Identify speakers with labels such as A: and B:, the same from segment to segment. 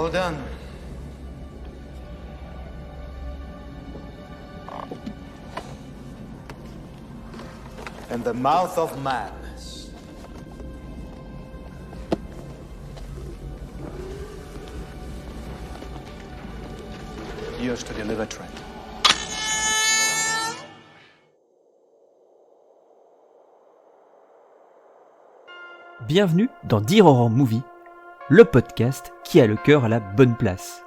A: Well done. In the mouth of madness. Yours to deliver, Trent.
B: Bienvenue dans Dear Horror Movie, le podcast qui a le cœur à la bonne place,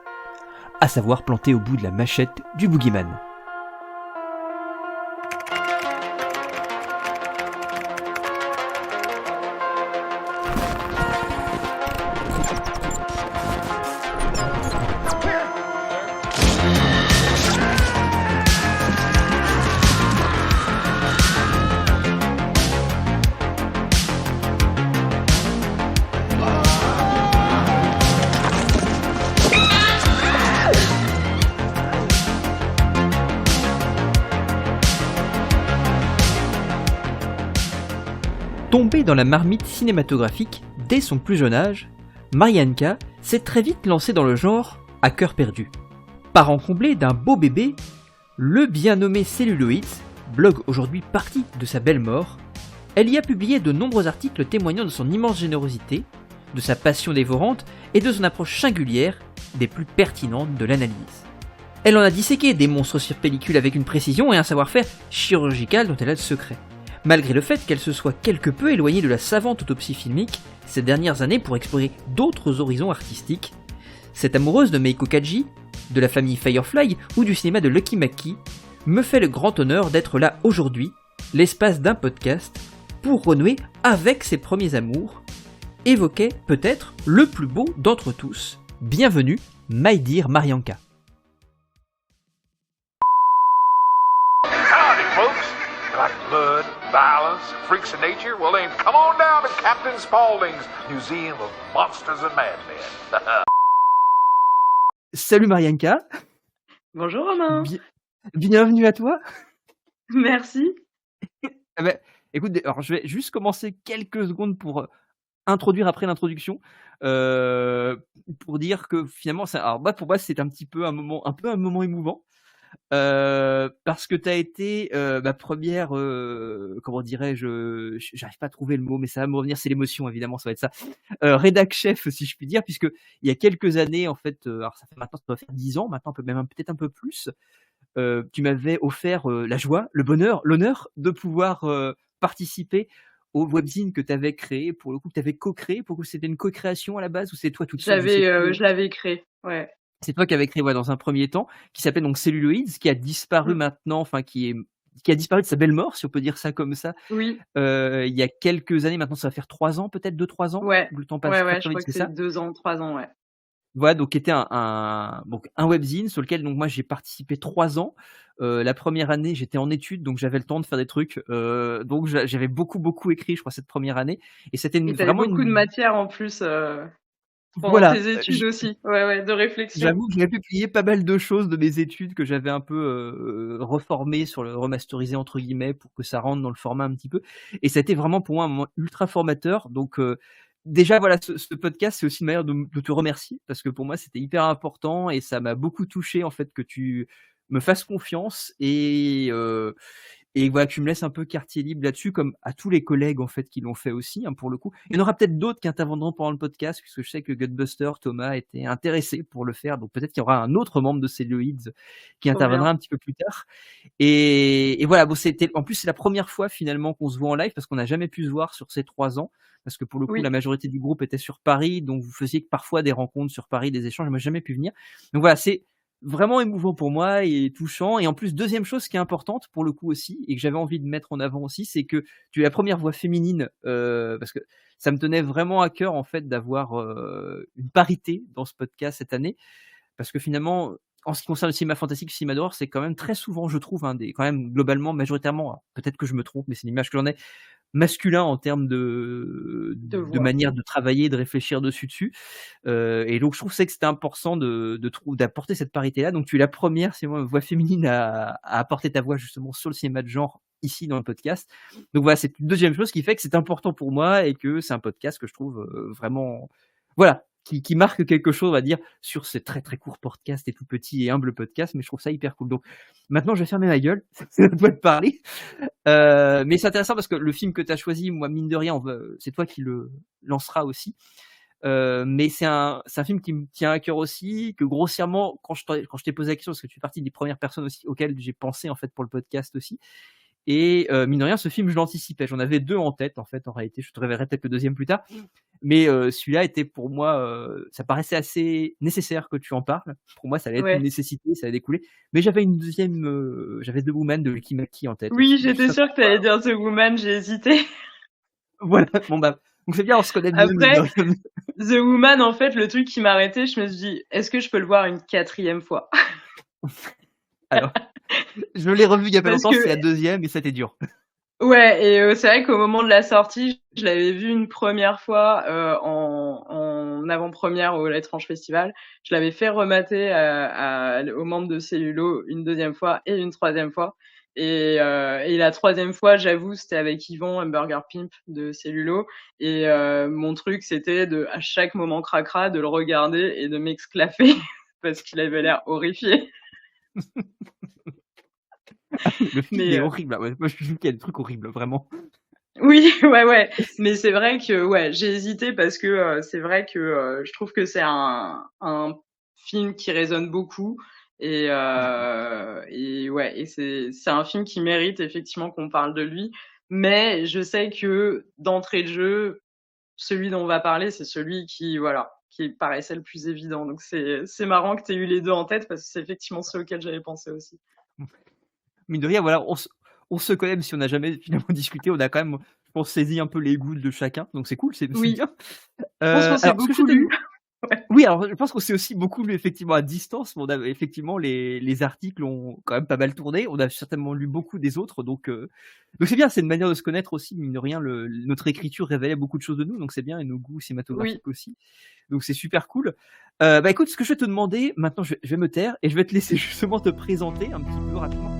B: à savoir planté au bout de la machette du boogeyman. Tombée dans la marmite cinématographique dès son plus jeune âge, Marianka s'est très vite lancée dans le genre à cœur perdu. Parent comblé d'un beau bébé, le bien nommé Celluloids, blog aujourd'hui parti de sa belle mort, elle y a publié de nombreux articles témoignant de son immense générosité, de sa passion dévorante et de son approche singulière des plus pertinentes de l'analyse. Elle en a disséqué des monstres sur pellicule avec une précision et un savoir-faire chirurgical dont elle a le secret. Malgré le fait qu'elle se soit quelque peu éloignée de la savante autopsie filmique ces dernières années pour explorer d'autres horizons artistiques, cette amoureuse de Meiko Kaji, de la famille Firefly ou du cinéma de Lucky McKee me fait le grand honneur d'être là aujourd'hui, l'espace d'un podcast, pour renouer avec ses premiers amours, évoquer peut-être le plus beau d'entre tous. Bienvenue, My Dear Marianka.
C: Howdy, folks. Like blood, violence, freaks of nature? Well, then come on down to Captain Spaulding's Museum of Monsters and Madmen.
B: Salut Marianka.
D: Bonjour Romain.
B: Bienvenue à toi.
D: Merci.
B: Écoute, alors je vais juste commencer quelques secondes pour introduire après l'introduction, pour dire que finalement, pour moi, c'est un peu un moment émouvant. Parce que tu as été ma première, comment dirais-je, j'arrive pas à trouver le mot, mais ça va me revenir, c'est l'émotion évidemment, ça va être ça. Rédac chef, si je puis dire, puisque il y a quelques années, en fait, alors ça doit faire 10 ans maintenant, peut-être un peu plus, tu m'avais offert la joie, le bonheur, l'honneur de pouvoir participer au webzine que tu avais créé, pour le coup, que tu avais co-créé, pour que c'était une co-création à la base, ou c'est toi toute seule?
D: Je l'avais créé, ouais.
B: C'est toi qui avais créé dans un premier temps, qui s'appelle donc Celluloids, qui a disparu maintenant, enfin qui a disparu de sa belle mort, si on peut dire ça comme ça.
D: Oui.
B: Il y a quelques années maintenant, ça va faire 3 ans, peut-être 2-3 ans.
D: Ouais.
B: Où le temps passe
D: Ouais,
B: très
D: je
B: vite,
D: crois que
B: c'est ça.
D: c'est 2 ans, 3 ans, ouais.
B: Voilà, donc qui était un webzine sur lequel donc moi j'ai participé 3 ans. La première année, j'étais en études, donc j'avais le temps de faire des trucs. Donc j'avais beaucoup écrit, je crois, cette première année. Et c'était vraiment
D: beaucoup de matière en plus. Pendant
B: Voilà,
D: tes études aussi, de réflexion.
B: J'avoue que j'avais publié pas mal de choses de mes études que j'avais un peu reformé remasterisé entre guillemets pour que ça rentre dans le format un petit peu. Et ça a été vraiment pour moi un moment ultra formateur. Donc déjà voilà, ce podcast c'est aussi une manière de te remercier parce que pour moi c'était hyper important et ça m'a beaucoup touché en fait que tu me fasses confiance et voilà, tu me laisses un peu quartier libre là-dessus, comme à tous les collègues en fait qui l'ont fait aussi, pour le coup. Il y en aura peut-être d'autres qui interviendront pendant le podcast, puisque je sais que Gutbuster, Thomas, était intéressé pour le faire, donc peut-être qu'il y aura un autre membre de Celluloids qui interviendra un petit peu plus tard. Et voilà, en plus c'est la première fois finalement qu'on se voit en live, parce qu'on n'a jamais pu se voir sur ces 3 ans, parce que pour le coup la majorité du groupe était sur Paris, donc vous faisiez parfois des rencontres sur Paris, des échanges, moi j'ai jamais pu venir. Donc voilà, c'est vraiment émouvant pour moi et touchant. Et en plus, deuxième chose qui est importante pour le coup aussi, et que j'avais envie de mettre en avant aussi, c'est que tu es la première voix féminine, parce que ça me tenait vraiment à cœur en fait d'avoir une parité dans ce podcast cette année, parce que finalement, en ce qui concerne le cinéma fantastique, le cinéma d'horreur, c'est quand même très souvent, je trouve, quand même globalement, majoritairement, peut-être que je me trompe, mais c'est l'image que j'en ai, masculin en termes de manière de travailler, de réfléchir dessus. Et donc je trouve que c'était important d'apporter cette parité-là. Donc tu es la première, c'est moi, voix féminine à apporter ta voix justement sur le cinéma de genre ici dans le podcast. Donc voilà, c'est une deuxième chose qui fait que c'est important pour moi et que c'est un podcast que je trouve vraiment, voilà, qui marque quelque chose, on va dire, sur ce très très court podcast et tout petit et humble podcast, mais je trouve ça hyper cool. Donc maintenant, je vais fermer ma gueule, c'est à toi de parler. Mais c'est intéressant parce que le film que tu as choisi, moi, mine de rien, c'est toi qui le lancera aussi. Mais c'est un film qui me tient à cœur aussi, que grossièrement, quand je t'ai posé la question, parce que tu fais partie des premières personnes aussi auxquelles j'ai pensé en fait pour le podcast aussi. Et mine de rien, ce film, je l'anticipais. J'en avais 2 en tête, en fait, en réalité. Je te révélerai peut-être le deuxième plus tard. Mais celui-là était pour moi, ça paraissait assez nécessaire que tu en parles. Pour moi, ça allait être une
D: Ouais.
B: nécessité, ça allait découler. Mais j'avais une deuxième, j'avais The Woman de Lucky Mackie en tête
D: Oui,
B: aussi.
D: j'étais sûre que tu allais dire The Woman, j'ai hésité.
B: Voilà, bon bah, donc c'est bien, on se connaît mieux, mine de
D: Après,
B: rien.
D: The Woman, en fait, le truc qui m'a arrêté, je me suis dit, est-ce que je peux le voir une 4e fois?
B: Alors, je l'ai revu il y a pas
D: Parce
B: longtemps,
D: que
B: c'est la deuxième et c'était dur.
D: ouais, et c'est vrai qu'au moment de la sortie, je l'avais vu une première fois en avant-première au L'étrange festival. Je l'avais fait remater aux membres de Cellulo une deuxième fois et une troisième fois. Et la troisième fois, j'avoue, c'était avec Yvan, Hamburger Pimp de Cellulo. Et mon truc, c'était à chaque moment cracra, de le regarder et de m'exclaffer parce qu'il avait l'air horrifié.
B: Le film
D: Mais
B: est horrible. Ouais, moi, je trouve qu'il y a des trucs horribles, vraiment.
D: oui, ouais. Mais c'est vrai que ouais, j'ai hésité parce que c'est vrai que je trouve que c'est un film qui résonne beaucoup et ouais, et c'est un film qui mérite effectivement qu'on parle de lui. Mais je sais que d'entrée de jeu, celui dont on va parler, c'est celui qui paraissait le plus évident. Donc c'est marrant que tu aies eu les deux en tête parce que c'est effectivement ceux auxquels j'avais pensé aussi.
B: Mine de rien, voilà, on se connaît, même si on n'a jamais finalement discuté, on a quand même, je pense, saisi un peu les goûts de chacun, donc c'est cool, c'est
D: Oui,
B: bien.
D: je pense qu'on s'est
B: Alors, ce que je
D: beaucoup
B: te
D: lu.
B: oui, alors je pense qu'on s'est aussi beaucoup lu effectivement à distance, mais on a effectivement les articles ont quand même pas mal tourné. On a certainement lu beaucoup des autres, donc c'est bien, c'est une manière de se connaître aussi, mine de rien, notre écriture révélait beaucoup de choses de nous, donc c'est bien, et nos goûts
D: Oui.
B: cinématographiques aussi. Donc c'est super cool. Bah écoute, ce que je vais te demander, maintenant je vais me taire et je vais te laisser justement te présenter un petit peu rapidement.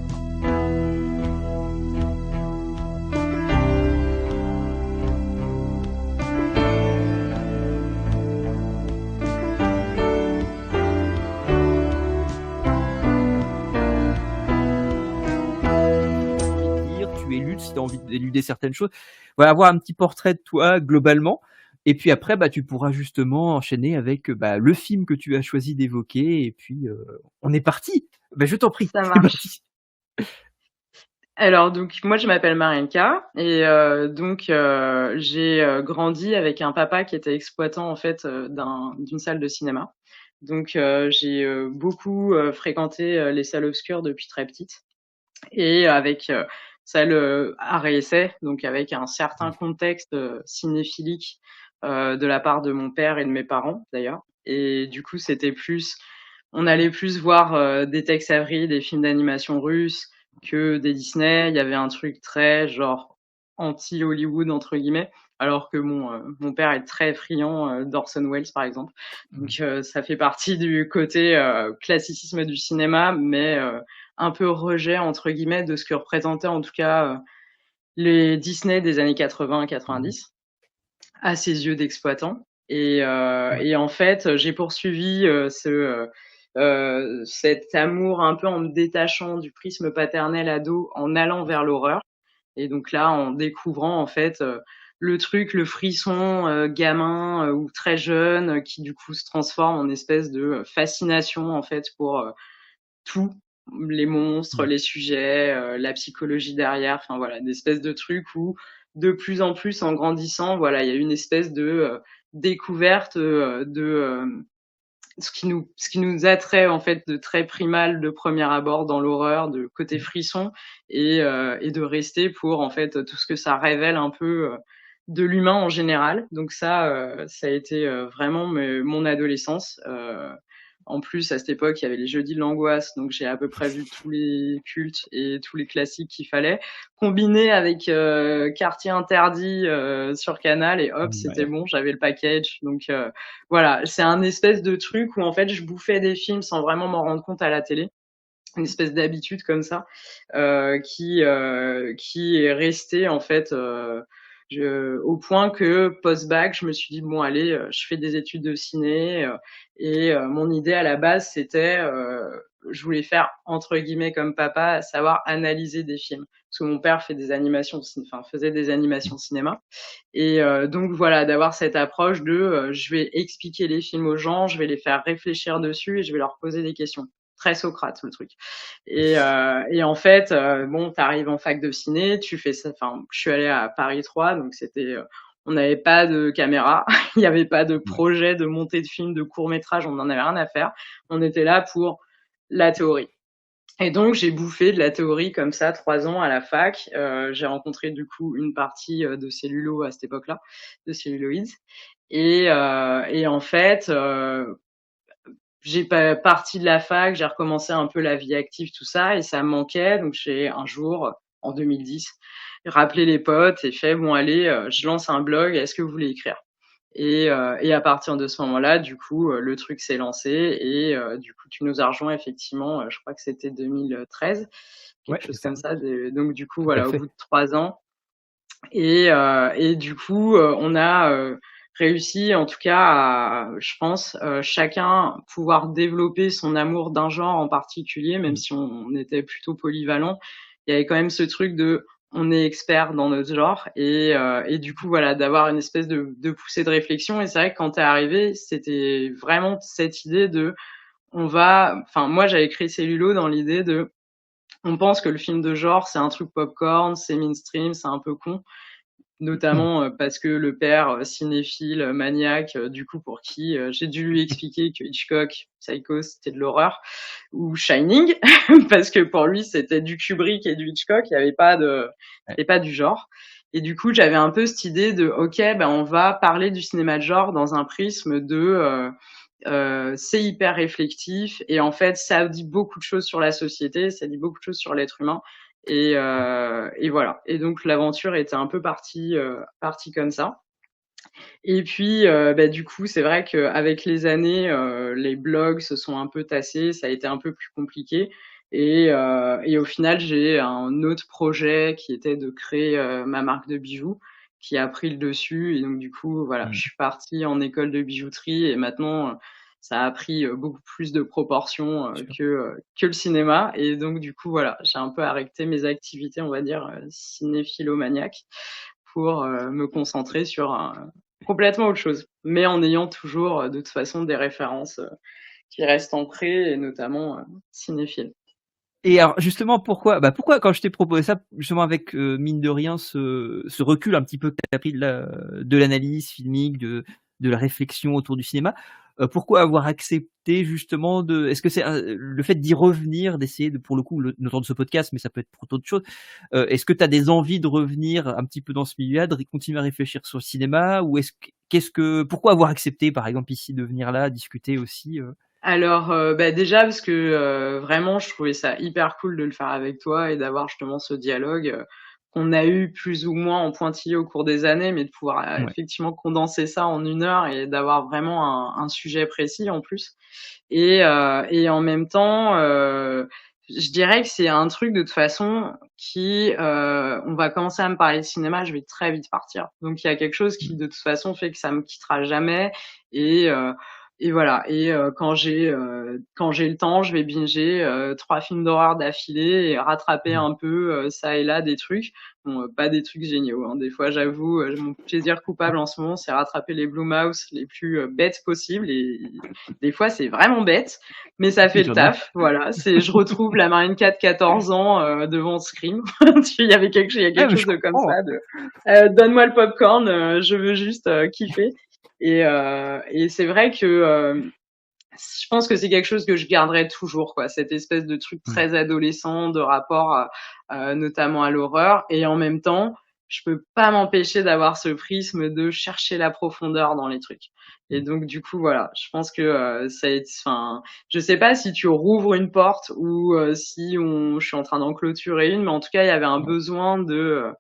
B: Tu éludes si tu as envie d'éluder certaines choses. Voilà, avoir un petit portrait de toi globalement. Et puis après, bah, tu pourras justement enchaîner avec bah, le film que tu as choisi d'évoquer. Et puis, on est parti. Bah, je t'en prie,
D: Ça
B: c'est
D: marche.
B: parti.
D: Alors donc moi je m'appelle Marienka et j'ai grandi avec un papa qui était exploitant en fait d'une salle de cinéma. Donc j'ai beaucoup fréquenté les salles obscures depuis très petite et avec salle art et essai, donc avec un certain contexte cinéphilique de la part de mon père et de mes parents d'ailleurs. Et du coup on allait plus voir des Tex Avery, des films d'animation russes que des Disney. Il y avait un truc très genre anti-Hollywood entre guillemets, alors que mon père est très friand d'Orson Welles par exemple. Donc ça fait partie du côté classicisme du cinéma, mais un peu rejet entre guillemets de ce que représentaient en tout cas les Disney des années 80-90 à ses yeux d'exploitant. Et en fait, j'ai poursuivi cet amour un peu en me détachant du prisme paternel ado, en allant vers l'horreur. Et donc là, en découvrant en fait le truc, le frisson gamin ou très jeune, qui du coup se transforme en espèce de fascination en fait pour tout, les monstres, les sujets, la psychologie derrière, enfin voilà, des espèces de trucs où de plus en plus en grandissant, voilà, il y a une espèce de découverte de ce qui nous attrait en fait de très primal de premier abord dans l'horreur, de côté frisson et de rester pour en fait tout ce que ça révèle un peu de l'humain en général. Donc ça a été vraiment mon adolescence. En plus, à cette époque, il y avait les jeudis de l'angoisse, donc j'ai à peu près vu tous les cultes et tous les classiques qu'il fallait, combiné avec Quartier interdit sur Canal, et hop, c'était bon, j'avais le package. Donc voilà, c'est un espèce de truc où en fait, je bouffais des films sans vraiment m'en rendre compte à la télé, une espèce d'habitude comme ça, qui est restée en fait Au point que post-bac, je me suis dit bon allez, je fais des études de ciné et mon idée à la base c'était je voulais faire entre guillemets comme papa, à savoir analyser des films parce que mon père fait des animations, enfin faisait des animations cinéma et donc voilà, d'avoir cette approche de je vais expliquer les films aux gens, je vais les faire réfléchir dessus et je vais leur poser des questions. Très Socrate le truc. Et en fait, bon, t'arrives en fac de ciné, tu fais ça. Enfin, je suis allée à Paris 3, donc c'était, on n'avait pas de caméra, il n'y avait pas de projet de montée de film, de court métrage, on n'en avait rien à faire. On était là pour la théorie. Et donc j'ai bouffé de la théorie comme ça 3 ans à la fac. J'ai rencontré du coup une partie de cellulo à cette époque-là, de celluloïdes. Et en fait, j'ai pas parti de la fac, j'ai recommencé un peu la vie active, tout ça, et ça me manquait. Donc j'ai un jour, en 2010, rappelé les potes et fait bon allez, je lance un blog, est-ce que vous voulez écrire? Et à partir de ce moment-là, du coup, le truc s'est lancé et du coup, tu nous as rejoints effectivement. Je crois que c'était 2013, quelque
B: Ouais,
D: chose
B: c'est ça,
D: comme ça. Donc du coup,
B: tout à
D: voilà, au
B: fait.
D: bout de 3 ans, et du coup, on a réussi, en tout cas, à, je pense, chacun pouvoir développer son amour d'un genre en particulier, même
B: Mmh.
D: si on était plutôt polyvalent. Il y avait quand même ce truc de on est expert dans notre genre et du coup voilà, d'avoir une espèce de poussée de réflexion. Et c'est vrai que quand t'es arrivé, c'était vraiment cette idée de enfin moi j'avais créé Cellulo dans l'idée de on pense que le film de genre c'est un truc popcorn, c'est mainstream, c'est un peu con, notamment parce que le père cinéphile maniaque, du coup pour qui j'ai dû lui expliquer que Hitchcock, Psycho, c'était de l'horreur, ou Shining parce que pour lui c'était du Kubrick et du Hitchcock, il y avait pas de,
B: Ouais.
D: c'était pas du genre. Et du coup j'avais un peu cette idée de ok, ben on va parler du cinéma de genre dans un prisme de c'est hyper réflectif et en fait ça dit beaucoup de choses sur la société, ça dit beaucoup de choses sur l'être humain et voilà. Et donc l'aventure était un peu partie comme ça. Et puis bah, du coup c'est vrai qu'avec les années, les blogs se sont un peu tassés, ça a été un peu plus compliqué. Et au final j'ai un autre projet qui était de créer ma marque de bijoux qui a pris le dessus. Et donc du coup voilà, je
B: Mmh.
D: suis partie en école de bijouterie et maintenant ça a pris beaucoup plus de proportions
B: Sûr.
D: que le cinéma. Et donc du coup voilà, j'ai un peu arrêté mes activités, on va dire cinéphilomaniaques, pour me concentrer sur complètement autre chose, mais en ayant toujours de toute façon des références qui restent ancrées et notamment cinéphiles.
B: Et alors justement pourquoi quand je t'ai proposé ça, justement avec, mine de rien ce recul un petit peu que tu as pris de l'analyse filmique, de la réflexion autour du cinéma, pourquoi avoir accepté justement est-ce que c'est, le fait d'y revenir, d'essayer de pour le coup le temps de ce podcast, mais ça peut être pour d'autres choses, est-ce que tu as des envies de revenir un petit peu dans ce milieu-là, de continuer à réfléchir sur le cinéma? Ou pourquoi avoir accepté par exemple ici de venir là discuter aussi?
D: Alors, bah, déjà parce que vraiment je trouvais ça hyper cool de le faire avec toi et d'avoir justement ce dialogue qu'on a eu plus ou moins en pointillé au cours des années, mais de pouvoir
B: Ouais.
D: effectivement condenser ça en 1 heure et d'avoir vraiment un sujet précis en plus. Et en même temps, je dirais que c'est un truc de toute façon qui, on va commencer à me parler de cinéma, je vais très vite partir. Donc il y a quelque chose qui
B: Mmh.
D: de toute façon fait que ça me quittera jamais. Et voilà. Et quand j'ai le temps, je vais binger 3 films d'horreur d'affilée et rattraper
B: Mmh.
D: un peu ça et là des trucs. Bon, pas des trucs géniaux, hein. Des fois, j'avoue, mon plaisir coupable en ce moment, c'est rattraper les Blumhouse les plus bêtes possibles. Et des fois, c'est vraiment bête, mais ça fait
B: Il
D: le
B: y en a.
D: taf. Voilà, je retrouve la Marine 4, 14 ans devant Scream. Il y il y a
B: Ouais,
D: quelque
B: mais
D: chose
B: je
D: de comme
B: comprends.
D: ça. Donne-moi le popcorn, je veux juste kiffer. Et c'est vrai que je pense que c'est quelque chose que je garderai toujours, quoi, cette espèce de truc
B: Mmh.
D: très adolescent de rapport notamment à l'horreur. Et en même temps, je peux pas m'empêcher d'avoir ce prisme de chercher la profondeur dans les trucs. Et
B: Mmh.
D: donc du coup voilà, je pense que enfin, je sais pas si tu rouvres une porte ou si je suis en train d'en clôturer une, mais en tout cas il y avait un
B: Ouais.
D: besoin de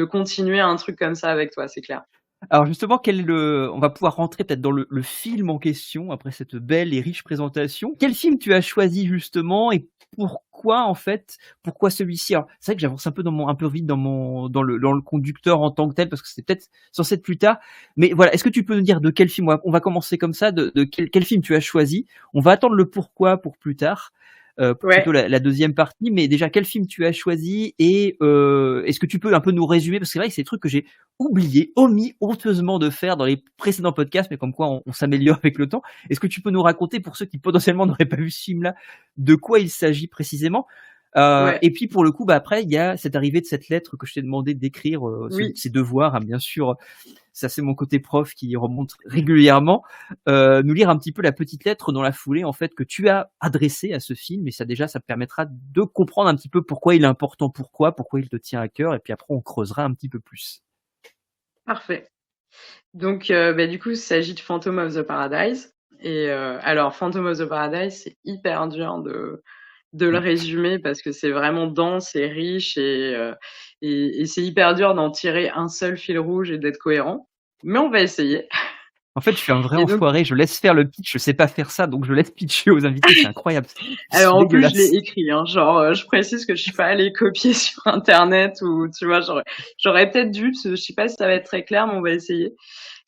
D: continuer un truc comme ça avec toi, c'est clair.
B: Alors justement, on va pouvoir rentrer peut-être dans le film en question après cette belle et riche présentation. Quel film tu as choisi justement et pourquoi en fait, pourquoi celui-ci? Alors c'est vrai que j'avance un peu un peu vite dans le conducteur en tant que tel parce que c'est peut-être censé être plus tard. Mais voilà, est-ce que tu peux nous dire de quel film on va commencer comme ça, de quel film tu as choisi? On va attendre le pourquoi pour plus tard. Pour
D: Ouais.
B: plutôt la deuxième partie, mais déjà quel film tu as choisi et est-ce que tu peux un peu nous résumer parce que c'est vrai que c'est des trucs que j'ai omis honteusement de faire dans les précédents podcasts, mais comme quoi on s'améliore avec le temps. Est-ce que tu peux nous raconter pour ceux qui potentiellement n'auraient pas vu ce film-là, de quoi il s'agit précisément?
D: Ouais.
B: Et puis pour le coup, bah après il y a cette arrivée de cette lettre que je t'ai demandé d'écrire,
D: Oui.
B: ces devoirs, hein, bien sûr. Ça c'est mon côté prof qui remonte régulièrement. Nous lire un petit peu la petite lettre dans la foulée en fait que tu as adressée à ce film et ça déjà ça permettra de comprendre un petit peu pourquoi il est important, pourquoi il te tient à cœur et puis après on creusera un petit peu plus.
D: Parfait. Donc, du coup, il s'agit de Phantom of the Paradise. Et alors, Phantom of the Paradise, c'est hyper dur de le résumer parce que c'est vraiment dense et riche et c'est hyper dur d'en tirer un seul fil rouge et d'être cohérent. Mais on va essayer.
B: En fait, je suis un vrai
D: Et donc,
B: enfoiré, je laisse faire le pitch, je sais pas faire ça, donc je laisse pitcher aux invités, c'est incroyable.
D: alors
B: C'est
D: en plus, je
B: dégueulasse.
D: l'ai écrit, hein, genre, je précise que je suis pas allée copier sur internet ou tu vois, j'aurais peut-être dû, parce que je sais pas si ça va être très clair, mais on va essayer.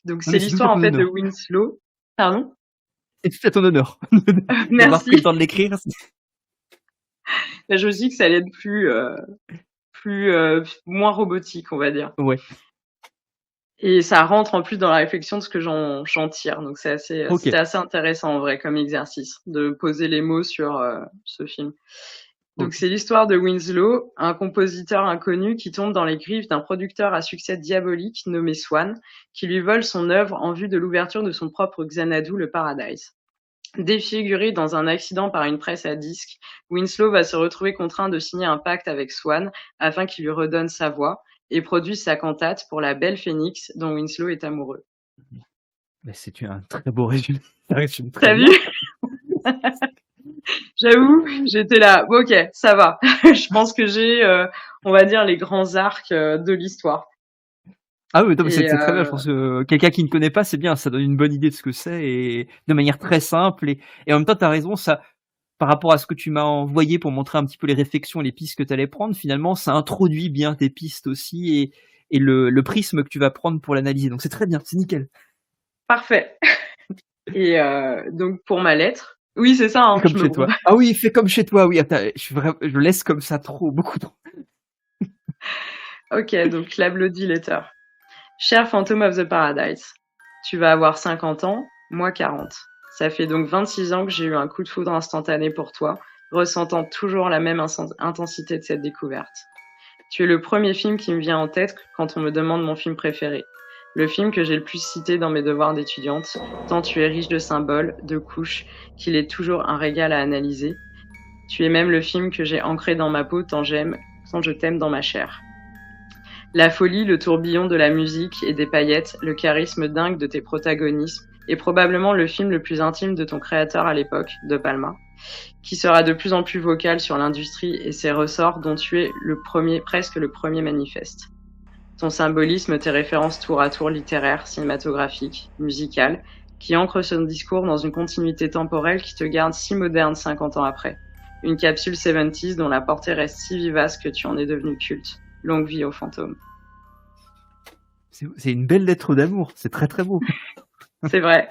D: Donc,
B: Non,
D: c'est
B: mais c'est tout à
D: l'histoire, en
B: ton
D: fait, de
B: honneur.
D: Winslow. Pardon?
B: C'est tout à ton honneur. D'avoir pris le
D: Merci.
B: temps de l'écrire.
D: Je me dis que ça allait être moins robotique, on va dire.
B: Ouais.
D: Et ça rentre en plus dans la réflexion de ce que j'en tire. Donc c'était
B: Ok.
D: assez intéressant en vrai comme exercice de poser les mots sur ce film. Donc
B: Ok.
D: c'est l'histoire de Winslow, un compositeur inconnu qui tombe dans les griffes d'un producteur à succès diabolique nommé Swan, qui lui vole son œuvre en vue de l'ouverture de son propre Xanadu, le Paradise. Défiguré dans un accident par une presse à disques, Winslow va se retrouver contraint de signer un pacte avec Swan afin qu'il lui redonne sa voix et produise sa cantate pour la belle Phénix dont Winslow est amoureux.
B: Mais c'est un très beau résumé. Ça résume très
D: T'as
B: bien.
D: vu? J'avoue, j'étais là. Bon, ok, ça va. Je pense que j'ai, on va dire, les grands arcs de l'histoire.
B: Ah oui, non, mais
D: Et
B: c'est très bien. Je pense que quelqu'un qui ne connaît pas, c'est bien. Ça donne une bonne idée de ce que c'est et de manière très simple. Et en même temps, tu as raison. Ça, par rapport à ce que tu m'as envoyé pour montrer un petit peu les réflexions, les pistes que tu allais prendre, finalement, ça introduit bien tes pistes aussi et le prisme que tu vas prendre pour l'analyser. Donc c'est très bien, c'est nickel.
D: parfait. Et donc pour ma lettre, oui, c'est ça. Hein,
B: Fais comme
D: je
B: chez
D: me
B: toi. Ah oui, fais comme chez toi. Oui, attends, je laisse comme ça beaucoup trop.
D: Ok, donc la Bloody Letter. Cher Phantom of the Paradise, tu vas avoir 50 ans, moi 40. Ça fait donc 26 ans que j'ai eu un coup de foudre instantané pour toi, ressentant toujours la même intensité de cette découverte. Tu es le premier film qui me vient en tête quand on me demande mon film préféré. Le film que j'ai le plus cité dans mes devoirs d'étudiante, tant tu es riche de symboles, de couches, qu'il est toujours un régal à analyser. Tu es même le film que j'ai ancré dans ma peau tant je t'aime dans ma chair. La folie, le tourbillon de la musique et des paillettes, le charisme dingue de tes protagonistes est probablement le film le plus intime de ton créateur à l'époque, De Palma, qui sera de plus en plus vocal sur l'industrie et ses ressorts dont tu es presque le premier manifeste. Ton symbolisme, tes références tour à tour littéraires, cinématographiques, musicales, qui ancrent son discours dans une continuité temporelle qui te garde si moderne 50 ans après. Une capsule 70s dont la portée reste si vivace que tu en es devenu culte. Longue vie aux fantômes.
B: C'est une belle lettre d'amour. C'est très très beau.
D: C'est vrai.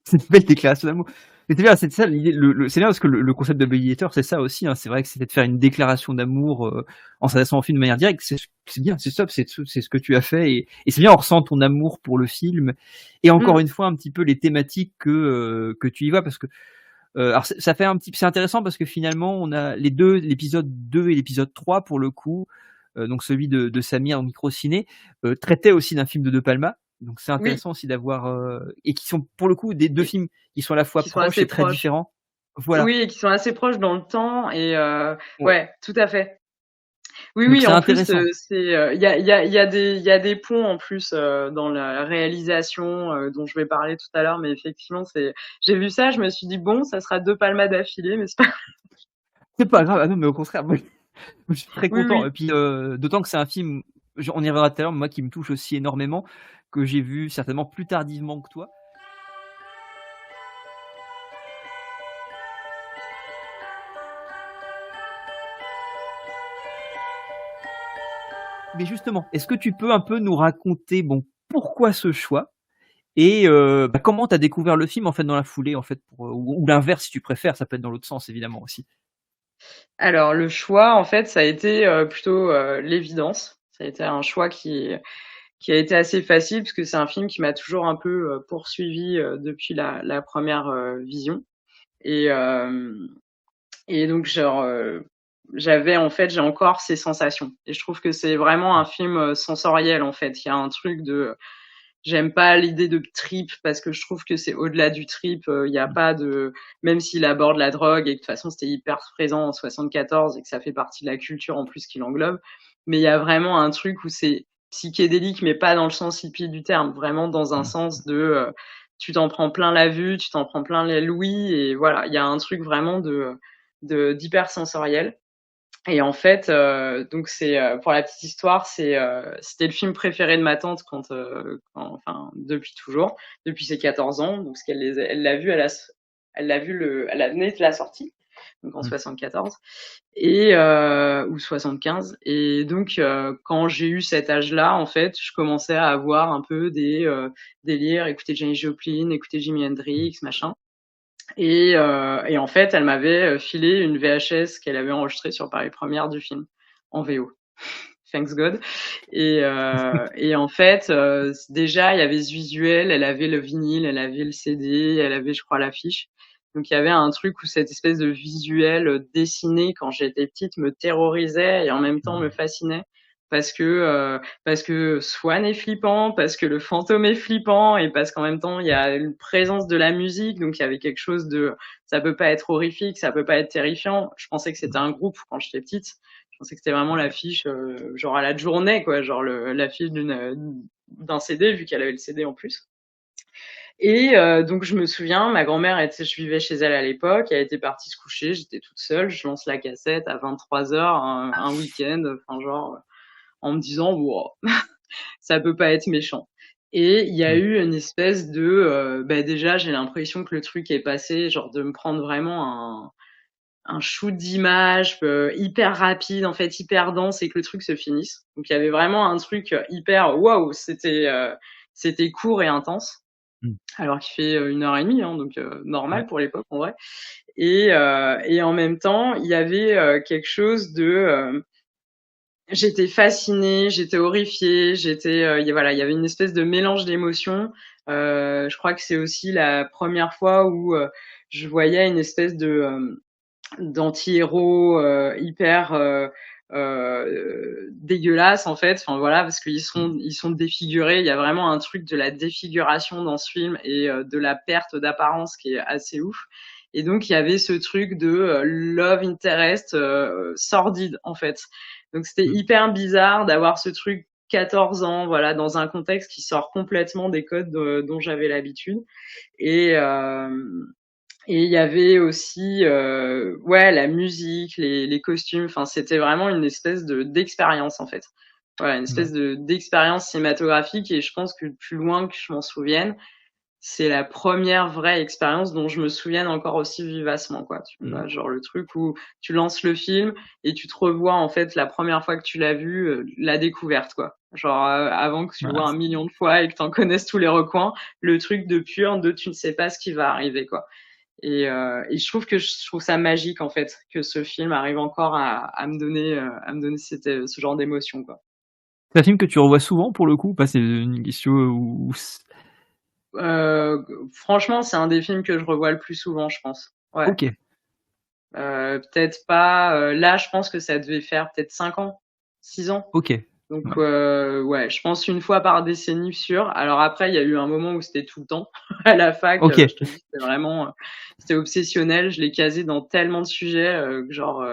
B: C'est une belle déclaration d'amour. Mais c'est bien, c'est ça l'idée. C'est bien parce que le concept de médiateur, c'est ça aussi. Hein. C'est vrai que c'était de faire une déclaration d'amour en s'adressant au film de manière directe. C'est bien, c'est top, c'est ce que tu as fait et c'est bien. On ressent ton amour pour le film et encore une fois un petit peu les thématiques que tu y vois parce que alors ça fait c'est intéressant parce que finalement on a l'épisode 2 et l'épisode 3 pour le coup. Donc celui de Samir en micro-ciné, traitait aussi d'un film de Palma. Donc c'est intéressant aussi d'avoir et qui sont pour le coup des deux films qui sont à la fois proches et très différents. Voilà.
D: Oui, et qui sont assez proches dans le temps et ouais, tout à fait. Oui,
B: donc
D: oui, en plus
B: intéressant.
D: il y a des ponts en plus dans la réalisation dont je vais parler tout à l'heure, mais effectivement j'ai vu ça, je me suis dit bon, ça sera 2 Palmas d'affilée, mais
B: C'est pas grave. Ah non, mais au contraire, moi, je suis très content.
D: Oui.
B: Et puis d'autant que c'est un film on y reviendra tout à l'heure, moi qui me touche aussi énormément, que j'ai vu certainement plus tardivement que toi. Mais justement, est-ce que tu peux un peu nous raconter, bon, pourquoi ce choix? Et comment tu as découvert le film, en fait, dans la foulée, en fait, ou l'inverse si tu préfères, ça peut être dans l'autre sens évidemment aussi?
D: Alors le choix, en fait, ça a été, plutôt, l'évidence. Ça a été un choix qui a été assez facile parce que c'est un film qui m'a toujours un peu, poursuivie, depuis la 1re, vision et hem et donc genre, j'ai encore ces sensations et je trouve que c'est vraiment un film, sensoriel, en fait. Il y a un truc de j'aime pas l'idée de trip parce que je trouve que c'est au-delà du trip, il y a pas de même s'il aborde la drogue et que de toute façon c'était hyper présent en 74 et que ça fait partie de la culture en plus qui l'englobe, mais il y a vraiment un truc où c'est psychédélique, mais pas dans le sens hippie du terme, vraiment dans un
B: Mmh.
D: sens de, tu t'en prends plein la vue, tu t'en prends plein les l'ouïe et voilà, il y a un truc vraiment d'hyper sensoriel et en fait, donc c'est, pour la petite histoire, c'était le film préféré de ma tante enfin depuis toujours, depuis ses 14 ans, donc parce elle l'a vu, elle l'a vu à l'année de la sortie, donc en
B: Mmh.
D: 74 ou 75 et donc quand j'ai eu cet âge-là, en fait, je commençais à avoir un peu des, délires, écouter Janis Joplin, écouter Jimi
B: Mmh.
D: Hendrix, machin et en fait, elle m'avait, filé une VHS qu'elle avait enregistrée sur Paris Première du film, en VO. Thanks God et en fait, déjà, il y avait ce visuel, elle avait le vinyle, elle avait le CD, elle avait, je crois, l'affiche. Donc il y avait un truc où cette espèce de visuel, dessiné quand j'étais petite me terrorisait et en même temps me
B: Mmh.
D: fascinait parce que Swan est flippant, parce que le fantôme est flippant et parce qu'en même temps, il y a une présence de la musique, donc il y avait quelque chose de ça peut pas être horrifique, ça peut pas être terrifiant. Je pensais que c'était un groupe quand j'étais petite. Je pensais que c'était vraiment l'affiche, genre à la journée quoi, genre l'affiche d'un CD vu qu'elle avait le CD en plus et donc je me souviens, ma grand-mère était je vivais chez elle à l'époque, elle était partie se coucher, j'étais toute seule, je lance la cassette à 23h un week-end, enfin genre, en me disant: «Waouh, ça peut pas être méchant» et il y a
B: Mmh.
D: eu une espèce de, déjà j'ai l'impression que le truc est passé, genre de me prendre vraiment un shoot d'images, hyper rapide, en fait, hyper dense et que le truc se finisse. Donc il y avait vraiment un truc, hyper waouh, c'était court et intense,
B: Mmh.
D: alors qu'il fait, 1 heure et demie, hein, donc
B: Ouais.
D: normal pour l'époque en vrai et en même temps, il y avait, quelque chose de, j'étais fascinée, j'étais horrifiée, il y avait une espèce de mélange d'émotions. Je crois que c'est aussi la première fois où, je voyais une espèce d'anti-héros, hyper, dégueulasses en fait. Enfin voilà, parce
B: Mmh.
D: ils sont défigurés. Il y a vraiment un truc de la défiguration dans ce film et de la perte d'apparence qui est assez ouf. Et donc il y avait ce truc de, love interest, sordide en fait. Donc c'était
B: Mmh.
D: hyper bizarre d'avoir ce truc 14 ans, voilà, dans un contexte qui sort complètement des codes, dont j'avais l'habitude et hem et il y avait aussi, ouais, la musique, les costumes, enfin, c'était vraiment une espèce d'expérience, en fait. Voilà, une
B: Ouais.
D: espèce d'expérience cinématographique et je pense que plus loin que je m'en souvienne, c'est la première vraie expérience dont je me souvienne encore aussi vivacement, quoi, tu
B: Mmh.
D: vois? Genre le truc où tu lances le film et tu te revois, en fait, la première fois que tu l'as vu, la découverte, quoi. Genre, avant que tu le
B: Ah,
D: vois 1 million de fois et que tu en connaisses tous les recoins, le truc de pur, de tu ne sais pas ce qui va arriver, quoi. Et je trouve ça magique en fait que ce film arrive encore à me donner ce genre d'émotion quoi.
B: c'est un film que tu revois souvent pour le coup ou pas? C'est une question où
D: Franchement, c'est un des films que je revois le plus souvent, je pense. Ouais.
B: OK,
D: Peut-être pas, là, je pense que ça devait faire peut-être 5 ans, 6 ans.
B: OK.
D: Donc
B: Ouais.
D: ouais, je pense une fois par décennie sûr. Alors après, il y a eu un moment où c'était tout le temps. À la fac,
B: OK.
D: je te dis, c'était vraiment, c'était obsessionnel. Je l'ai casé dans tellement de sujets, que genre,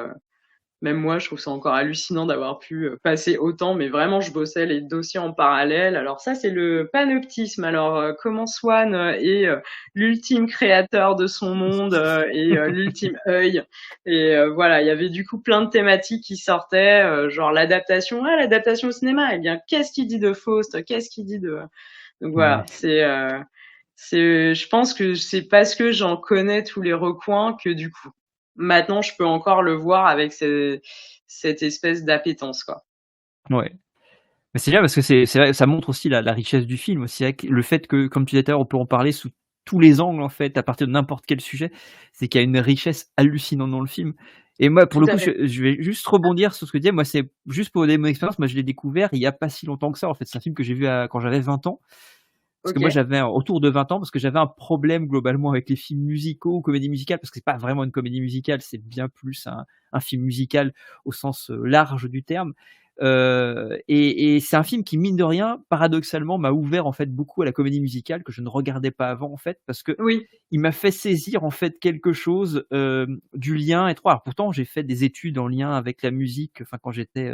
D: même moi, je trouve ça encore hallucinant d'avoir pu passer autant, mais vraiment, je bossais les dossiers en parallèle. Alors ça, c'est le panoptisme. Alors, comment Swan est l'ultime créateur de son monde et l'ultime œil. Et voilà, il y avait du coup plein de thématiques qui sortaient, genre l'adaptation au cinéma. Eh bien, qu'est-ce qu'il dit de Faust? Qu'est-ce qu'il dit de... Donc voilà, je pense que c'est parce que j'en connais tous les recoins que du coup, maintenant, je peux encore le voir avec cette espèce d'appétence, quoi.
B: Ouais. Mais c'est bien parce que c'est vrai, ça montre aussi la richesse du film aussi, avec le fait que, comme tu disais tout à l'heure, on peut en parler sous tous les angles en fait, à partir de n'importe quel sujet, c'est qu'il y a une richesse hallucinante dans le film. Et moi, pour
D: Tout
B: le
D: à
B: coup,
D: fait.
B: je vais juste rebondir sur ce que tu disais. Moi, c'est juste pour donner mon expérience. Moi, je l'ai découvert il y a pas si longtemps que ça. En fait, c'est un film que j'ai vu quand j'avais 20 ans. Parce que moi,
D: OK.
B: j'avais autour de 20 ans, parce que j'avais un problème globalement avec les films musicaux ou comédies musicales, parce que c'est pas vraiment une comédie musicale, c'est bien plus un film musical au sens large du terme. Et c'est un film qui, mine de rien, paradoxalement, m'a ouvert en fait beaucoup à la comédie musicale que je ne regardais pas avant en fait, parce que
D: Oui.
B: il m'a fait saisir en fait quelque chose du lien étroit. Alors pourtant, j'ai fait des études en lien avec la musique, enfin quand j'étais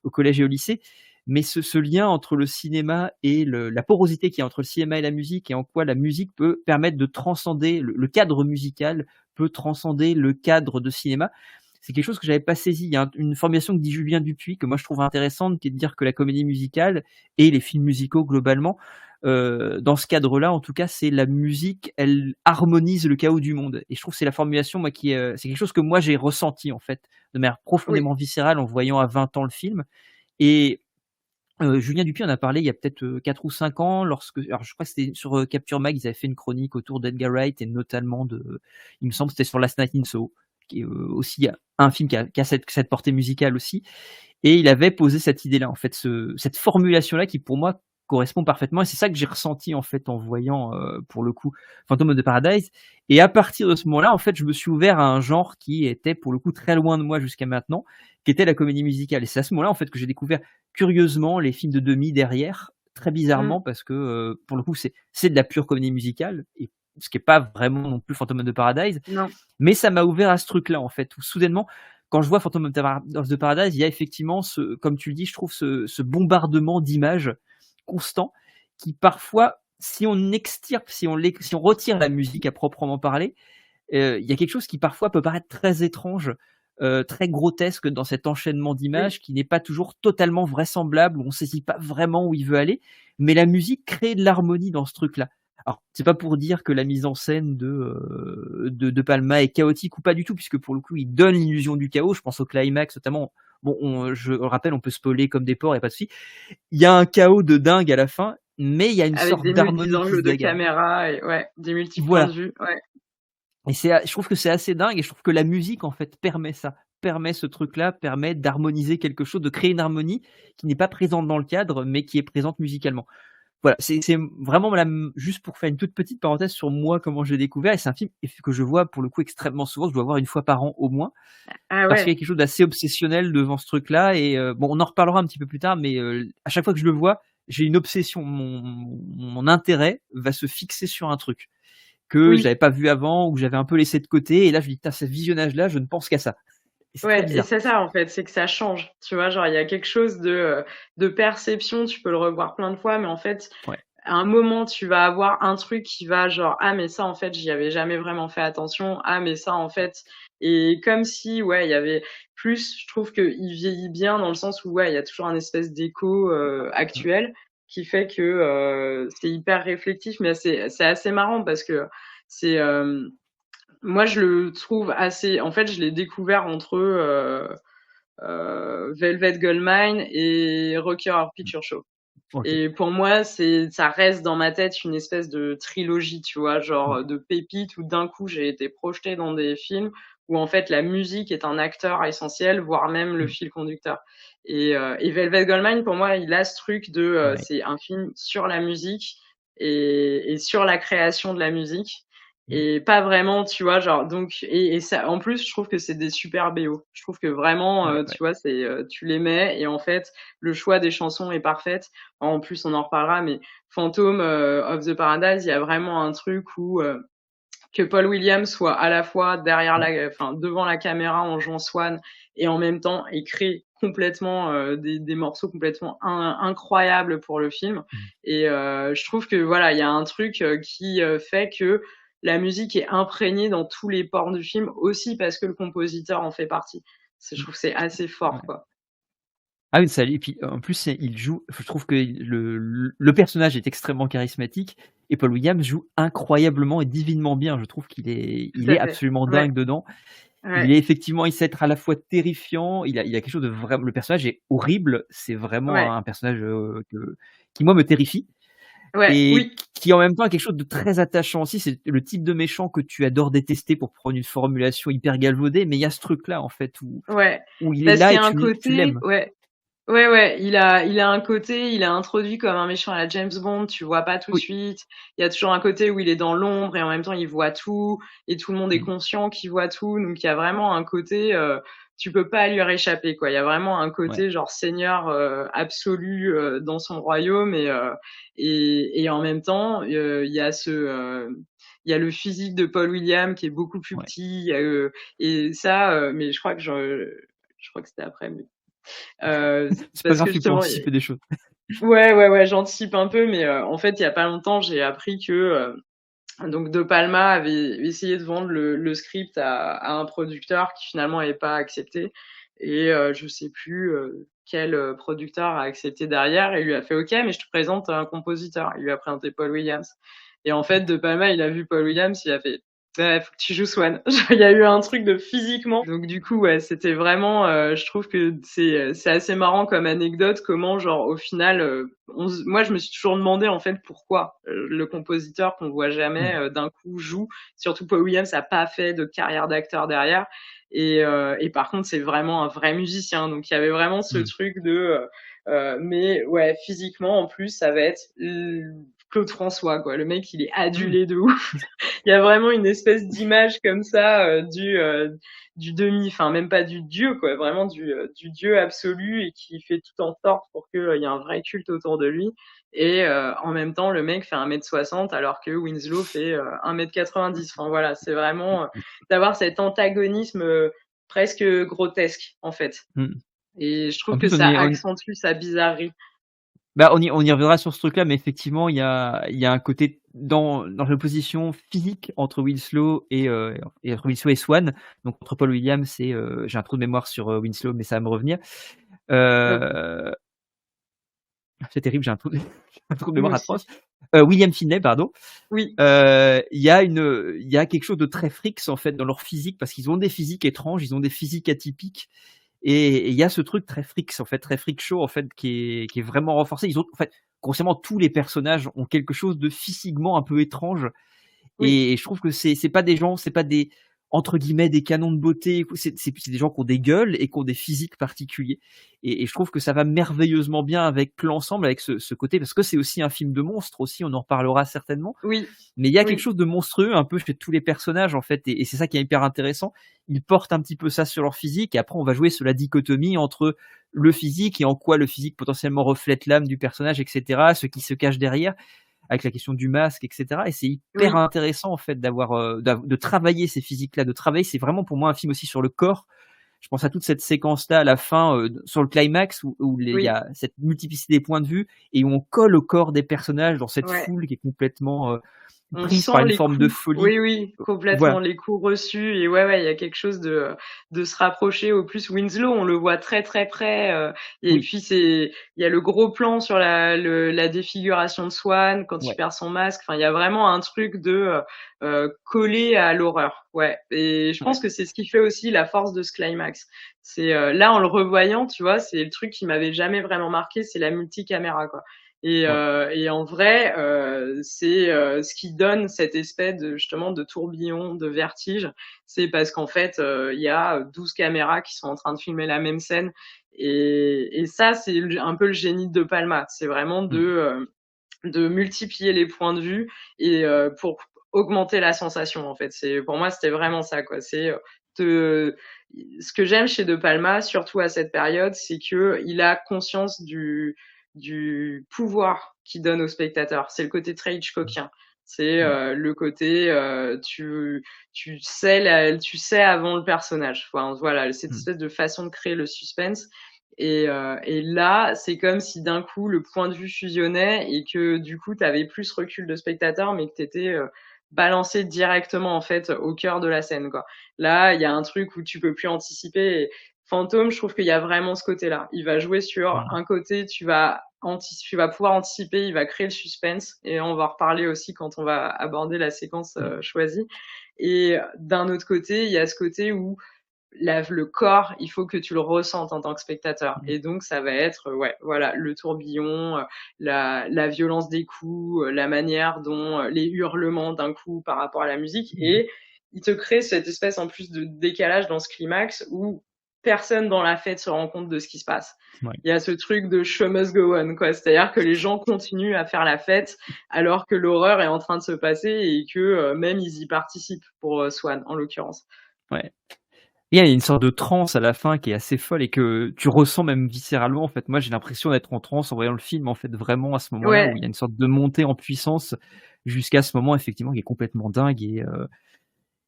B: au collège et au lycée, mais ce lien entre le cinéma et la porosité qu'il y a entre le cinéma et la musique, et en quoi la musique peut permettre de transcender le cadre musical, peut transcender le cadre de cinéma. C'est quelque chose que j'avais pas saisi. Il y a une formulation que dit Julien Dupuis, que moi je trouve intéressante, qui est de dire que la comédie musicale et les films musicaux globalement, dans ce cadre-là, en tout cas, c'est la musique, elle harmonise le chaos du monde. Et je trouve que c'est la formulation, moi, c'est quelque chose que moi j'ai ressenti en fait, de manière
D: Oui.
B: profondément viscérale en voyant à 20 ans le film. Et Julien Dupuis en a parlé il y a peut-être 4 ou 5 ans, alors je crois que c'était sur Capture Mag, ils avaient fait une chronique autour d'Edgar Wright et notamment il me semble que c'était sur Last Night in Soho, qui est aussi un film qui a cette portée musicale aussi. Et il avait posé cette idée-là, en fait, cette formulation-là qui pour moi correspond parfaitement. Et c'est ça que j'ai ressenti en fait en voyant pour le coup Phantom of the Paradise. Et à partir de ce moment-là, en fait, je me suis ouvert à un genre qui était pour le coup très loin de moi jusqu'à maintenant, qui était la comédie musicale. Et c'est à ce moment-là en fait que j'ai découvert curieusement les films de demi derrière, très
D: Mmh.
B: bizarrement parce que pour le coup c'est de la pure comédie musicale, et ce qui est pas vraiment non plus Phantom of the Paradise.
D: Non.
B: Mais ça m'a ouvert à ce truc-là, en fait, où soudainement, quand je vois Phantom of the Paradise, il y a effectivement comme tu le dis, je trouve ce bombardement d'images constant qui parfois, si on extirpe, si on retire la musique à proprement parler, il y a quelque chose qui parfois peut paraître très étrange, très grotesque dans cet enchaînement
D: Oui.
B: d'images qui n'est pas toujours totalement vraisemblable, où on saisit pas vraiment où il veut aller, mais la musique crée de l'harmonie dans ce truc-là. Alors, c'est pas pour dire que la mise en scène de Palma est chaotique ou pas du tout, puisque pour le coup, il donne l'illusion du chaos. Je pense au climax notamment. Bon, je le rappelle, on peut spoiler comme des porcs, y a pas de souci. Il y a un chaos de dingue à la fin, mais il y a une
D: Avec
B: sorte
D: des multi
B: d'harmonie qui se
D: angles de
B: dégage.
D: caméra et ouais, des multi points de
B: Voilà.
D: vue. Ouais.
B: Et je trouve que c'est assez dingue, et je trouve que la musique, en fait, permet ça. Permet ce truc-là, permet d'harmoniser quelque chose, de créer une harmonie qui n'est pas présente dans le cadre, mais qui est présente musicalement. Voilà, c'est vraiment juste pour faire une toute petite parenthèse sur moi, comment je l'ai découvert. Et c'est un film que je vois pour le coup extrêmement souvent. Je dois voir une fois par an au moins,
D: Ah
B: parce qu'il y
D: ouais.
B: a quelque chose d'assez obsessionnel devant ce truc-là. Et bon, on en reparlera un petit peu plus tard, mais à chaque fois que je le vois, j'ai une obsession. Mon intérêt va se fixer sur un truc que
D: Oui.
B: j'avais pas vu avant ou que j'avais un peu laissé de côté. Et là, je me dis, putain, ce visionnage-là, je ne pense qu'à ça. Et c'est très
D: Ouais, et
B: bizarre.
D: c'est ça en fait, c'est que ça change. Tu vois, genre il y a quelque chose de perception, tu peux le revoir plein de fois, mais en fait,
B: Ouais.
D: à un moment, tu vas avoir un truc qui va genre ah mais ça en fait, j'y avais jamais vraiment fait attention. Ah mais ça en fait, et comme si ouais, il y avait plus, je trouve que il vieillit bien dans le sens où ouais, il y a toujours un espèce d'écho
B: Mm.
D: actuel qui fait que c'est hyper réflectif, mais c'est assez marrant parce que c'est moi, je le trouve assez. En fait, je l'ai découvert entre Velvet Goldmine et Rocky Horror Picture Show.
B: Ok.
D: Et pour moi, ça reste dans ma tête une espèce de trilogie, tu vois, genre de pépites où d'un coup j'ai été projetée dans des films où en fait la musique est un acteur essentiel, voire même le
B: Mm.
D: fil conducteur. Et Velvet Goldmine, pour moi, il a ce truc de,
B: Ouais.
D: c'est un film sur la musique et sur la création de la musique.
B: Mm.
D: Et pas vraiment, tu vois, genre donc et ça en plus, je trouve que c'est des super BO. Je trouve que vraiment,
B: Ouais.
D: tu vois, tu les mets et en fait, le choix des chansons est parfait. En plus, on en reparlera, mais Phantom of the Paradise, il y a vraiment un truc où que Paul Williams soit à la fois devant la caméra en jouant Swan et en même temps écrit complètement des morceaux complètement incroyables pour le film. Et je trouve que voilà, il y a un truc qui fait que la musique est imprégnée dans tous les pores du film, aussi parce que le compositeur en fait partie. Je trouve que c'est assez fort,
B: Ouais.
D: quoi.
B: Ah oui, ça et puis en plus, il joue je trouve que le personnage est extrêmement charismatique et Paul Williams joue incroyablement et divinement bien. Je trouve
D: Tout
B: il
D: à
B: est
D: fait.
B: absolument
D: Ouais,
B: dingue dedans.
D: ouais,
B: Il sait être à la fois terrifiant, il a quelque chose de vraiment le personnage est horrible, c'est vraiment
D: ouais,
B: un personnage, qui moi me terrifie
D: ouais,
B: et
D: oui,
B: qui en même temps a quelque chose de très attachant aussi. C'est le type de méchant que tu adores détester pour prendre une formulation hyper galvaudée, mais il y a ce truc-là en fait
D: ouais.
B: où il est
D: Parce
B: là
D: qu'il y
B: et
D: a un
B: tu
D: côté,
B: l'aimes.
D: ouais. Ouais, ouais, il a un côté, il est introduit comme un méchant à la James Bond, tu vois pas tout de
B: Oui.
D: suite. Il y a toujours un côté où il est dans l'ombre et en même temps il voit tout et tout le monde est
B: Mmh.
D: conscient qu'il voit tout. Donc il y a vraiment un côté, tu peux pas lui réchapper, quoi. Il y a vraiment un
B: Ouais,
D: côté genre seigneur absolu dans son royaume et en même temps il y a le physique de Paul Williams qui est beaucoup plus
B: ouais.
D: petit, et ça, mais je crois que c'était après, mais
B: C'est pas
D: parce
B: grave,
D: que
B: tu peux
D: justement,
B: anticiper des choses.
D: ouais, ouais, ouais, j'anticipe un peu, mais en fait, il y a pas longtemps, j'ai appris que donc De Palma avait essayé de vendre le script à un producteur qui finalement n'avait pas accepté. Et je sais plus quel producteur a accepté derrière et lui a fait OK, mais je te présente un compositeur. Il lui a présenté Paul Williams. Et en fait, De Palma, il a vu Paul Williams, il a fait ouais, faut que tu joues Swan. Il y a eu un truc de physiquement. Donc du coup, ouais, c'était vraiment. Je trouve que c'est assez marrant comme anecdote comment genre au final, moi je me suis toujours demandé en fait pourquoi le compositeur qu'on voit jamais
B: Mmh.
D: d'un coup joue. Surtout Paul Williams a pas fait de carrière d'acteur derrière. Et par contre, c'est vraiment un vrai musicien. Donc il y avait vraiment ce
B: Mmh.
D: truc de. Mais ouais, physiquement en plus, ça va être Claude François, quoi. Le mec, il est
B: Mmh.
D: adulé de ouf. Il y a vraiment une espèce d'image comme ça du demi, enfin même pas du dieu, quoi, vraiment du dieu absolu et qui fait tout en sorte pour qu'il y ait un vrai culte autour de lui. Et en même temps, le mec fait 1,60 m alors que Winslow fait 1,90 m. Enfin voilà, c'est vraiment d'avoir cet antagonisme presque grotesque en fait.
B: Mmh.
D: Et je trouve
B: En
D: que
B: plus,
D: ça accentue sa bizarrerie.
B: bah, on y reviendra sur ce truc-là, mais effectivement, il y a un côté dans l'opposition physique entre Winslow et entre Winslow et Swan, donc entre Paul Williams et j'ai un trou de mémoire sur, Winslow, mais ça va me revenir.
D: Donc,
B: Heu, c'est terrible, j'ai un trou de un trou de
D: moi
B: mémoire
D: aussi.
B: atroce. William Finney, pardon.
D: Oui,
B: Il y a quelque chose de très frics, en fait, dans leur physique, parce qu'ils ont des physiques étranges, ils ont des physiques atypiques. Et il y a ce truc très freaks, en fait, très freak show, en fait, qui est vraiment renforcé. Ils ont en fait, grossièrement, tous les personnages ont quelque chose de physiquement un peu étrange
D: oui,
B: et je trouve que c'est pas des gens, c'est pas des entre guillemets «des canons de beauté», c'est des gens qui ont des gueules et qui ont des physiques particuliers et je trouve que ça va merveilleusement bien avec l'ensemble, avec ce côté parce que c'est aussi un film de monstres aussi, on en reparlera certainement.
D: oui,
B: Mais il y a quelque
D: oui,
B: chose de monstrueux un peu chez tous les personnages en fait et c'est ça qui est hyper intéressant. Ils portent un petit peu ça sur leur physique et après on va jouer sur la dichotomie entre le physique et en quoi le physique potentiellement reflète l'âme du personnage et cetera, ce qui se cache derrière avec la question du masque et cetera et c'est hyper
D: oui,
B: intéressant en fait de travailler ces physiques-là, de travailler c'est vraiment pour moi un film aussi sur le corps. Je pense à toute cette séquence-là à la fin, sur le climax où il y
D: oui.
B: a cette multiplicité des points de vue et où on colle au corps des personnages dans cette
D: Ouais.
B: foule qui est complètement,
D: On
B: prise par
D: sent
B: une
D: les
B: forme de
D: coups.
B: folie.
D: Oui, oui, complètement,
B: Voilà,
D: les coups reçus et ouais, ouais, il y a quelque chose de se rapprocher. Au plus, Winslow, on le voit très, très près, et
B: oui,
D: puis il y a le gros plan sur la défiguration de Swan quand il
B: ouais,
D: perd son masque. Enfin, il y a vraiment un truc de collé à l'horreur. Ouais. Et je
B: ouais,
D: pense que c'est ce qui fait aussi la force de ce climax. C'est là, en le revoyant, tu vois, c'est le truc qui m'avait jamais vraiment marqué, c'est la multicaméra, quoi.
B: ouais,
D: Et en vrai, c'est ce qui donne cette espèce de justement de tourbillon, de vertige. C'est parce qu'en fait, il y a 12 caméras qui sont en train de filmer la même scène. Et ça, c'est un peu le génie de Palma. C'est vraiment
B: mmh,
D: de multiplier les points de vue et pour augmenter la sensation, en fait. Pour moi, c'était vraiment ça, quoi. De Ce que j'aime chez De Palma, surtout à cette période, c'est que il a conscience du pouvoir qu'il donne au spectateur. C'est le côté très Hitchcockien. C'est le côté tu sais avant le personnage. Enfin, voilà, cette espèce de façon de créer le suspense. Et là, c'est comme si d'un coup le point de vue fusionnait et que du coup tu avais plus recul de spectateur, mais que t'étais balancé directement en fait au cœur de la scène, quoi. Là, il y a un truc où tu peux plus anticiper. Et Fantôme, je trouve qu'il y a vraiment ce côté-là. Il va jouer sur un côté, tu vas pouvoir anticiper, il va créer le suspense, et on va en reparler aussi quand on va aborder la séquence choisie. Et d'un autre côté, il y a ce côté où le corps, il faut que tu le ressentes en tant que spectateur. Et donc, ça va être, ouais, voilà, le tourbillon, la violence des coups, la manière dont les hurlements d'un coup par rapport à la musique. Et il te crée cette espèce en plus de décalage dans ce climax où personne dans la fête se rend compte de ce qui se passe.
B: Ouais.
D: Il y a ce truc de show must go on, quoi. C'est-à-dire que les gens continuent à faire la fête alors que l'horreur est en train de se passer et que même ils y participent pour Swan, en l'occurrence.
B: Ouais. Il y a une sorte de transe à la fin qui est assez folle et que tu ressens même viscéralement, en fait. Moi, j'ai l'impression d'être en transe en voyant le film, en fait, vraiment à ce moment-là où
D: Ouais,
B: il y a une sorte de montée en puissance jusqu'à ce moment, effectivement, qui est complètement dingue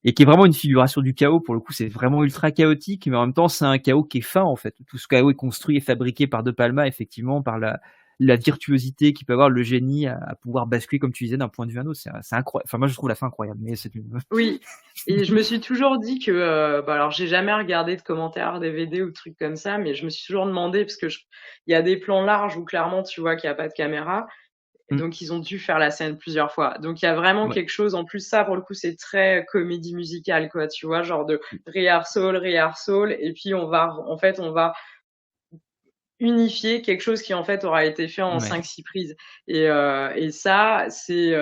B: et qui est vraiment une figuration du chaos. Pour le coup, c'est vraiment ultra chaotique, mais en même temps, c'est un chaos qui est fin, en fait. Tout ce chaos est construit et fabriqué par De Palma, effectivement, par la virtuosité qui peut avoir le génie à pouvoir basculer, comme tu disais, d'un point de vue à un autre. C'est incroyable. Enfin, moi, je trouve la fin incroyable, mais c'est une...
D: oui. Et je me suis toujours dit que, alors j'ai jamais regardé de commentaires DVD ou de trucs comme ça, mais je me suis toujours demandé, parce que il y a des plans larges où clairement tu vois qu'il y a pas de caméra, donc ils ont dû faire la scène plusieurs fois. Donc il y a vraiment
B: Ouais.
D: quelque chose, en plus ça pour le coup c'est très comédie musicale, quoi, tu vois, genre de rehearsal, et puis on va unifier quelque chose qui en fait aura été fait en
B: Ouais.
D: 5-6 prises. Et ça, c'est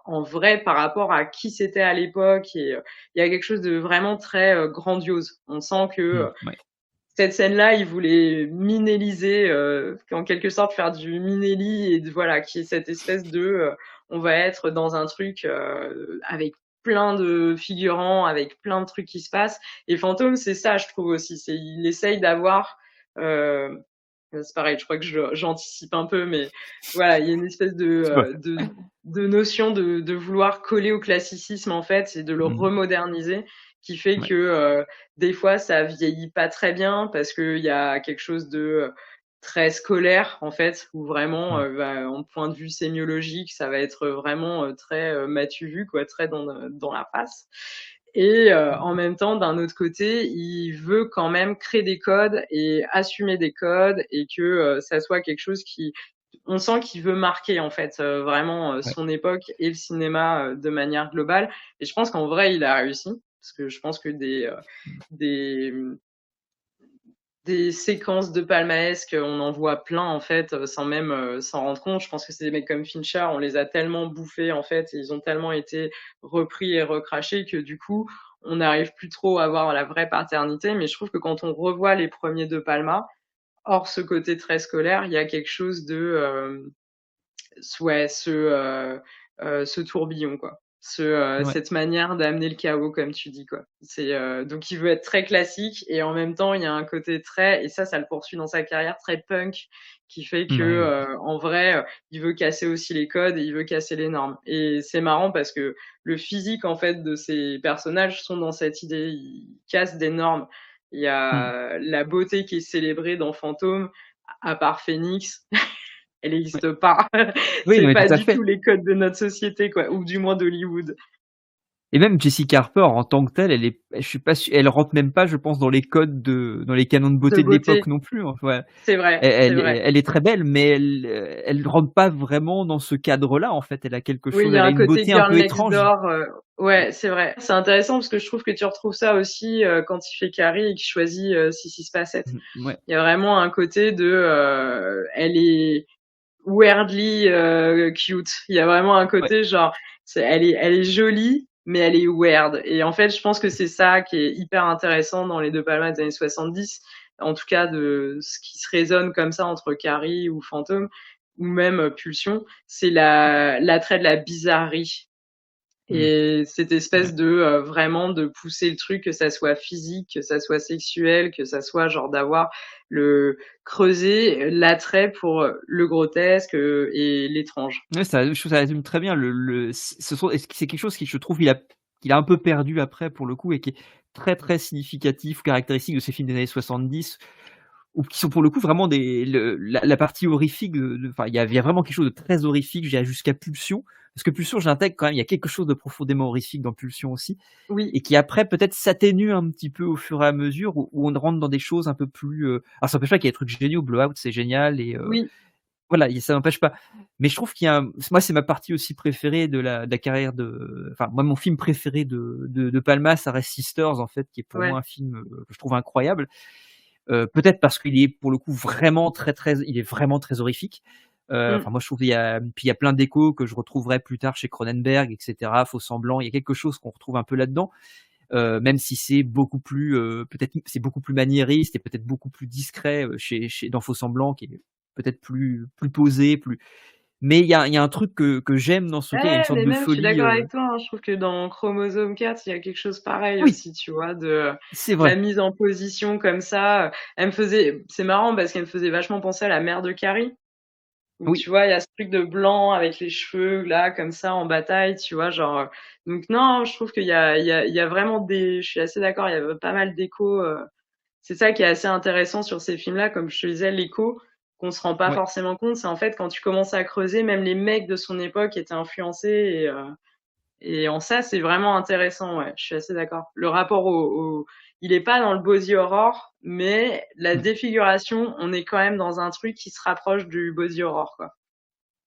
D: en vrai par rapport à qui c'était à l'époque. Et il y a quelque chose de vraiment très grandiose. On sent que
B: Ouais.
D: cette scène-là, ils voulaient Minéliser, en quelque sorte faire du Minelli, et voilà, qui est cette espèce de on va être dans un truc avec plein de figurants, avec plein de trucs qui se passent. Et Fantôme, c'est ça, je trouve aussi. Il essaye d'avoir euh, c'est pareil, je crois que j'anticipe un peu, mais voilà, il y a une espèce
B: C'est pas
D: de notion de vouloir coller au classicisme, en fait, et de le remoderniser, qui fait
B: Ouais.
D: que des fois, ça vieillit pas très bien parce qu'il y a quelque chose de très scolaire, en fait, où vraiment, en point de vue sémiologique, ça va être vraiment très m'as-tu vu, quoi, très dans la face. Et en même temps, d'un autre côté, il veut quand même créer des codes et assumer des codes, et que ça soit quelque chose qui, on sent qu'il veut marquer en fait vraiment
B: Ouais.
D: son époque et le cinéma de manière globale. Et je pense qu'en vrai, il a réussi, parce que je pense que des des séquences de palmaesque, on en voit plein en fait, sans même s'en rendre compte. Je pense que c'est des mecs comme Fincher, on les a tellement bouffés en fait, et ils ont tellement été repris et recrachés que du coup, on n'arrive plus trop à avoir la vraie paternité. Mais je trouve que quand on revoit les premiers De Palma, hors ce côté très scolaire, il y a quelque chose de ouais, ce tourbillon, quoi.
B: Ouais.
D: Cette manière d'amener le chaos, comme tu dis, quoi. C'est donc il veut être très classique, et en même temps, il y a un côté très, et ça le poursuit dans sa carrière, très punk, qui fait que
B: Ouais, ouais.
D: en vrai, il veut casser aussi les codes et il veut casser les normes. Et c'est marrant parce que le physique en fait de ces personnages sont dans cette idée, ils cassent des normes. Il y a la beauté qui est célébrée dans Fantôme, à part Phoenix. Elle
B: Ouais.
D: n'existe pas.
B: Oui, non,
D: C'est
B: mais
D: pas
B: tout à
D: du
B: fait.
D: tout les codes de notre société, quoi, ou du moins d'Hollywood.
B: Et même Jessica Harper en tant que telle, je suis pas su elle rentre même pas, je pense, dans les codes dans les canons de
D: De
B: beauté de l'époque
D: beauté,
B: non plus, hein. Ouais.
D: c'est vrai,
B: Elle
D: c'est
B: elle est
D: vrai.
B: elle est très belle, mais elle rentre pas vraiment dans ce cadre-là, en fait. Elle a quelque
D: Oui, il
B: chose
D: y a
B: elle a
D: un
B: une
D: côté
B: beauté un
D: girl
B: peu
D: next
B: étrange.
D: door, ouais, c'est vrai. C'est intéressant parce que je trouve que tu retrouves ça aussi, quand il fait Carrie et qu'il choisit, 667.
B: Ouais,
D: Il y a vraiment un côté de, elle est weirdly cute. Il y a vraiment un
B: ouais.
D: côté genre, elle est jolie, mais elle est weird. Et en fait, je pense que c'est ça qui est hyper intéressant dans les De Palma des années 70. En tout cas, de ce qui se résonne comme ça entre Carrie ou Fantôme, ou même Pulsion, c'est l'attrait de la bizarrerie. Et cette espèce de vraiment de pousser le truc, que ça soit physique, que ça soit sexuel, que ça soit genre d'avoir le creuser l'attrait pour le grotesque et l'étrange.
B: Ouais, ça je trouve ça résume très bien c'est quelque chose qui je trouve qu'il a un peu perdu après pour le coup et qui est très, très significatif, caractéristique de ces films des années 70 ou qui sont pour le coup vraiment la partie horrifique de enfin il y a vraiment quelque chose de très horrifique, j'irais jusqu'à Pulsion. Parce que Pulsion, j'intègre quand même, il y a quelque chose de profondément horrifique dans Pulsion aussi
D: Oui,
B: et qui après peut-être s'atténue un petit peu au fur et à mesure où on rentre dans des choses un peu plus, alors ça n'empêche pas qu'il y ait des trucs géniaux, Blowout c'est génial et
D: oui,
B: voilà, ça n'empêche pas. Mais je trouve qu'il y a moi, c'est ma partie aussi préférée de la carrière enfin, moi, mon film préféré de Palma, ça reste Sisters, en fait, qui est pour moi
D: ouais.
B: un film, que je trouve incroyable. Peut-être parce qu'il est pour le coup vraiment il est vraiment très horrifique.
D: Mmh.
B: Enfin moi je trouve il y a plein d'échos que je retrouverai plus tard chez Cronenberg et cetera, Faux semblants. Il y a quelque chose qu'on retrouve un peu là-dedans, même si c'est beaucoup plus, peut-être c'est beaucoup plus maniériste et peut-être beaucoup plus discret, chez dans Faux semblants qui est peut-être plus posé, mais il y a un truc que j'aime dans ce cas, il y a une
D: Ouais,
B: sorte
D: mais
B: de
D: même, je suis
B: folie,
D: d'accord avec toi, hein. Je trouve que dans Chromosome 4, il y a quelque chose pareil
B: oui,
D: aussi, tu vois, de
B: c'est
D: la
B: vrai.
D: mise en position comme ça. C'est marrant parce qu'elle me faisait vachement penser à la mère de Carrie. Où
B: Oui,
D: tu vois, il y a ce truc de blanc avec les cheveux là comme ça en bataille, tu vois, genre donc non, je trouve qu'il y a vraiment je suis assez d'accord, il y a pas mal d'échos, c'est ça qui est assez intéressant sur ces films-là, comme je te disais, l'écho qu'on se rend pas
B: ouais.
D: forcément compte, c'est en fait quand tu commences à creuser, même les mecs de son époque étaient influencés et en ça, c'est vraiment intéressant, ouais, je suis assez d'accord. Le rapport au il est pas dans le body horror, mais la
B: Mmh.
D: défiguration, on est quand même dans un truc qui se rapproche du body horror, quoi.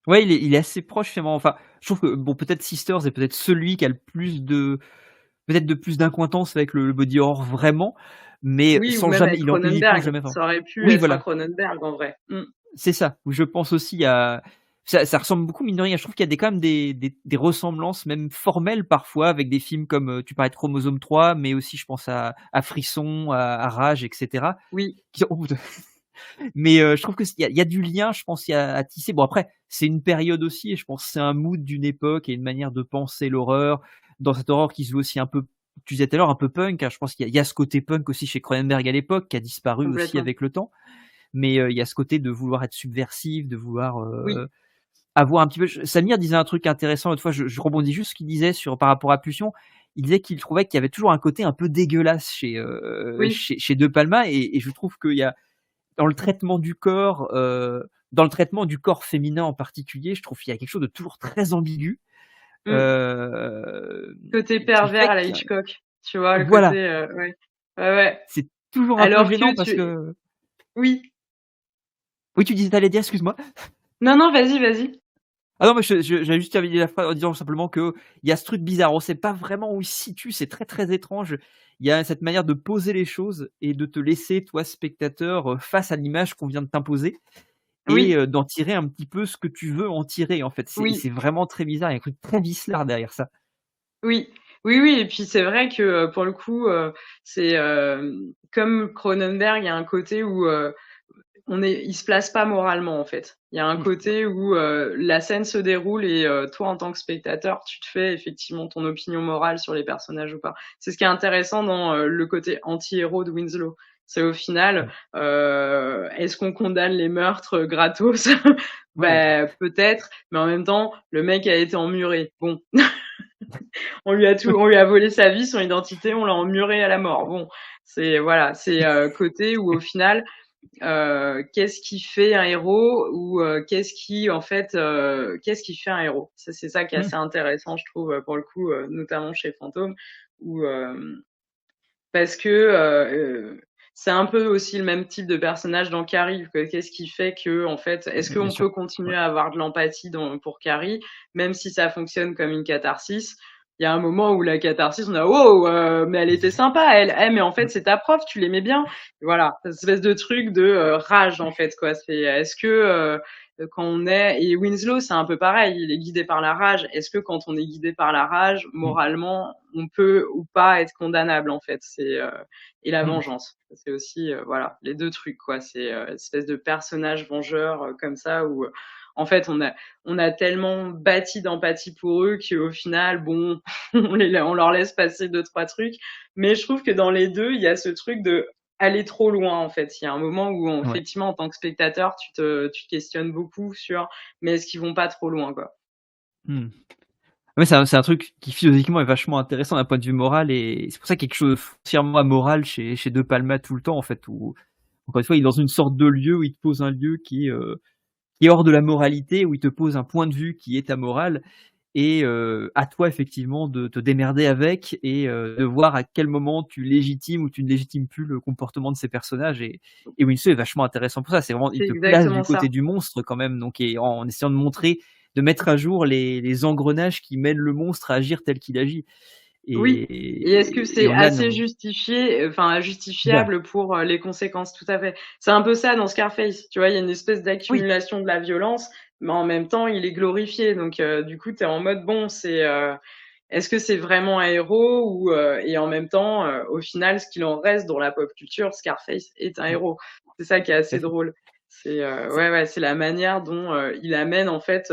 B: Ouais, il est assez proche finalement, enfin, je trouve que bon, peut-être Sisters est peut-être celui qui a le plus de plus d'incointance avec le body horror vraiment, mais
D: Oui, ou
B: sans
D: même
B: jamais
D: avec
B: il y pense
D: Cronenberg.
B: jamais vraiment.
D: Ça aurait pu
B: Oui,
D: être un
B: voilà.
D: Cronenberg en vrai. Mmh.
B: C'est ça, où je pense aussi à ça ressemble beaucoup mine de rien, je trouve qu'il y a quand même des ressemblances même formelles parfois avec des films comme, tu parlais de Chromosome 3, mais aussi je pense à Frisson, à Rage et cetera,
D: Oui,
B: qui sont mais je trouve que il y a du lien, je pense, il y a à tisser. Bon après, c'est une période aussi et je pense que c'est un mood d'une époque et une manière de penser l'horreur, dans cette horreur qui se veut aussi un peu, tu disais tout à l'heure, un peu punk, hein. Je pense qu'il y a ce côté punk aussi chez Cronenberg à l'époque, qui a disparu aussi
D: complètement.
B: avec le temps. Mais il y a ce côté de vouloir être subversif, de vouloir,
D: Oui.
B: avoir un petit peu Samir disait un truc intéressant l'autre fois, je rebondis juste ce qu'il disait par rapport à Pulsion. Il disait qu'il trouvait qu'il y avait toujours un côté un peu dégueulasse
D: Oui.
B: chez De Palma et je trouve qu'il y a dans le traitement du corps, dans le traitement du corps féminin en particulier, je trouve qu'il y a quelque chose de toujours très ambigu,
D: Mmh. Côté
B: qui
D: pervers
B: fait
D: à la
B: qu'il y a
D: Hitchcock, tu vois? Le côté,
B: voilà,
D: ouais. Ouais, ouais.
B: c'est toujours un peu
D: Alors
B: gênant
D: que
B: parce
D: tu
B: que
D: oui.
B: oui, tu allais dire, excuse-moi?
D: Non, non, vas-y, vas-y.
B: Ah non, mais j'avais juste terminé la phrase en disant simplement qu'il y a ce truc bizarre, on sait pas vraiment où il se situe, c'est très, très étrange. Il y a cette manière de poser les choses et de te laisser, toi, spectateur, face à l'image qu'on vient de t'imposer et
D: Oui,
B: d'en tirer un petit peu ce que tu veux en tirer, en fait. C'est
D: oui.
B: vraiment très bizarre, il y a un truc très vicelard derrière ça.
D: Oui, oui, oui, et puis c'est vrai que, pour le coup, c'est, comme Cronenberg, il y a un côté où, il se place pas moralement, en fait. Il y a un
B: Mmh,
D: côté où, la scène se déroule et toi, en tant que spectateur, tu te fais effectivement ton opinion morale sur les personnages ou pas. C'est ce qui est intéressant dans, le côté anti-héros de Winslow. C'est au final,
B: mmh.
D: est-ce qu'on condamne les meurtres gratos?
B: Ouais,
D: Bah, peut-être, mais en même temps, le mec a été emmuré. Bon. On lui a volé sa vie, son identité, on l'a emmuré à la mort. Bon, c'est voilà, c'est côté où au final, qu'est-ce qui fait un héros ou qu'est-ce qui en fait, qu'est-ce qui fait un héros? C'est ça qui est
B: mmh,
D: assez intéressant, je trouve, pour le coup, notamment chez Fantôme, où parce que c'est un peu aussi le même type de personnage dans Carrie. Qu'est-ce qui fait que en fait, est-ce
B: bien
D: qu'on
B: sûr.
D: peut
B: Ouais.
D: continuer à avoir de l'empathie pour Carrie, même si ça fonctionne comme une catharsis? Il y a un moment où la catharsis, on a oh, mais elle était sympa, elle. Eh, mais en fait,
B: Mmh,
D: c'est ta prof, tu l'aimais bien. Voilà, cette espèce de truc de rage en fait quoi. C'est est-ce que quand on est et Winslow, c'est un peu pareil. Il est guidé par la rage. Est-ce que quand on est guidé par la rage,
B: mmh,
D: moralement, on peut ou pas être condamnable en fait? C'est et la
B: mmh.
D: vengeance. C'est aussi voilà, les 2 trucs quoi. C'est espèce de personnage vengeur comme ça où en fait, on a tellement bâti d'empathie pour eux qu'au final, bon, on leur laisse passer 2-3 trucs. Mais je trouve que dans les deux, il y a ce truc de aller trop loin, en fait. Il y a un moment où,
B: Ouais.
D: effectivement, en tant que spectateur, tu te questionnes beaucoup sur, mais est-ce qu'ils vont pas trop loin, quoi?
B: Mmh. Ouais, c'est un truc qui philosophiquement est vachement intéressant d'un point de vue moral et c'est pour ça qu'il y a quelque chose de foncièrement amoral chez De Palma tout le temps en fait, où encore une fois, il est dans une sorte de lieu où il te pose un lieu qui est hors de la moralité, où il te pose un point de vue qui est amoral et à toi effectivement de te démerder avec et de voir à quel moment tu légitimes ou tu ne légitimes plus le comportement de ces personnages et Winslow est vachement intéressant pour ça. C'est vraiment il
D: C'est
B: te place
D: exactement
B: du
D: ça.
B: côté du monstre quand même, donc et en essayant de montrer de mettre à jour les engrenages qui mènent le monstre à agir tel qu'il agit
D: Oui. Et est-ce que
B: et
D: c'est
B: on a
D: assez
B: nos
D: justifié, enfin
B: voilà.
D: justifiable pour les conséquences? Tout à fait. C'est un peu ça dans Scarface. Tu vois, il y a une espèce
B: Oui.
D: d'accumulation de la violence, mais en même temps, il est glorifié. Donc, du coup, t'es en mode bon, est-ce que c'est vraiment un héros ou et en même temps, au final, ce qu'il en reste dans la pop culture, Scarface est un
B: Mmh,
D: héros. C'est ça qui est
B: tout à
D: assez
B: fait.
D: drôle. C'est ouais, c'est la manière dont il amène en fait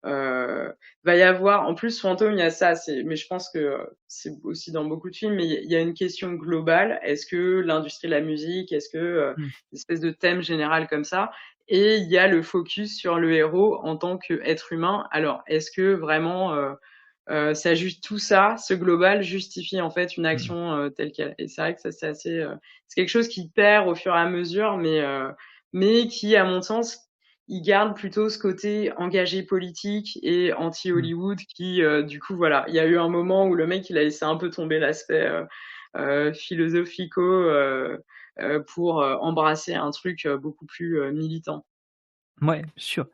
D: va y avoir en plus Fantôme, il y a ça, mais je pense que c'est aussi dans beaucoup de films, mais il y a une question globale. Est-ce que l'industrie de la musique, est-ce que
B: Mmh,
D: une espèce de thème général comme ça? Et il y a le focus sur le héros en tant qu'être humain. Alors, est-ce que vraiment ça juste tout ça, ce global justifie en fait une
B: mmh,
D: action telle quelle. Et c'est vrai que ça c'est assez, c'est quelque chose qui perd au fur et à mesure, mais qui, à mon sens, il garde plutôt ce côté engagé politique et
B: mmh.
D: anti-Hollywood qui, du coup, voilà, il y a eu un moment où le mec il a laissé un peu tomber l'aspect philosophico pour embrasser un truc beaucoup plus militant.
B: Ouais, sûr.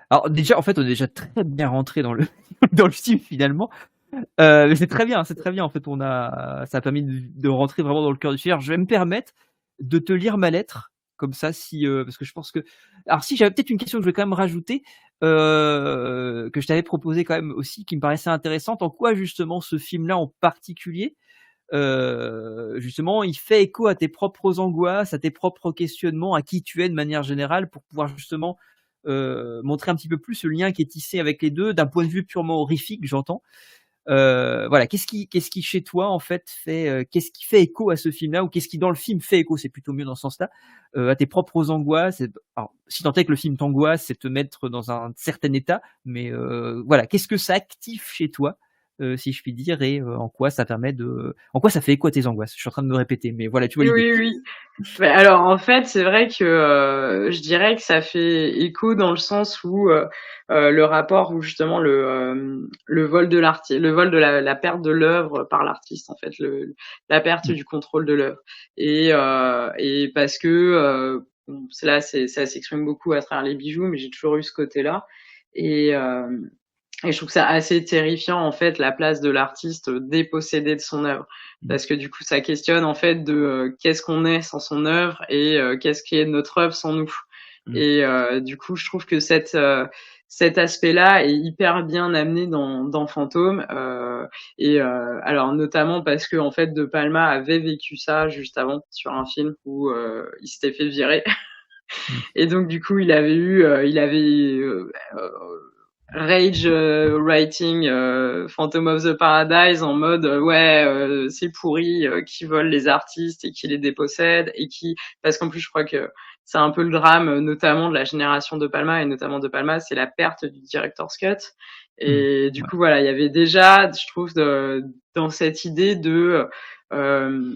B: Alors déjà, en fait, on est déjà très bien rentré dans le dans le film finalement. Mais c'est très bien en fait, ça a permis de rentrer vraiment dans le cœur du sujet. Alors je vais me permettre de te lire ma lettre, comme ça si, parce que je pense que alors si j'avais peut-être une question que je vais quand même rajouter, que je t'avais proposée quand même aussi, qui me paraissait intéressante. En quoi justement ce film-là en particulier, justement il fait écho à tes propres angoisses, à tes propres questionnements, à qui tu es de manière générale pour pouvoir justement, montrer un petit peu plus ce lien qui est tissé avec les 2 d'un point de vue purement horrifique, j'entends. Voilà, qu'est-ce qui chez toi en fait fait, qu'est-ce qui fait écho à ce film-là ou qu'est-ce qui dans le film fait écho, c'est plutôt mieux dans ce sens-là, à tes propres angoisses et alors si tant est que le film t'angoisse, c'est te mettre dans un certain état, mais voilà, qu'est-ce que ça active chez toi, si je puis dire et en quoi ça fait écho à tes angoisses? Je suis en train de me répéter, mais voilà, tu vois
D: Oui,
B: l'idée.
D: oui, oui. Beh, alors, en fait, c'est vrai que, je dirais que ça fait écho dans le sens où, le rapport où justement le vol de le vol de la perte de l'œuvre par l'artiste, en fait, la perte
B: Mmh,
D: du contrôle de l'œuvre et parce que, bon, ça s'exprime beaucoup à travers les bijoux, mais j'ai toujours eu ce côté-là et hem et je trouve ça assez terrifiant, en fait, la place de l'artiste dépossédé de son œuvre.
B: mmh,
D: Parce que du coup, ça questionne, en fait, de qu'est-ce qu'on est sans son œuvre et qu'est-ce qui est notre œuvre sans nous.
B: mmh,
D: Et du coup, je trouve que cet aspect-là est hyper bien amené dans Fantôme. Alors notamment parce que en fait, De Palma avait vécu ça juste avant sur un film où il s'était fait virer.
B: mmh,
D: Et donc du coup, il avait rage writing Phantom of the Paradise en mode ouais c'est pourri qui vole les artistes et qui les dépossède et qui parce qu'en plus je crois que c'est un peu le drame notamment de la génération de Palma et notamment de Palma, c'est la perte du director's cut
B: mmh,
D: et du
B: ouais,
D: coup voilà il y avait déjà je trouve dans cette idée de euh,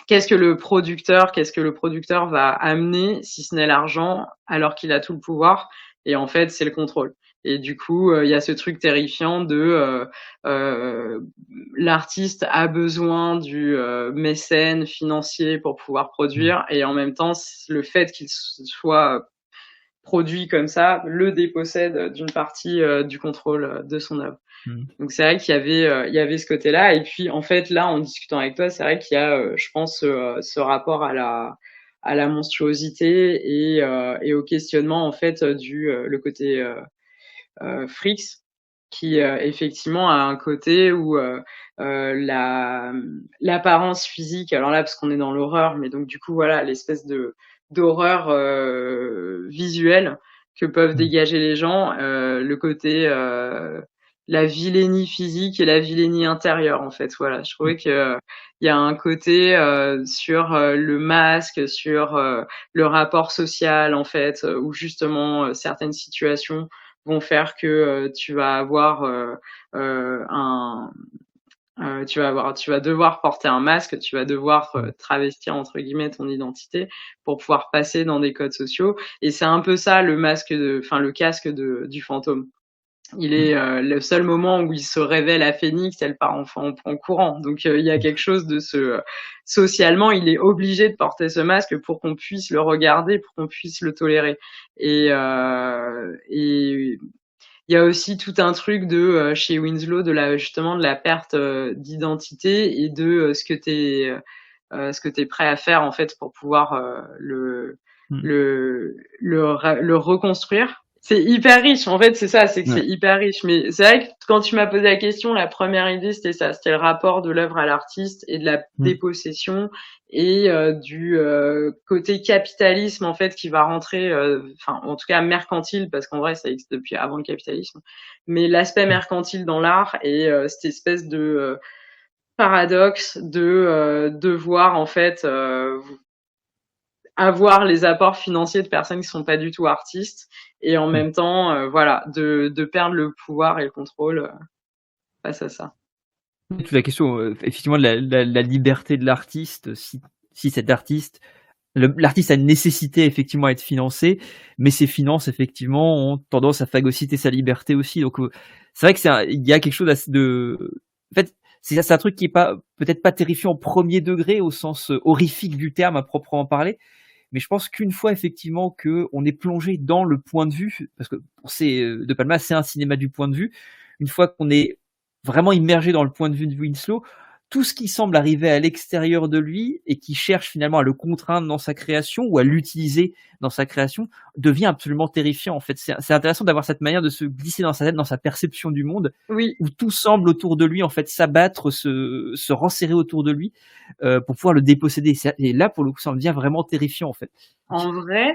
D: qu'est-ce que le producteur va amener si ce n'est l'argent alors qu'il a tout le pouvoir et en fait c'est le contrôle. Et du coup, il y a ce truc terrifiant de l'artiste a besoin du mécène financier pour pouvoir
B: mmh,
D: produire et en même temps le fait qu'il soit produit comme ça le dépossède d'une partie du contrôle de son œuvre.
B: mmh,
D: Donc c'est vrai il y avait ce côté-là et puis en fait là en discutant avec toi, c'est vrai qu'il y a je pense ce rapport à la monstruosité et au questionnement en fait le côté Fricks qui effectivement a un côté où l'apparence physique alors là parce qu'on est dans l'horreur mais donc du coup voilà l'espèce de d'horreur visuelle que peuvent dégager les gens, le côté la vilainie physique et la vilainie intérieure, en fait. Voilà, je trouvais que il y a un côté sur le masque, sur le rapport social, en fait, où justement certaines situations vont faire que tu vas avoir tu vas devoir porter un masque, tu vas devoir travestir entre guillemets ton identité pour pouvoir passer dans des codes sociaux. Et c'est un peu ça le casque du fantôme. Il est le seul moment où il se révèle à Phoenix, elle part en courant. Donc il y a quelque chose de socialement, il est obligé de porter ce masque pour qu'on puisse le regarder, pour qu'on puisse le tolérer. Et il y a aussi tout un truc de chez Winslow de la perte d'identité et de ce que t'es prêt à faire en fait pour pouvoir le reconstruire. C'est hyper riche, en fait, c'est ça, c'est que c'est hyper riche. Mais c'est vrai que quand tu m'as posé la question, la première idée, c'était ça, c'était le rapport de l'œuvre à l'artiste et de la dépossession et du côté capitalisme, en fait, qui va rentrer, en tout cas mercantile, parce qu'en vrai, ça existe depuis avant le capitalisme, mais l'aspect mercantile dans l'art et cette espèce de paradoxe de devoir, en fait, avoir les apports financiers de personnes qui sont pas du tout artistes et en même temps de perdre le pouvoir et le contrôle face à ça.
B: Toute la question effectivement de la liberté de l'artiste, si cet artiste l'artiste a une nécessité effectivement à être financé, mais ses finances effectivement ont tendance à phagocyter sa liberté aussi. Donc c'est vrai que il y a quelque chose en fait c'est un truc qui est pas peut-être pas terrifiant au premier degré au sens horrifique du terme à proprement parler, mais je pense qu'une fois effectivement que on est plongé dans le point de vue, parce que pour De Palma c'est un cinéma du point de vue, une fois qu'on est vraiment immergé dans le point de vue de Winslow, tout ce qui semble arriver à l'extérieur de lui et qui cherche finalement à le contraindre dans sa création ou à l'utiliser dans sa création devient absolument terrifiant. En fait, c'est intéressant d'avoir cette manière de se glisser dans sa tête, dans sa perception du monde,
D: Oui.
B: où tout semble autour de lui en fait s'abattre, se resserrer autour de lui pour pouvoir le déposséder. Et là, pour le coup, ça en devient vraiment terrifiant en fait.
D: En vrai,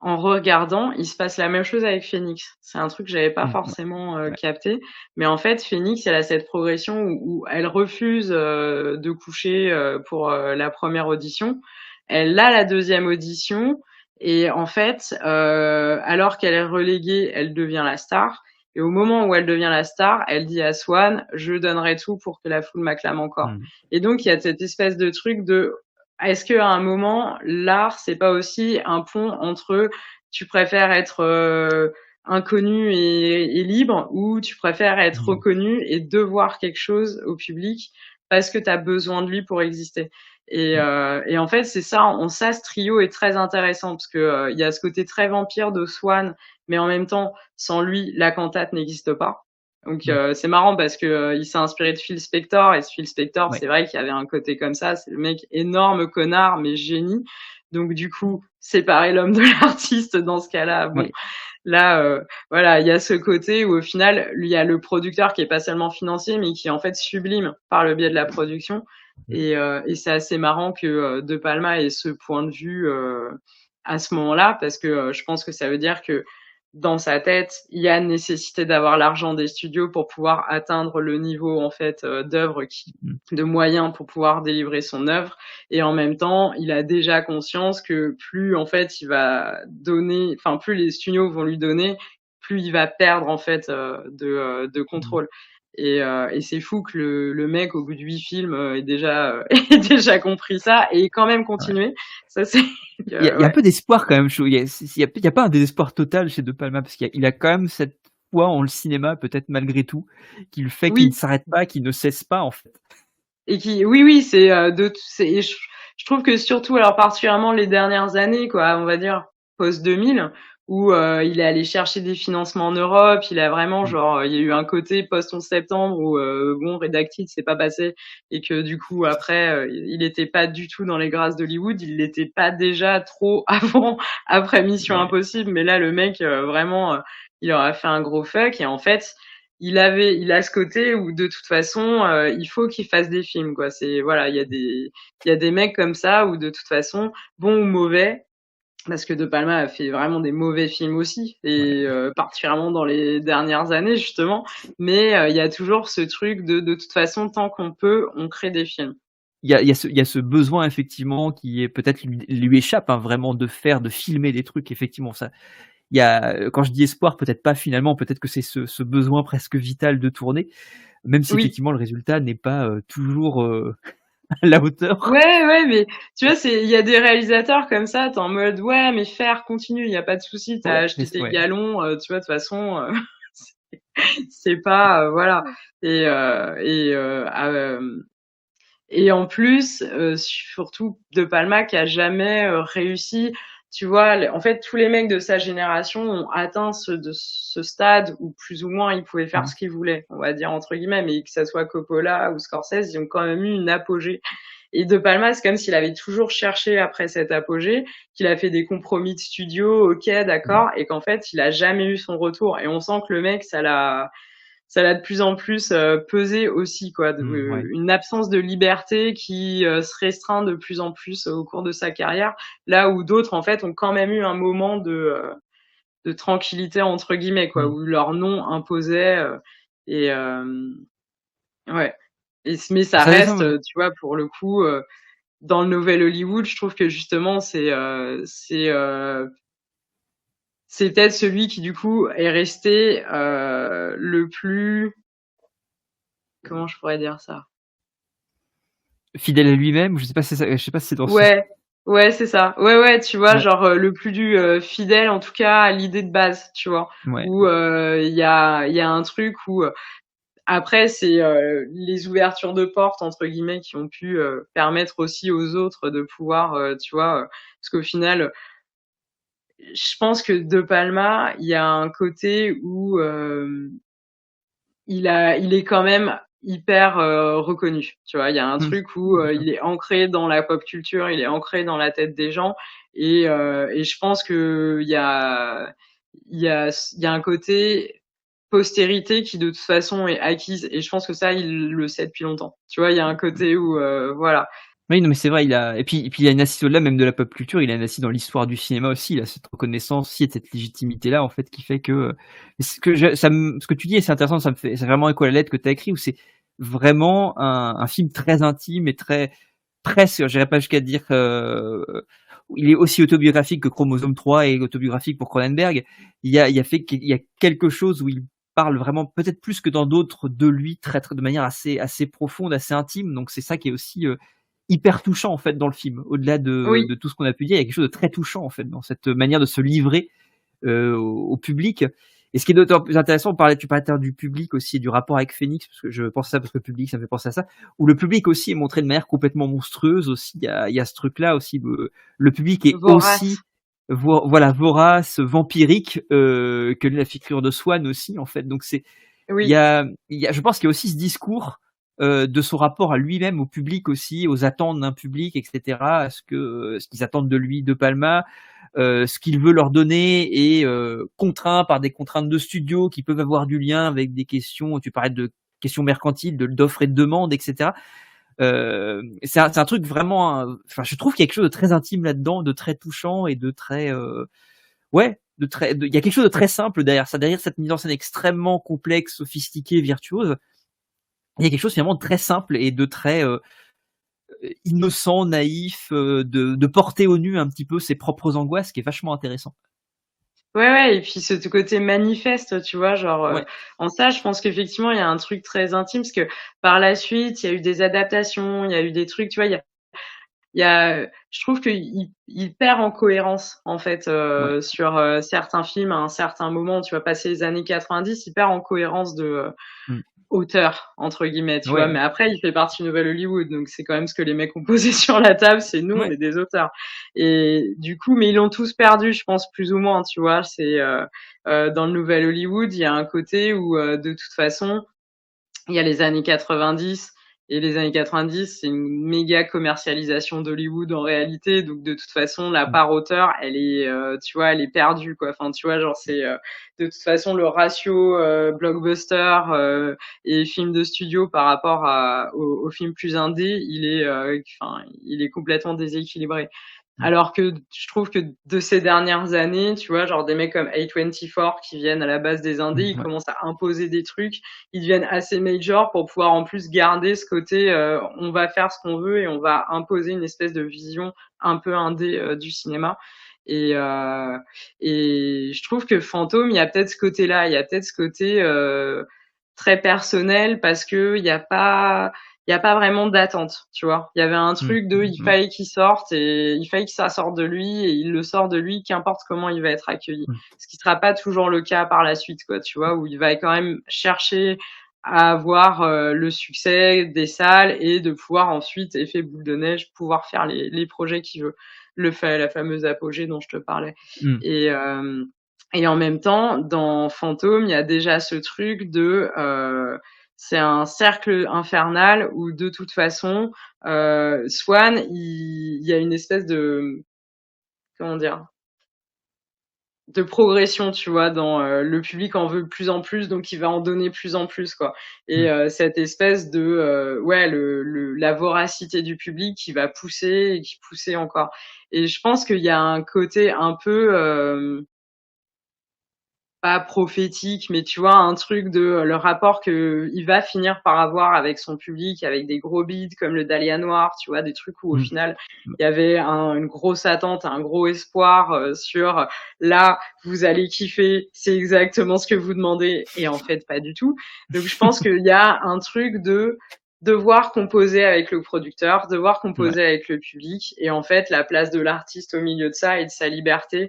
D: en regardant, il se passe la même chose avec Phoenix. C'est un truc que j'avais pas forcément capté, mais en fait, Phoenix, elle a cette progression où elle refuse de coucher pour la première audition. Elle a la deuxième audition et en fait, alors qu'elle est reléguée, elle devient la star. Et au moment où elle devient la star, elle dit à Swan, je donnerai tout pour que la foule m'acclame encore. Et donc, il y a cette espèce de truc de est-ce qu'à un moment, l'art, c'est pas aussi un pont entre tu préfères être inconnu et libre ou tu préfères être reconnu et devoir quelque chose au public parce que tu as besoin de lui pour exister. Et en fait, c'est ça, ce trio est très intéressant parce que il y a ce côté très vampire de Swan, mais en même temps, sans lui, la cantate n'existe pas. Donc c'est marrant parce que il s'est inspiré de Phil Spector et Phil Spector, c'est vrai qu'il y avait un côté comme ça, c'est le mec énorme connard mais génie. Donc du coup, séparer l'homme de l'artiste dans ce cas-là, bon. Là voilà, il y a ce côté où au final, il y a le producteur qui est pas seulement financier mais qui est en fait sublime par le biais de la production et c'est assez marrant que De Palma ait ce point de vue à ce moment-là parce que je pense que ça veut dire que dans sa tête, il y a nécessité d'avoir l'argent des studios pour pouvoir atteindre le niveau en fait d'œuvre de moyens pour pouvoir délivrer son œuvre et en même temps, il a déjà conscience que plus en fait il va donner plus les studios vont lui donner, plus il va perdre en fait de contrôle. Et c'est fou que le mec au bout de 8 films ait déjà compris ça et quand même continué. Ça c'est
B: il y a un peu d'espoir quand même. Il y a pas un désespoir total chez De Palma parce qu'il a quand même cette foi en le cinéma, peut-être malgré tout, qui le fait qu'il ne s'arrête pas, qu'il ne cesse pas en fait.
D: Et oui, je trouve que surtout, alors particulièrement les dernières années, quoi, on va dire post 2000, où il est allé chercher des financements en Europe, il a vraiment il y a eu un côté post 11 septembre où Redacted c'est pas passé et que du coup après il était pas du tout dans les grâces d'Hollywood, il l'était pas déjà trop avant après Mission Impossible, mais là le mec vraiment il aura fait un gros fuck et en fait il a ce côté où de toute façon il faut qu'il fasse des films quoi, c'est voilà, il y a des mecs comme ça où de toute façon bon ou mauvais parce que De Palma a fait vraiment des mauvais films aussi, et particulièrement dans les dernières années justement. Mais il y a toujours ce truc de toute façon, tant qu'on peut, on crée des films.
B: Il y a ce besoin effectivement qui est peut-être lui échappe, hein, vraiment de filmer des trucs effectivement ça. Il y a, quand je dis espoir, peut-être pas finalement, peut-être que c'est ce besoin presque vital de tourner, même si
D: Oui.
B: effectivement le résultat n'est pas, toujours, à la hauteur.
D: Ouais, mais tu vois, il y a des réalisateurs comme ça, t'es en mode ouais, mais continue, il y a pas de souci, t'as
B: Ouais, mais
D: acheté
B: c'est
D: tes
B: ouais.
D: galons, tu vois, de toute façon, c'est pas voilà. Et en plus, surtout De Palma qui a jamais réussi, tu vois, en fait, tous les mecs de sa génération ont atteint ce stade où plus ou moins ils pouvaient faire
B: Mmh.
D: ce qu'ils voulaient, on va dire entre guillemets, mais que ça soit Coppola ou Scorsese, ils ont quand même eu une apogée. Et De Palma, c'est comme s'il avait toujours cherché après cet apogée, qu'il a fait des compromis de studio, ok,
B: Mmh.
D: d'accord, et qu'en fait, il a jamais eu son retour. Et on sent que le mec, ça l'a de plus en plus pesé aussi, quoi,
B: Ouais.
D: une absence de liberté qui se restreint de plus en plus au cours de sa carrière, là où d'autres en fait ont quand même eu un moment de tranquillité entre guillemets, quoi,
B: Mmh.
D: où leur nom imposait et ouais. Mais ça
B: Ça
D: reste,
B: descend
D: tu vois, pour le coup, dans le nouvel Hollywood, je trouve que justement c'est peut-être celui qui du coup est resté le plus, comment je pourrais dire ça?
B: fidèle à lui-même, je sais pas si c'est ça, je sais pas si c'est dans ce
D: Ouais, c'est ça. Ouais, tu vois,
B: ouais,
D: genre le plus fidèle en tout cas à l'idée de base, tu vois.
B: ouais.
D: Où il y a un truc où après c'est les ouvertures de portes entre guillemets qui ont pu permettre aussi aux autres de pouvoir, tu vois, parce qu'au final, je pense que De Palma, il y a un côté où il est quand même hyper reconnu. Tu vois, il y a un
B: Mmh.
D: truc où
B: Bien sûr.
D: il est ancré dans la pop culture, il est ancré dans la tête des gens, et je pense que il y a un côté postérité qui de toute façon est acquise, et je pense que ça il le sait depuis longtemps. Tu vois, il y a un côté où voilà.
B: Oui, non, mais c'est vrai, il a et puis il a une assise au-delà même de la pop culture, il a une assise dans l'histoire du cinéma aussi, il a cette reconnaissance aussi et cette légitimité-là, en fait, qui fait que, ce que tu dis et c'est intéressant, c'est vraiment écho à la lettre que tu as écrit où c'est vraiment un film très intime et très presque, j'irais pas jusqu'à dire, il est aussi autobiographique que Chromosome 3 et autobiographique pour Cronenberg. Il y a quelque chose où il parle vraiment, peut-être plus que dans d'autres, de lui très de manière assez profonde, assez intime, donc c'est ça qui est aussi, hyper touchant en fait dans le film. Au-delà
D: Oui,
B: de tout ce qu'on a pu dire, il y a quelque chose de très touchant en fait dans cette manière de se livrer au public. Et ce qui est d'autant plus intéressant, tu parlais du public aussi et du rapport avec Phoenix, parce que je pense à ça parce que le public, ça me fait penser à ça, où le public aussi est montré de manière complètement monstrueuse aussi. Il y a ce truc-là aussi. Le public est aussi
D: vorace.
B: voilà, vorace, vampirique, que la figure de Swan aussi en fait. Donc
D: Oui,
B: je pense qu'il y a aussi ce discours de son rapport à lui-même, au public aussi, aux attentes d'un public, etc. À ce qu'ils attendent de lui, de Palma, ce qu'il veut leur donner est contraint par des contraintes de studio qui peuvent avoir du lien avec des questions. Tu parlais de questions mercantiles, d'offres et de demandes, etc. C'est un truc vraiment. Enfin, je trouve qu'il y a quelque chose de très intime là-dedans, de très touchant et de très ouais, il y a quelque chose de très simple derrière ça, derrière cette mise en scène extrêmement complexe, sophistiquée, virtuose. Il y a quelque chose finalement de très simple et de très innocent, naïf, de porter au nu un petit peu ses propres angoisses, qui est vachement intéressant.
D: ouais, et puis ce côté manifeste, tu vois, genre
B: Ouais.
D: en ça, je pense qu'effectivement il y a un truc très intime, parce que par la suite il y a eu des adaptations, il y a eu des trucs, tu vois, je trouve qu'il perd en cohérence en fait
B: Ouais.
D: sur certains films à un certain moment, tu vas passer les années 90, il perd en cohérence de
B: Mmh.
D: auteur entre guillemets, tu vois.
B: Ouais,
D: Mais après, il fait partie de Nouvelle Hollywood, donc c'est quand même ce que les mecs ont posé sur la table, c'est nous, on
B: ouais.
D: est des auteurs. Et du coup, mais ils l'ont tous perdu, je pense plus ou moins, tu vois. C'est dans le Nouvel Hollywood, il y a un côté où de toute façon, il y a les années 90, et les années 90, c'est une méga commercialisation d'Hollywood en réalité. Donc de toute façon, la
B: Mmh.
D: part auteur, elle est, tu vois, elle est perdue, quoi. Enfin, tu vois, genre c'est de toute façon le ratio blockbuster et film de studio par rapport aux films plus indés, il est complètement déséquilibré. Alors que je trouve que de ces dernières années, tu vois, genre des mecs comme A24 qui viennent à la base des indés, ils
B: Ouais.
D: commencent à imposer des trucs, ils deviennent assez major pour pouvoir en plus garder ce côté, on va faire ce qu'on veut et on va imposer une espèce de vision un peu indé du cinéma. Et, et je trouve que Fantôme, il y a peut-être ce côté-là, il y a peut-être ce côté très personnel parce que il y a pas vraiment d'attente, tu vois. Il y avait un truc de il
B: Ouais.
D: fallait qu'il sorte et il fallait que ça sorte de lui et il le sort de lui, qu'importe comment il va être accueilli.
B: Ouais.
D: Ce qui sera pas toujours le cas par la suite, quoi, tu vois, où il va quand même chercher à avoir le succès des salles et de pouvoir ensuite, effet boule de neige, pouvoir faire les projets qu'il veut. La fameuse apogée dont je te parlais.
B: Mmh.
D: Et en même temps, dans Fantôme, il y a déjà ce truc de c'est un cercle infernal où de toute façon, Swan, il y a une espèce de comment dire? De progression, tu vois? Dans le public en veut de plus en plus, donc il va en donner plus en plus, quoi. Et
B: Mmh.
D: cette espèce de ouais, la voracité du public qui va pousser et qui pousser encore. Et je pense qu'il y a un côté un peu pas prophétique, mais tu vois, un truc de le rapport qu'il va finir par avoir avec son public, avec des gros beats comme le Dahlia Noir, tu vois, des trucs où au
B: Mmh.
D: final il y avait une grosse attente, un gros espoir sur là vous allez kiffer, c'est exactement ce que vous demandez, et en fait pas du tout. Donc je pense qu'il y a un truc de devoir composer avec le producteur, devoir
B: Ouais.
D: composer avec le public, et en fait la place de l'artiste au milieu de ça et de sa liberté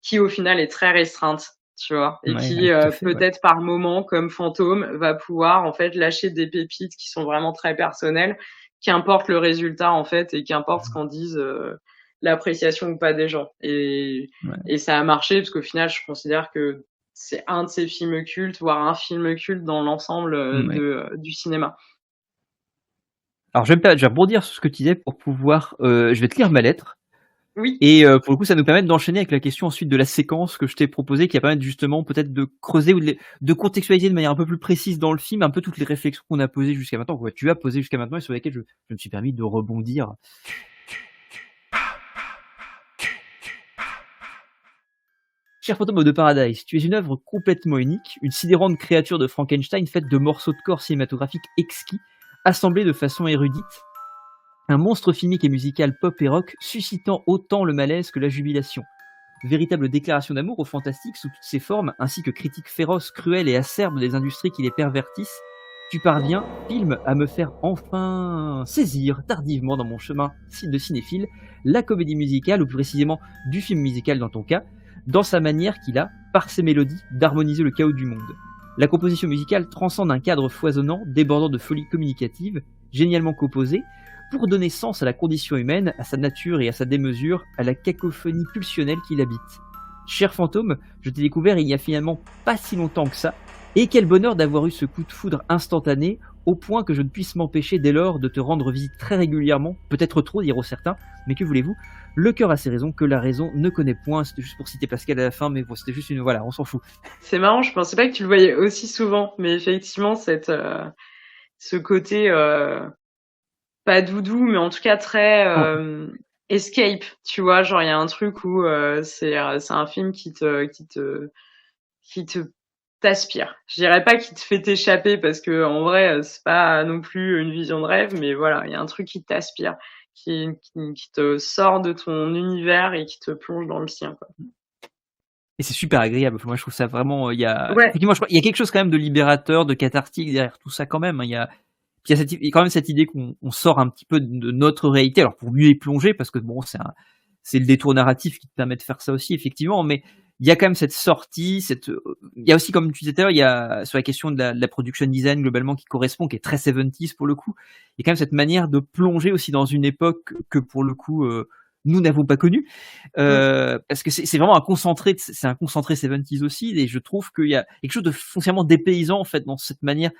D: qui au final est très restreinte, tu vois, et
B: Ouais,
D: qui
B: ouais, tout à fait, ouais.
D: peut-être par moment, comme Fantôme, va pouvoir en fait lâcher des pépites qui sont vraiment très personnelles, qu'importe le résultat en fait et qu'importe ce qu'en dise l'appréciation ou pas des gens.
B: Ouais.
D: Et ça a marché parce qu'au final, je considère que c'est un de ces films cultes, voire un film culte dans l'ensemble
B: Ouais.
D: du cinéma.
B: Alors je vais rebondir sur ce que tu disais pour pouvoir, je vais te lire ma lettre
D: Oui.
B: et pour le coup, ça nous permet d'enchaîner avec la question ensuite de la séquence que je t'ai proposée, qui va permettre justement peut-être de creuser ou de contextualiser de manière un peu plus précise dans le film, un peu toutes les réflexions qu'on a posées jusqu'à maintenant, que tu as posées jusqu'à maintenant et sur lesquelles je me suis permis de rebondir. Cher Fantôme de Paradise, tu es une œuvre complètement unique, une sidérante créature de Frankenstein faite de morceaux de corps cinématographiques exquis, assemblés de façon érudite. Un monstre filmique et musical pop et rock suscitant autant le malaise que la jubilation. Véritable déclaration d'amour au fantastique sous toutes ses formes, ainsi que critique féroce, cruelle et acerbe des industries qui les pervertissent, tu parviens, film, à me faire enfin saisir tardivement dans mon chemin de cinéphile la comédie musicale, ou plus précisément du film musical dans ton cas, dans sa manière qu'il a, par ses mélodies, d'harmoniser le chaos du monde. La composition musicale transcende un cadre foisonnant, débordant de folie communicative, génialement composé, pour donner sens à la condition humaine, à sa nature et à sa démesure, à la cacophonie pulsionnelle qui l'habite. Cher fantôme, je t'ai découvert il n'y a finalement pas si longtemps que ça, et quel bonheur d'avoir eu ce coup de foudre instantané, au point que je ne puisse m'empêcher dès lors de te rendre visite très régulièrement, peut-être trop diront certains, mais que voulez-vous, le cœur a ses raisons que la raison ne connaît point. C'était juste pour citer Pascal à la fin, mais bon, c'était juste une... Voilà, on s'en fout.
D: C'est marrant, je pensais pas que tu le voyais aussi souvent, mais effectivement, ce côté pas doudou, mais en tout cas très escape, tu vois, genre il y a un truc où c'est un film qui te t'aspire. Je dirais pas qu'il te fait t'échapper parce que en vrai c'est pas non plus une vision de rêve, mais voilà, il y a un truc qui t'aspire, qui te sort de ton univers et qui te plonge dans le sien, quoi.
B: Et c'est super agréable. Moi, je trouve ça vraiment. Il y a
D: Ouais.
B: effectivement, je crois, il y a quelque chose quand même de libérateur, de cathartique derrière tout ça quand même. Il y a quand même cette idée qu'on sort un petit peu de notre réalité. Alors pour mieux y plonger, parce que bon, c'est le détour narratif qui te permet de faire ça aussi, effectivement. Mais il y a quand même cette sortie, il y a aussi, comme tu disais tout à l'heure, il y a sur la question de la production design globalement qui correspond, qui est très 70s pour le coup. Il y a quand même cette manière de plonger aussi dans une époque que pour le coup nous n'avons pas connue, parce que c'est vraiment un concentré, c'est un concentré 70s aussi, et je trouve qu'il y a quelque chose de foncièrement dépaysant en fait dans cette manière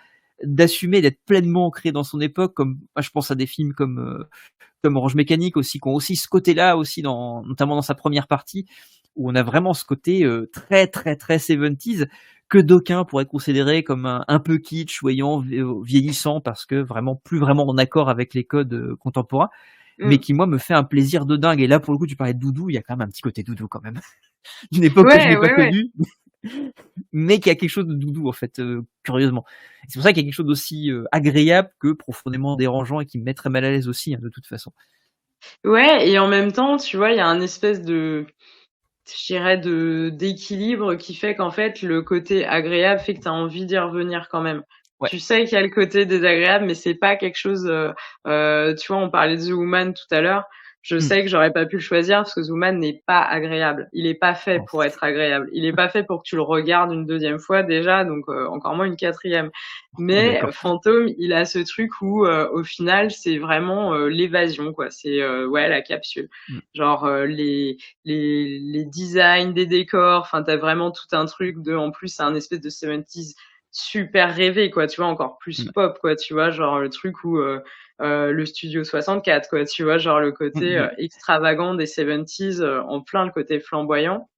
B: d'assumer, d'être pleinement ancré dans son époque. Comme moi, je pense à des films comme Orange Mécanique aussi, qui ont aussi ce côté-là aussi, notamment dans sa première partie, où on a vraiment ce côté très très très 70s que d'aucuns pourraient considérer comme un peu kitsch ou ayant vieillissant, parce que vraiment plus vraiment en accord avec les codes contemporains. mais
D: Mm.
B: qui moi me fait un plaisir de dingue. Et là pour le coup tu parlais de doudou, il y a quand même un petit côté doudou quand même, d'une époque que je
D: Ouais,
B: n'ai pas
D: ouais, ouais.
B: connue, mais qui a quelque chose de doudou en fait, curieusement. Et c'est pour ça qu'il y a quelque chose d'aussi agréable que profondément dérangeant et qui me mettrait mal à l'aise aussi, hein, de toute façon.
D: Ouais, et en même temps, tu vois, il y a un espèce je dirais, d'équilibre qui fait qu'en fait, le côté agréable fait que tu as envie d'y revenir quand même.
B: Ouais.
D: Tu sais qu'il y a le côté désagréable, mais c'est pas quelque chose, tu vois, on parlait de The Woman tout à l'heure. Je sais que j'aurais pas pu le choisir parce que The Woman n'est pas agréable. Il est pas fait
B: Non.
D: pour être agréable. Il est pas fait pour que tu le regardes une deuxième fois déjà, donc encore moins une quatrième.
B: On est
D: Mais
B: d'accord.
D: Fantôme, il a ce truc où au final, c'est vraiment l'évasion, quoi. C'est ouais, la capsule. Genre les designs des décors, enfin t'as vraiment tout un truc de, en plus c'est un espèce de 70s super rêvé, quoi, tu vois, encore plus pop, quoi, tu vois, genre le truc où le studio 64, quoi, tu vois, genre le côté extravagant des 70s, en plein le côté flamboyant.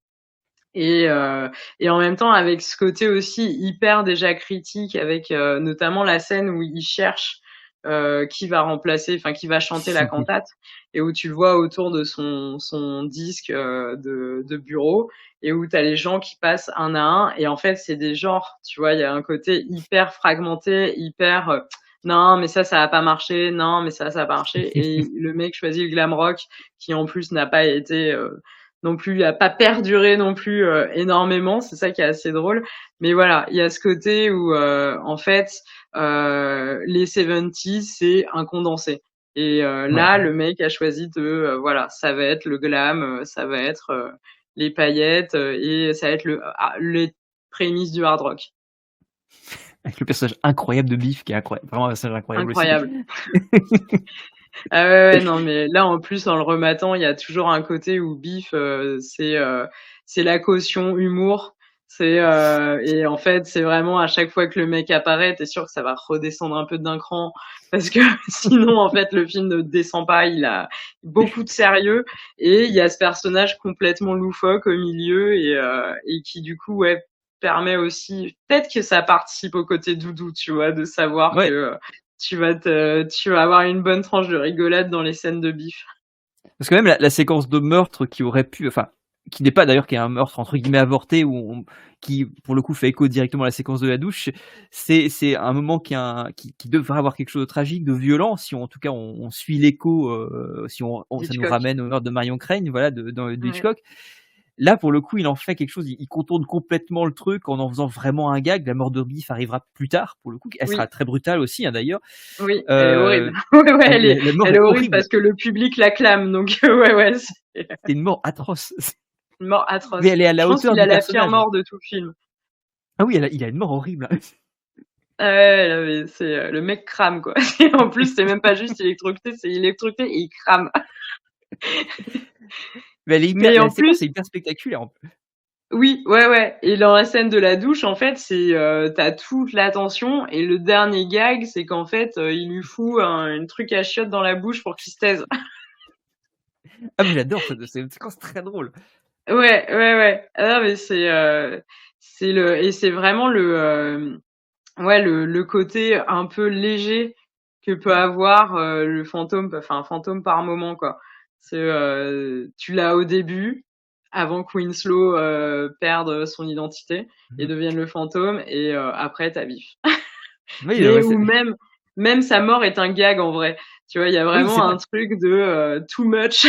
D: Et, euh, et en même temps avec ce côté aussi hyper déjà critique, avec notamment la scène où il cherche qui va remplacer, enfin qui va chanter la cantate, et où tu le vois autour de son disque de bureau, et où t'as les gens qui passent un à un, et en fait c'est des genres, tu vois, il y a un côté hyper fragmenté, hyper non mais ça va pas marcher, non mais ça va pas marcher, et le mec choisit le glam rock qui en plus n'a pas été non plus, a pas perduré non plus énormément, c'est ça qui est assez drôle. Mais voilà, il y a ce côté où en fait les 70s c'est un condensé. Et là, le mec a choisi de voilà, ça va être le glam, ça va être les paillettes et ça va être les prémices du hard rock.
B: Avec le personnage incroyable de Biff qui est incroyable, vraiment un personnage incroyable
D: Incroyable.
B: aussi.
D: Ah ouais, non, mais là, en plus, en le rematant, il y a toujours un côté où Biff, c'est la caution humour. Et en fait, c'est vraiment à chaque fois que le mec apparaît, t'es sûr que ça va redescendre un peu d'un cran parce que sinon, en fait, le film ne descend pas. Il a beaucoup de sérieux et il y a ce personnage complètement loufoque au milieu et qui, du coup, ouais, permet aussi, peut-être que ça participe au côté doudou, tu vois, de savoir
B: Ouais.
D: que tu vas avoir une bonne tranche de rigolade dans les scènes de Biff.
B: Parce que même la séquence de meurtre qui aurait pu, enfin, qui n'est pas d'ailleurs, qui est un meurtre entre guillemets avorté, qui pour le coup fait écho directement à la séquence de la douche, c'est un moment qui devrait avoir quelque chose de tragique, de violent, si en tout cas on suit l'écho, si ça nous
D: Hitchcock.
B: ramène au meurtre de Marion Crane, voilà, de
D: Ouais.
B: Hitchcock. Là, pour le coup, il en fait quelque chose, il contourne complètement le truc en faisant vraiment un gag. La mort de Biff arrivera plus tard, pour le coup. Elle
D: Oui.
B: sera très brutale aussi, hein, d'ailleurs.
D: Oui, elle est horrible. Ouais,
B: La mort
D: elle
B: est
D: est horrible
B: horrible.
D: parce que le public l'acclame, donc ouais,
B: C'est une mort atroce.
D: une mort atroce.
B: Mais elle est à la
D: Je pense
B: hauteur
D: qu'il
B: du
D: a la pire
B: personnage.
D: mort de tout le film.
B: Ah oui, il a une mort horrible.
D: Ouais, là, mais c'est le mec crame, quoi. En plus, c'est même pas juste électrocuté, c'est électrocuté et il crame.
B: Mais
D: Mais
B: la
D: en
B: séquence
D: plus,
B: est hyper spectaculaire.
D: oui, ouais. Et dans la scène de la douche, en fait, t'as toute l'attention, et le dernier gag, c'est qu'en fait, il lui fout un truc à chiottes dans la bouche pour qu'il se taise.
B: Ah mais j'adore, c'est une séquence très drôle.
D: Ouais. Ah non, mais c'est vraiment le côté un peu léger que peut avoir le fantôme, enfin un fantôme par moment, quoi. Tu l'as au début, avant que Winslow perde son identité et devienne le fantôme, et après t'as Biff.
B: Oui,
D: Mais
B: ouais,
D: où même sa mort est un gag en vrai. Tu vois, il y a
B: oui,
D: vraiment
B: c'est
D: un
B: vrai.
D: truc de too much.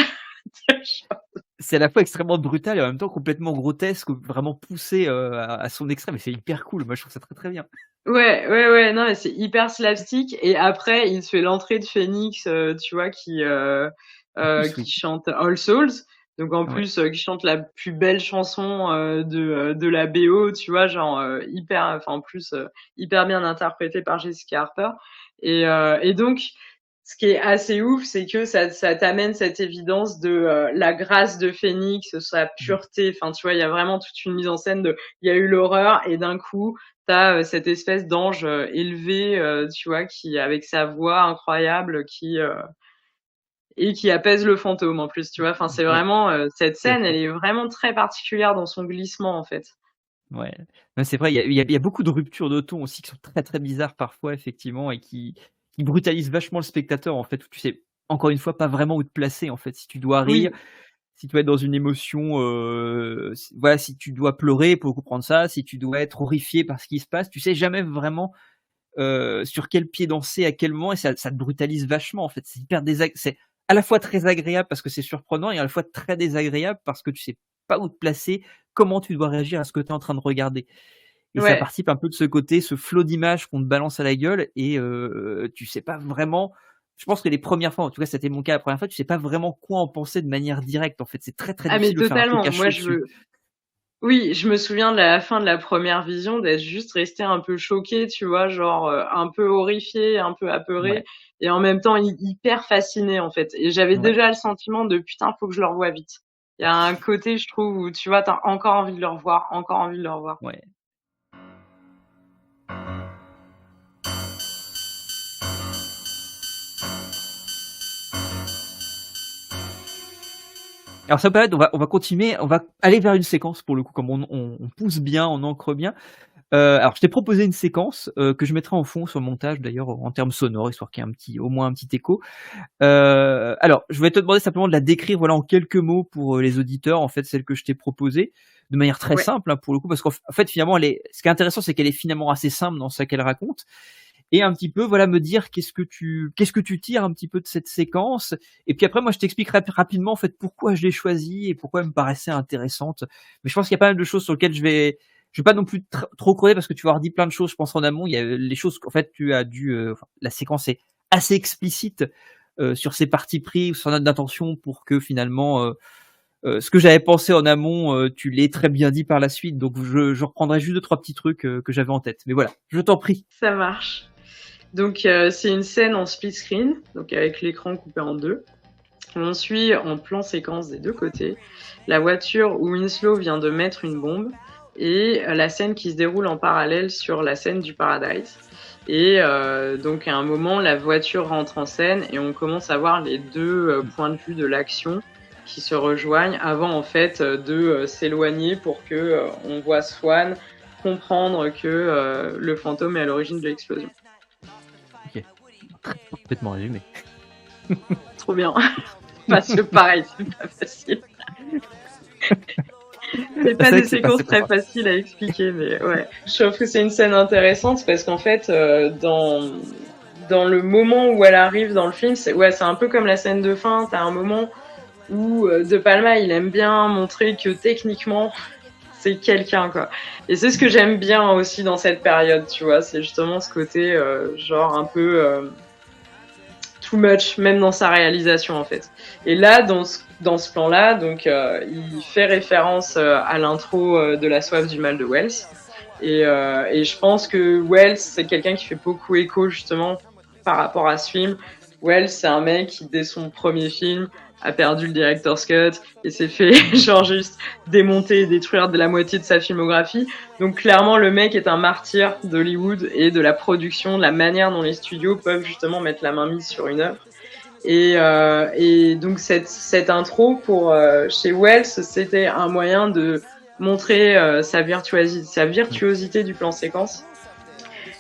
B: C'est à la fois extrêmement brutal et en même temps complètement grotesque, vraiment poussé à son extrême. Et c'est hyper cool. Moi, je trouve ça très très bien.
D: Ouais. Non, mais c'est hyper slapstick. Et après, il se fait l'entrée de Phoenix, tu vois, qui
B: Oui.
D: chante All Souls. Donc en
B: Ouais.
D: plus, qui chante la plus belle chanson de la BO, tu vois, genre hyper, enfin en plus hyper bien interprétée par Jessica Harper. Et donc, ce qui est assez ouf, c'est que ça t'amène cette évidence de la grâce de Phoenix, sa pureté. Enfin, tu vois, il y a vraiment toute une mise en scène il y a eu l'horreur, et d'un coup, t'as cette espèce d'ange élevé, tu vois, qui avec sa voix incroyable, et qui apaise le fantôme en plus, tu vois. Enfin, c'est
B: Ouais.
D: vraiment cette
B: Tout à
D: scène, elle
B: fait.
D: est vraiment très particulière dans son glissement en fait.
B: Ouais. Non, c'est vrai, il y a beaucoup de ruptures de ton aussi qui sont très très bizarres parfois, effectivement, et qui brutalisent vachement le spectateur, en fait, où tu sais encore une fois, pas vraiment où te placer, en fait. Si tu dois rire,
D: Oui,
B: si tu dois être dans une émotion, voilà, si tu dois pleurer pour comprendre ça, si tu dois être horrifié par ce qui se passe, tu sais jamais vraiment, sur quel pied danser, à quel moment et ça te brutalise vachement, en fait. C'est à la fois très agréable parce que c'est surprenant et à la fois très désagréable parce que tu sais pas où te placer, comment tu dois réagir à ce que tu es en train de regarder et ça
D: ouais.
B: participe un peu de ce côté, ce flot d'images qu'on te balance à la gueule et tu sais pas vraiment je pense que les premières fois, en tout cas c'était mon cas la première fois, tu sais pas vraiment quoi en penser de manière directe, en fait. C'est très, très
D: Ah mais
B: difficile de faire un truc
D: totalement.
B: à
D: Moi,
B: chaud dessus.
D: oui, je me souviens de la fin de la première vision, d'être juste restée un peu choquée, tu vois, genre un peu horrifiée, un peu apeurée,
B: Ouais,
D: et en même temps hyper fascinée en fait. Et j'avais
B: ouais,
D: déjà le sentiment de putain, faut que je le revoie vite. Il y a un côté, je trouve, où tu vois, t'as encore envie de le revoir, encore envie de le revoir.
B: ouais. Alors ça peut être on va continuer, on va aller vers une séquence pour le coup, comme on pousse bien, on ancre bien. Alors je t'ai proposé une séquence, que je mettrai en fond sur le montage d'ailleurs en termes sonores, histoire qu'il y ait au moins un petit écho. Alors je vais te demander simplement de la décrire, voilà, en quelques mots pour, les auditeurs, en fait, celle que je t'ai proposée, de manière très
D: Ouais.
B: simple, hein, pour le coup, parce en fait, finalement, ce qui est intéressant, c'est qu'elle est finalement assez simple dans ce qu'elle raconte et un petit peu, voilà, me dire qu'est-ce que tu tires un petit peu de cette séquence et puis après moi je t'explique rapidement en fait pourquoi je l'ai choisie et pourquoi elle me paraissait intéressante. Mais je pense qu'il y a pas mal de choses sur lesquelles je vais pas non plus trop creuser parce que tu vas avoir dit plein de choses je pense en amont. Il y a les choses qu'en fait tu as dû enfin, la séquence est assez explicite sur ses partis pris, sur note d'intention pour que finalement ce que j'avais pensé en amont, tu l'aies très bien dit par la suite. Donc je reprendrai juste 2-3 petits trucs que j'avais en tête. Mais voilà, je t'en prie.
D: Ça marche. Donc c'est une scène en split screen, donc avec l'écran coupé en deux. On suit en plan séquence des deux côtés la voiture où Winslow vient de mettre une bombe et la scène qui se déroule en parallèle sur la scène du Paradise. Et donc à un moment, la voiture rentre en scène et on commence à voir les deux points de vue de l'action qui se rejoignent avant en fait de s'éloigner pour que on voit Swan comprendre que le fantôme est à l'origine de l'explosion.
B: OK. Complètement résumé.
D: Trop bien. Parce que pareil, c'est pas facile. C'est
B: C'est
D: pas
B: vrai
D: des
B: que c'est pas
D: séquences
B: c'est pas
D: très
B: simple.
D: faciles à expliquer, mais ouais. Je trouve que c'est une scène intéressante parce qu'en fait, dans le moment où elle arrive dans le film, c'est un peu comme la scène de fin. T'as un moment où De Palma, il aime bien montrer que techniquement, c'est quelqu'un, quoi. Et c'est ce que j'aime bien aussi dans cette période, tu vois. C'est justement ce côté, genre un peu too much, même dans sa réalisation en fait. Et là, dans ce plan-là, donc il fait référence à l'intro de La soif du mal de Wells. Et je pense que Wells, c'est quelqu'un qui fait beaucoup écho justement par rapport à ce film. Wells, c'est un mec qui, dès son premier film, a perdu le director's cut et s'est fait genre juste démonter et détruire de la moitié de sa filmographie. Donc clairement, le mec est un martyr d'Hollywood et de la production, de la manière dont les studios peuvent justement mettre la main mise sur une œuvre. Et donc cette intro pour chez Wells, c'était un moyen de montrer sa virtuosité du plan séquence.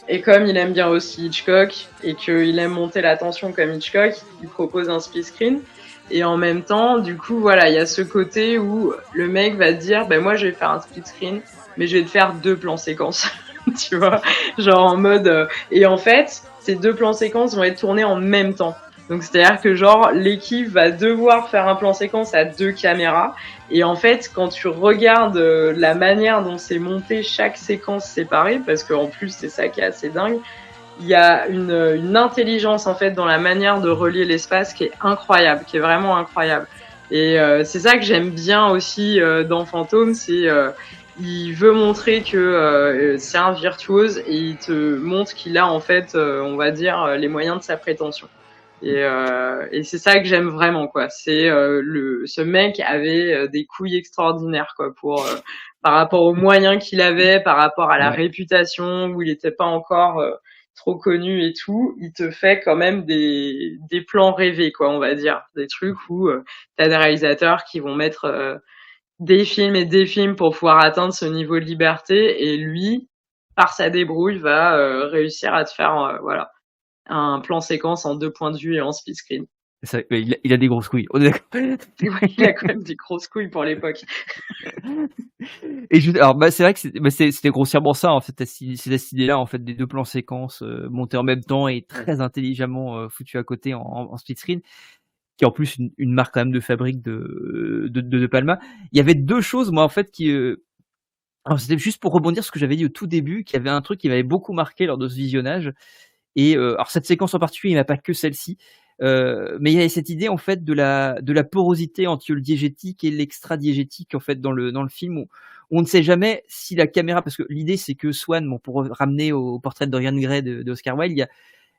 D: Et comme il aime bien aussi Hitchcock et qu'il aime monter la tension comme Hitchcock, il propose un split screen. Et en même temps, du coup, voilà, il y a ce côté où le mec va te dire, ben moi je vais faire un split screen, mais je vais te faire 2 plans séquences, tu vois, genre en mode. Et en fait, ces 2 plans séquences vont être tournés en même temps. Donc c'est-à-dire que genre l'équipe va devoir faire un plan séquence à 2 caméras. Et en fait, quand tu regardes la manière dont c'est monté chaque séquence séparée, parce qu'en plus c'est ça qui est assez dingue, il y a une intelligence en fait dans la manière de relier l'espace qui est incroyable, qui est vraiment incroyable. Et c'est ça que j'aime bien aussi dans Fantôme, c'est il veut montrer que c'est un virtuose et il te montre qu'il a en fait, on va dire, les moyens de sa prétention. Et c'est ça que j'aime vraiment, quoi. C'est ce mec avait des couilles extraordinaires, quoi, pour par rapport aux moyens qu'il avait, par rapport à la
B: Ouais.
D: réputation où il n'était pas encore trop connu et tout. Il te fait quand même des plans rêvés, quoi, on va dire, des trucs où t'as des réalisateurs qui vont mettre des films et des films pour pouvoir atteindre ce niveau de liberté, et lui, par sa débrouille, va réussir à te faire voilà un plan séquence en 2 points de vue et en split screen.
B: Il a des grosses couilles, on est d'accord.
D: Ouais, il a quand même des grosses couilles pour l'époque.
B: Et alors c'est vrai que c'était grossièrement ça en fait, cette idée-là en fait des 2 plans séquences montés en même temps et très intelligemment foutus à côté en split screen, qui est en plus une marque quand même de fabrique de Palma. Il y avait 2 choses moi en fait qui alors c'était juste pour rebondir sur ce que j'avais dit au tout début, qu'il y avait un truc qui m'avait beaucoup marqué lors de ce visionnage. Et alors cette séquence en particulier, il n'y a pas que celle-ci, mais il y avait cette idée en fait de la porosité entre le diégétique et l'extra-diégétique en fait dans le film où on ne sait jamais si la caméra, parce que l'idée c'est que Swan, bon, pour ramener au portrait de Dorian Gray de Oscar Wilde,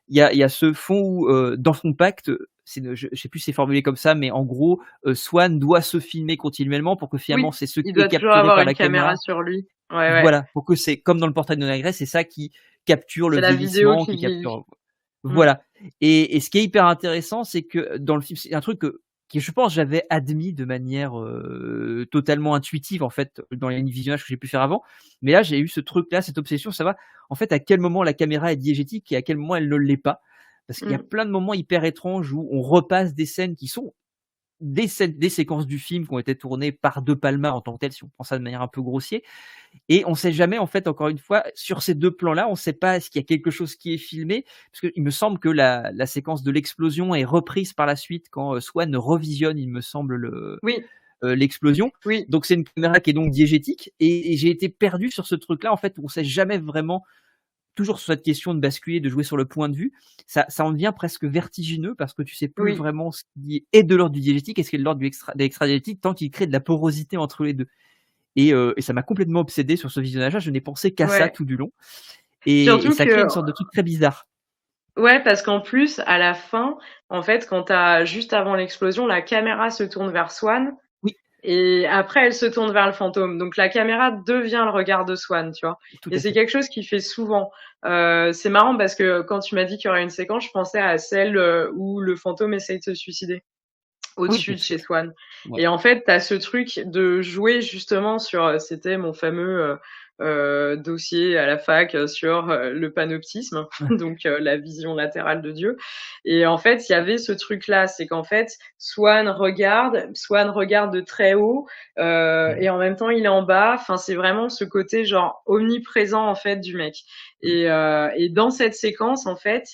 B: il y a ce fond où dans son pacte, je sais plus si c'est formulé comme ça, mais en gros, Swan doit se filmer continuellement pour que finalement
D: Oui,
B: c'est ce qui
D: il
B: est
D: doit toujours
B: capturé
D: avoir
B: par
D: une
B: la
D: caméra
B: caméra.
D: sur lui. Ouais.
B: Voilà, pour que c'est comme dans le portrait de Dorian Gray, c'est ça qui capture le
D: C'est la vidéo
B: vieillissement,
D: qui
B: qui
D: vieillit.
B: capture. Voilà. Et ce qui est hyper intéressant, c'est que dans le film, c'est un truc que je pense j'avais admis de manière totalement intuitive en fait dans les visionnages que j'ai pu faire avant. Mais là, j'ai eu ce truc-là, cette obsession, ça va en fait à quel moment la caméra est diégétique et à quel moment elle ne l'est pas. Parce qu'il y a plein de moments hyper étranges où on repasse des scènes qui sont des séquences du film qui ont été tournées par De Palma en tant que tel, si on prend ça de manière un peu grossière. Et on sait jamais, en fait, encore une fois, sur ces 2 plans-là, on sait pas est-ce qu'il y a quelque chose qui est filmé, parce qu'il me semble que la séquence de l'explosion est reprise par la suite quand Swan revisionne, il me semble,
D: Oui,
B: l'explosion.
D: oui.
B: Donc c'est une caméra qui est donc diégétique, et j'ai été perdu sur ce truc-là, en fait, où on sait jamais vraiment, toujours sur cette question de basculer, de jouer sur le point de vue, ça en devient presque vertigineux parce que tu sais plus
D: Oui.
B: vraiment ce qui est de l'ordre du diégétique et ce qui est de l'ordre de l'extra-diégétique tant qu'il crée de la porosité entre les 2. Et ça m'a complètement obsédé sur ce visionnage-là. Je n'ai pensé qu'à ça
D: Ouais.
B: tout du long. Et
D: Surtout
B: ça crée
D: que
B: une sorte de truc très bizarre.
D: ouais, parce qu'en plus, à la fin, en fait, quand t'as juste avant l'explosion, la caméra se tourne vers Swan
B: Oui,
D: et après elle se tourne vers le fantôme. Donc la caméra devient le regard de Swan, tu vois.
B: tout
D: Et
B: à
D: c'est
B: fait.
D: quelque chose qu'il fait souvent. C'est marrant parce que quand tu m'as dit qu'il y aurait une séquence, je pensais à celle où le fantôme essaye de se suicider
B: Oui,
D: au-dessus de
B: parce que
D: chez Swan.
B: ouais.
D: Et en fait, t'as ce truc de jouer justement sur, c'était mon fameux dossier à la fac sur le panoptisme, donc la vision latérale de Dieu. Et en fait, il y avait ce truc-là, c'est qu'en fait, Swan regarde de très haut, et en même temps il est en bas. Enfin, c'est vraiment ce côté genre omniprésent en fait du mec. Et dans cette séquence, en fait,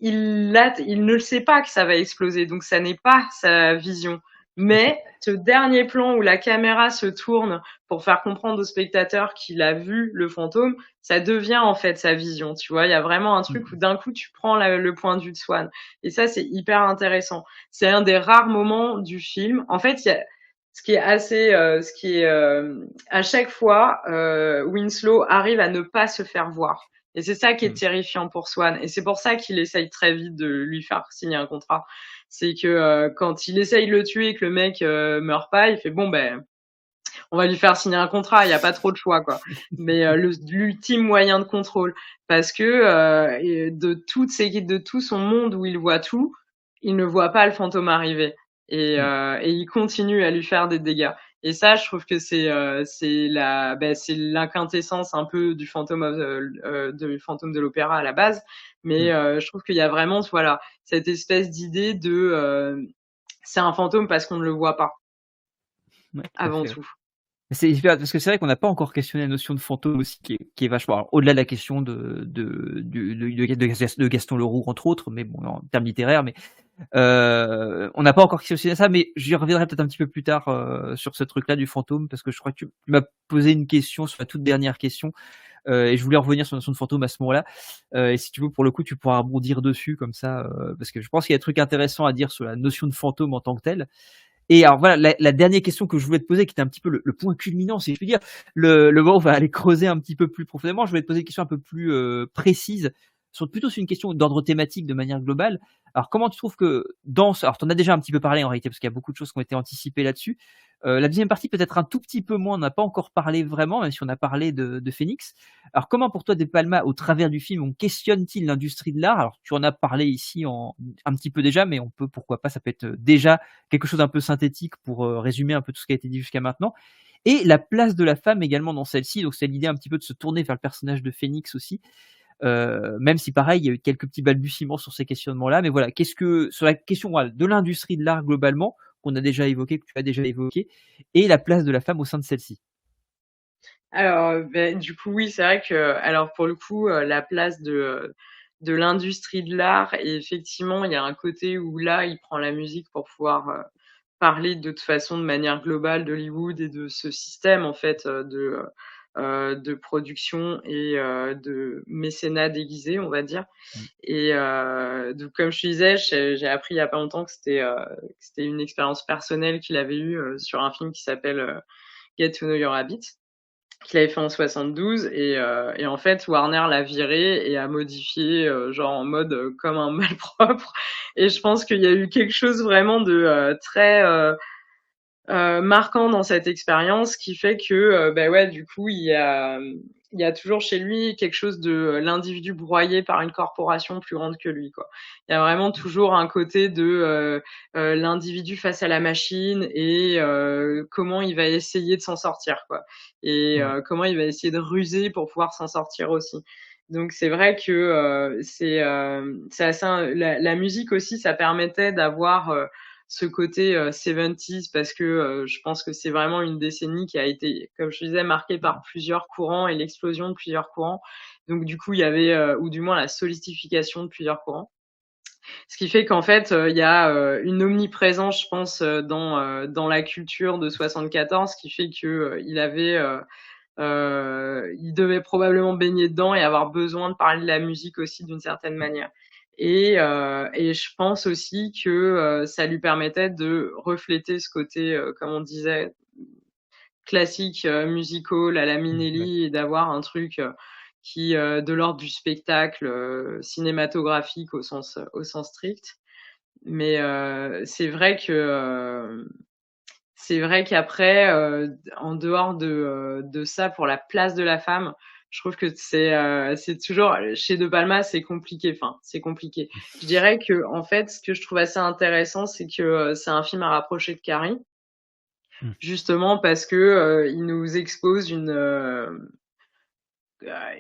D: il ne le sait pas que ça va exploser, donc ça n'est pas sa vision. Mais ce dernier plan où la caméra se tourne pour faire comprendre au spectateur qu'il a vu le fantôme, ça devient en fait sa vision, tu vois. Il y a vraiment un truc où d'un coup tu prends le point de vue de Swan. Et ça, c'est hyper intéressant. C'est un des rares moments du film. En fait, il y a ce qui est assez, à chaque fois, Winslow arrive à ne pas se faire voir. Et c'est ça qui est terrifiant pour Swan. Et c'est pour ça qu'il essaye très vite de lui faire signer un contrat. C'est que quand il essaye de le tuer et que le mec meurt pas, il fait bon ben on va lui faire signer un contrat, il n'y a pas trop de choix quoi. Mais l'ultime moyen de contrôle, parce que de tout son monde où il voit tout, il ne voit pas le fantôme arriver et il continue à lui faire des dégâts. Et ça, je trouve que c'est l'inquintessence un peu du fantôme de l'opéra à la base. Mais je trouve qu'il y a vraiment voilà cette espèce d'idée de c'est un fantôme parce qu'on ne le voit pas
B: Ouais, tout à
D: avant
B: fait.
D: tout.
B: C'est hyper, parce que c'est vrai qu'on n'a pas encore questionné la notion de fantôme aussi, qui est vachement. Alors, au-delà de la question de Gaston Leroux entre autres, mais bon, en termes littéraires, mais on n'a pas encore questionné ça, mais j'y reviendrai peut-être un petit peu plus tard sur ce truc-là du fantôme, parce que je crois que tu m'as posé une question sur la toute dernière question, et je voulais revenir sur la notion de fantôme à ce moment-là. Et si tu veux, pour le coup, tu pourras rebondir dessus comme ça, parce que je pense qu'il y a des trucs intéressants à dire sur la notion de fantôme en tant que telle. Et alors voilà, la dernière question que je voulais te poser, qui était un petit peu le point culminant, si je puis dire, le moment où on va aller creuser un petit peu plus profondément, je voulais te poser une question un peu plus précise, plutôt sur une question d'ordre thématique de manière globale. Alors comment tu trouves que alors t'en as déjà un petit peu parlé en réalité, parce qu'il y a beaucoup de choses qui ont été anticipées là-dessus. La deuxième partie peut-être un tout petit peu moins, on n'a pas encore parlé vraiment, même si on a parlé de Phoenix. Alors comment pour toi De Palma, au travers du film, on questionne-t-il l'industrie de l'art? Alors tu en as parlé ici un petit peu déjà, mais on peut, pourquoi pas, ça peut être déjà quelque chose d'un peu synthétique pour résumer un peu tout ce qui a été dit jusqu'à maintenant. Et la place de la femme également dans celle-ci, donc c'est l'idée un petit peu de se tourner vers le personnage de Phoenix aussi. même si pareil, il y a eu quelques petits balbutiements sur ces questionnements-là. Mais voilà, qu'est-ce que sur la question, voilà, de l'industrie de l'art globalement, qu'on a déjà évoqué, que tu as déjà évoqué, et la place de la femme au sein de celle-ci?
D: Alors, du coup, oui, c'est vrai que alors pour le coup, la place de l'industrie de l'art et effectivement, il y a un côté où là, il prend la musique pour pouvoir, parler de toute façon de manière globale d'Hollywood et de ce système en fait, de production et de mécénat déguisé, on va dire.
B: Mmh.
D: Et donc comme je te disais, j'ai appris il y a pas longtemps que c'était une expérience personnelle qu'il avait eue, sur un film qui s'appelle, Get to Know Your Rabbit, qu'il avait fait en 72 et en fait Warner l'a viré et a modifié, genre en mode, comme un malpropre et je pense qu'il y a eu quelque chose vraiment de, très, marquant dans cette expérience qui fait que, bah, ouais, du coup, il y a toujours chez lui quelque chose de, l'individu broyé par une corporation plus grande que lui, quoi. Il y a vraiment toujours un côté de, l'individu face à la machine et comment il va essayer de s'en sortir, quoi et
B: Ouais.
D: comment il va essayer de ruser pour pouvoir s'en sortir aussi. Donc c'est vrai que, c'est assez la musique aussi, ça permettait d'avoir, ce côté, 70s parce que, je pense que c'est vraiment une décennie qui a été, comme je te disais, marquée par plusieurs courants et l'explosion de plusieurs courants. Donc du coup, il y avait, ou du moins la solidification de plusieurs courants. Ce qui fait qu'en fait, il y a, une omniprésence, je pense, dans la culture de 74 qui fait que, il devait probablement baigner dedans et avoir besoin de parler de la musique aussi d'une certaine manière. Et je pense aussi que, ça lui permettait de refléter ce côté, comme on disait, classique, musical à la
B: Mmh, ouais.
D: Minnelli et d'avoir un truc, qui, de l'ordre du spectacle, cinématographique au sens strict. Mais, c'est vrai qu'après, en dehors de ça, pour la place de la femme, je trouve que c'est toujours chez De Palma, c'est compliqué, enfin, c'est compliqué. Je dirais qu'en fait, ce que je trouve assez intéressant, c'est que, c'est un film à rapprocher de Carrie,
B: Mmh.
D: justement parce que, il nous expose une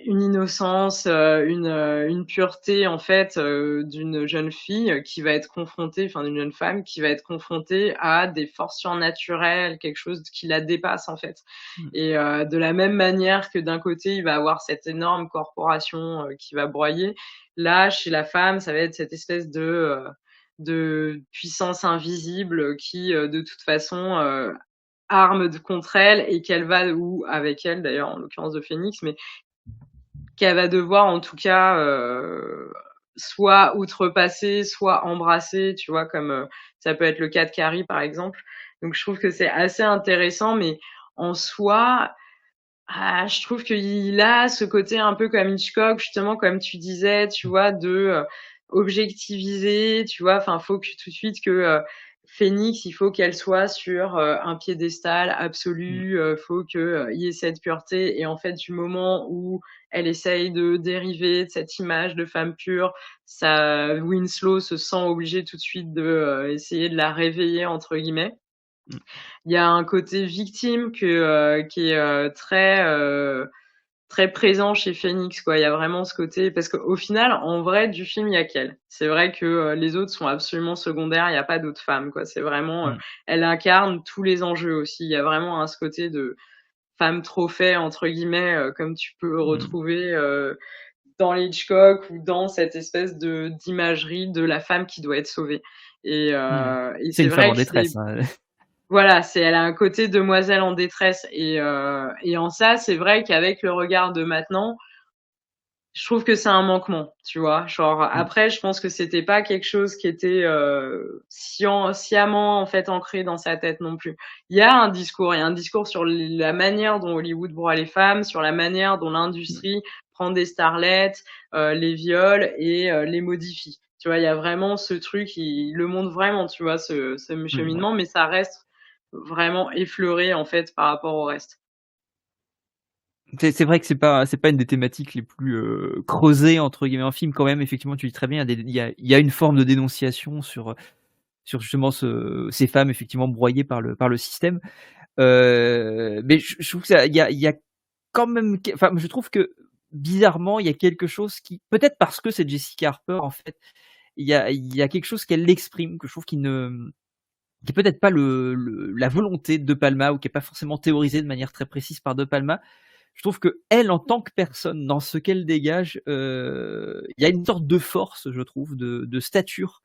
D: innocence, une pureté en fait, d'une jeune fille qui va être confrontée, enfin d'une jeune femme qui va être confrontée à des forces surnaturelles, quelque chose qui la dépasse en fait.
B: Mmh.
D: Et de la même manière que d'un côté il va avoir cette énorme corporation, qui va broyer, là chez la femme ça va être cette espèce de puissance invisible qui, de toute façon, arme contre elle et qu'elle va ou avec elle d'ailleurs en l'occurrence de Phénix, mais qu'elle va devoir en tout cas, soit outrepasser, soit embrasser, tu vois? Comme, ça peut être le cas de Carrie, par exemple. Donc je trouve que c'est assez intéressant, mais en soi, je trouve qu'il a ce côté un peu comme Hitchcock, justement, comme tu disais, tu vois? De, objectiviser, tu vois? Enfin, faut que tout de suite que, Phénix, il faut qu'elle soit sur, un piédestal
B: Mmh.
D: absolu, faut que, il y ait cette pureté et en fait, du moment où elle essaye de dériver de cette image de femme pure, ça Winslow se sent obligé tout de suite de, essayer de «la réveiller» entre guillemets.
B: Mmh.
D: Il y a un côté victime qui est, très présent chez Phénix, quoi. Il y a vraiment ce côté parce qu'au final, en vrai, du film, il y a qu'elle. C'est vrai que, les autres sont absolument secondaires, il y a pas d'autres femmes, quoi. C'est vraiment,
B: Mmh.
D: elle incarne tous les enjeux aussi. Il y a vraiment, ce côté de «femme trophée» entre guillemets, comme tu peux
B: Mmh.
D: retrouver, dans les Hitchcock ou dans cette espèce d'imagerie de la femme qui doit être sauvée
B: Mmh.
D: et
B: C'est
D: c'est
B: une femme
D: vrai
B: en
D: que c'est
B: détresse, hein.
D: voilà, elle a un côté demoiselle en détresse et en ça, c'est vrai qu'avec le regard de maintenant, je trouve que c'est un manquement, tu vois? Genre
B: Mmh.
D: après, je pense que c'était pas quelque chose qui était, sciemment, en fait, ancré dans sa tête non plus. Il y a un discours sur la manière dont Hollywood broie les femmes, sur la manière dont
B: Mmh.
D: l'industrie prend des starlettes, les viole et les modifie. Tu vois? Il y a vraiment ce truc, il le montre vraiment, tu vois? Ce
B: Mmh, ouais.
D: cheminement, mais ça reste vraiment effleuré, en fait, par rapport au reste.
B: C'est vrai que c'est pas une des thématiques les plus, «creusées» entre guillemets en film quand même. Effectivement, tu dis très bien, il y a une forme de dénonciation sur justement ces femmes effectivement broyées par le système. Mais je trouve que ça il y a quand même enfin je trouve que bizarrement, il y a quelque chose qui, peut-être parce que c'est Jessica Harper en fait, il y a quelque chose qu'elle exprime que je trouve qui est peut-être pas la volonté de Palma, ou qui est pas forcément théorisée de manière très précise par De Palma. Je trouve que elle, en tant que personne, dans ce qu'elle dégage, il y a une sorte de force, je trouve, de stature,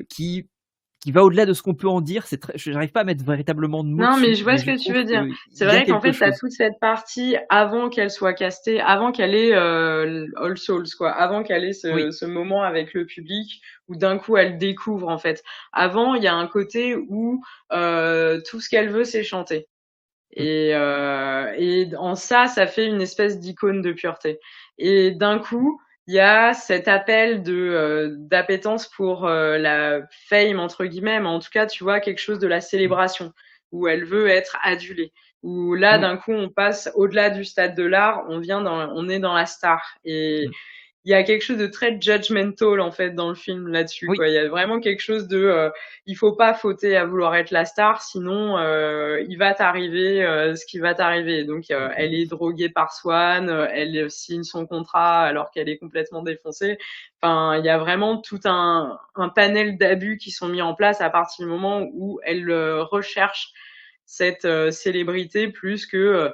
B: qui va au-delà de ce qu'on peut en dire. J'arrive pas à mettre véritablement de mots
D: Non, mais
B: dessus,
D: je vois
B: mais
D: ce
B: je
D: que tu
B: trouve
D: veux dire.
B: qu'il
D: C'est
B: y a
D: vrai qu'en
B: quelque
D: fait, tu as
B: chose.
D: toute cette partie avant qu'elle soit castée, avant qu'elle ait All Souls, quoi, avant qu'elle ait
B: Oui.
D: ce moment avec le public où d'un coup elle découvre en fait. Avant, il y a un côté où tout ce qu'elle veut, c'est chanter.
B: Mm.
D: Et en ça, ça fait une espèce d'icône de pureté. Et d'un coup, il y a cet appel d'appétence pour la fame entre guillemets, mais en tout cas, tu vois, quelque chose de la célébration où elle veut être adulée. Où là,
B: Oui.
D: d'un coup, on passe au-delà du stade de l'art, on est dans la star. Et
B: Mm.
D: il y a quelque chose de très judgmental en fait dans le film là-dessus,
B: Oui.
D: quoi. Il y a vraiment quelque chose de il faut pas fauter à vouloir être la star, sinon il va t'arriver ce qui va t'arriver. Donc elle est droguée par Swan, elle signe son contrat alors qu'elle est complètement défoncée. Enfin, il y a vraiment tout un panel d'abus qui sont mis en place à partir du moment où elle recherche cette célébrité plus que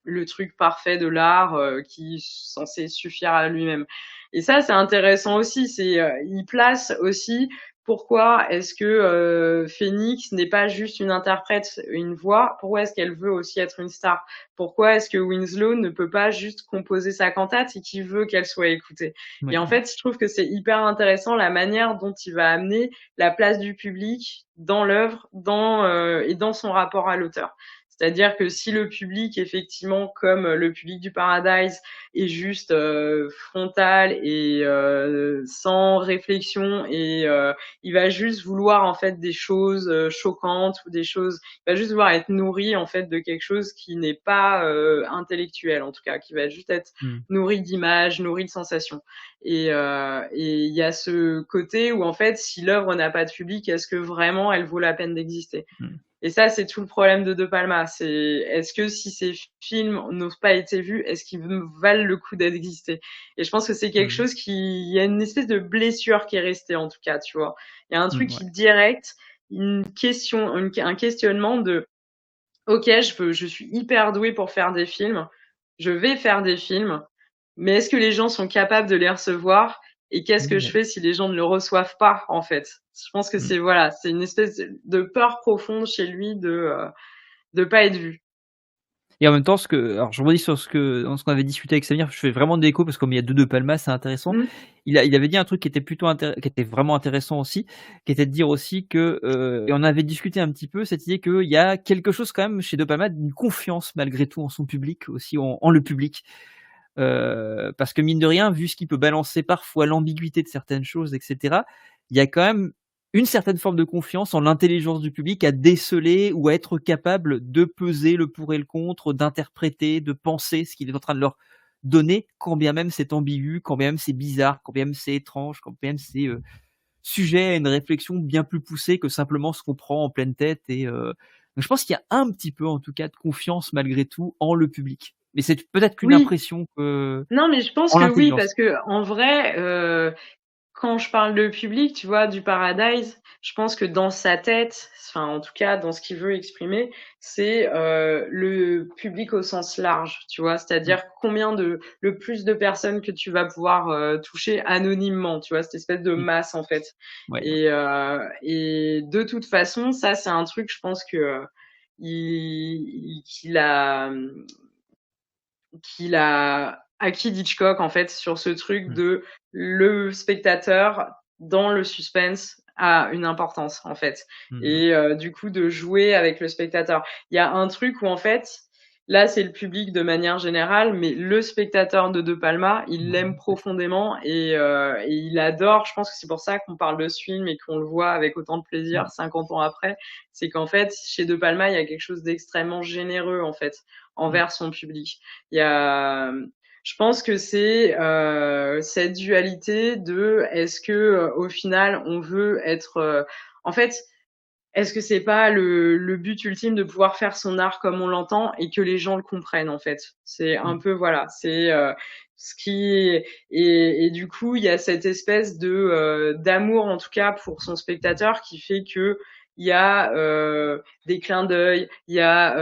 D: le truc parfait de l'art qui est censé suffire à lui-même. Et ça, c'est intéressant aussi. Il place aussi pourquoi est-ce que Phoenix n'est pas juste une interprète, une voix. Pourquoi est-ce qu'elle veut aussi être une star? Pourquoi est-ce que Winslow ne peut pas juste composer sa cantate et qu'il veut qu'elle soit écoutée?
B: Oui.
D: Et en fait, je trouve que c'est hyper intéressant la manière dont il va amener la place du public dans l'œuvre, et dans son rapport à l'auteur. C'est-à-dire que si le public, effectivement, comme le public du Paradise, est juste frontal et sans réflexion, et il va juste vouloir en fait des choses choquantes ou des choses, il va juste vouloir être nourri en fait de quelque chose qui n'est pas intellectuel, en tout cas, qui va juste être
B: Mm.
D: nourri d'images, nourri de sensations. Et il y a ce côté où en fait, si l'œuvre n'a pas de public, est-ce que vraiment elle vaut la peine d'exister?
B: Mm.
D: Et ça, c'est tout le problème de Palma. Est-ce que si ces films n'ont pas été vus, est-ce qu'ils valent le coup d'exister? Et je pense que c'est quelque
B: Mm.
D: chose il y a une espèce de blessure qui est restée, en tout cas, tu vois. Il y a un truc
B: Ouais.
D: qui direct, un questionnement de, ok, je suis hyper douée pour faire des films, je vais faire des films, mais est-ce que les gens sont capables de les recevoir? Et qu'est-ce que je
B: Ouais.
D: fais si les gens ne le reçoivent pas, en fait? Je pense que
B: Mm.
D: c'est une espèce de peur profonde chez lui de pas être vu.
B: Et en même temps, alors je rebondis sur ce qu'on avait discuté avec Samir, je fais vraiment de l'écho parce que comme il y a De Palma, c'est intéressant.
D: Mmh.
B: Il avait dit un truc qui était qui était vraiment intéressant aussi, qui était de dire aussi que, et on avait discuté un petit peu cette idée qu'il y a quelque chose quand même chez De Palma d'une confiance malgré tout en son public aussi, en le public. Parce que mine de rien, vu ce qu'il peut balancer parfois, l'ambiguïté de certaines choses, et cetera, il y a quand même une certaine forme de confiance en l'intelligence du public à déceler ou à être capable de peser le pour et le contre, d'interpréter, de penser ce qu'il est en train de leur donner, quand bien même c'est ambigu, quand bien même c'est bizarre, quand bien même c'est étrange, quand bien même c'est sujet à une réflexion bien plus poussée que simplement ce qu'on prend en pleine tête. Donc je pense qu'il y a un petit peu, en tout cas, de confiance malgré tout en le public. Mais c'est peut-être qu'une
D: Oui.
B: impression que
D: Non, mais je pense
B: en
D: que oui,
B: l'intelligence.
D: parce que en vrai, quand je parle de public, tu vois, du Paradise, je pense que dans sa tête, enfin en tout cas dans ce qu'il veut exprimer, c'est le public au sens large, tu vois,
B: Mmh.
D: c'est-à-dire le plus de personnes que tu vas pouvoir toucher anonymement, tu vois, cette espèce de
B: Mmh.
D: masse en fait.
B: Ouais, ouais.
D: Et de toute façon, ça c'est un truc, je pense que qu'il a acquis d'Hitchcock en fait sur ce truc
B: Mmh.
D: de le spectateur dans le suspense a une importance en fait,
B: Mmh.
D: et du coup de jouer avec le spectateur. Il y a un truc où en fait là c'est le public de manière générale, mais le spectateur de Palma il
B: Ouais,
D: l'aime
B: ouais.
D: profondément, et il adore. Je pense que c'est pour ça qu'on parle de ce film et qu'on le voit avec autant de plaisir
B: Mmh.
D: 50 ans après. C'est qu'en fait chez De Palma il y a quelque chose d'extrêmement généreux en fait
B: Mmh.
D: envers son public. Il y a, je pense que c'est cette dualité de est-ce que au final on veut être en fait Est-ce que c'est pas le but ultime de pouvoir faire son art comme on l'entend et que les gens le comprennent, en fait? C'est un
B: Mmh.
D: peu voilà, c'est, ce qui et du coup, il y a cette espèce de, d'amour, en tout cas pour son spectateur qui fait qu'il y a, des clins d'œil, il y a,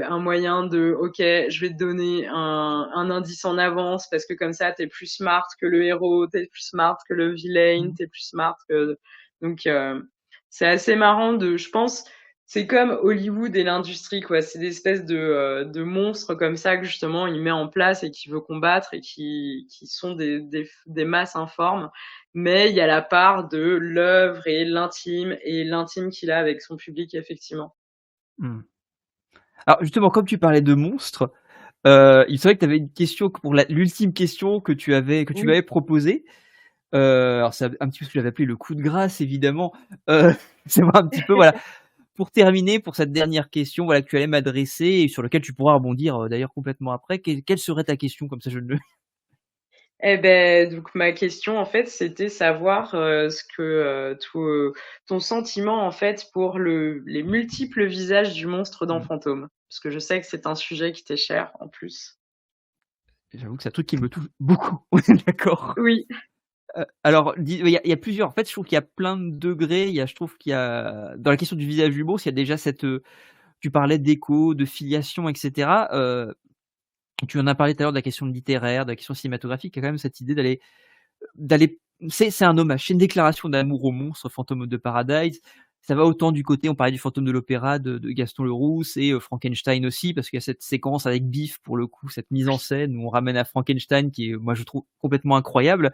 D: un moyen de: «OK, je vais te donner un indice en avance parce que comme ça, tu es plus smart que le héros, tu es plus smart que le vilain,
B: Mmh.
D: tu es plus smart que» donc c'est assez marrant je pense, c'est comme Hollywood et l'industrie, quoi. C'est des espèces de monstres comme ça que justement il met en place et qu'il veut combattre et qui sont des masses informes. Mais il y a la part de l'œuvre et l'intime qu'il a avec son public, effectivement.
B: Mmh. Alors justement, comme tu parlais de monstres, il c'est vrai que tu avais une question pour l'ultime question que tu
D: Oui.
B: m'avais proposée. Alors c'est un petit peu ce que j'avais appelé le coup de grâce évidemment, c'est voir un petit peu voilà, pour terminer, pour cette dernière question, voilà, que tu allais m'adresser et sur lequel tu pourras rebondir, d'ailleurs complètement après. Quelle serait ta question? Comme ça je ne
D: Eh ben donc ma question, en fait, c'était savoir, ce que, ton sentiment, en fait, pour les multiples visages du monstre dans
B: mmh,
D: Fantôme. Parce que je sais que c'est un sujet qui t'est cher, en plus.
B: j'avoue que c'est un truc qui me touche beaucoup, on est d'accord.
D: Oui,
B: Alors il y a plusieurs en fait, je trouve qu'il y a plein de degrés. Je trouve qu'il y a dans la question du visage du monstre, il y a déjà cette, tu parlais d'écho, de filiation et cetera, tu en as parlé tout à l'heure de la question littéraire, de la question cinématographique. Il y a quand même cette idée d'aller c'est un hommage, c'est une déclaration d'amour au monstre, Phantom of the Paradise. Ça va autant du côté on parlait du fantôme de l'opéra de Gaston Leroux, c'est, Frankenstein aussi parce qu'il y a cette séquence avec Biff pour le coup, cette mise en scène où on ramène à Frankenstein qui est, moi je trouve complètement incroyable.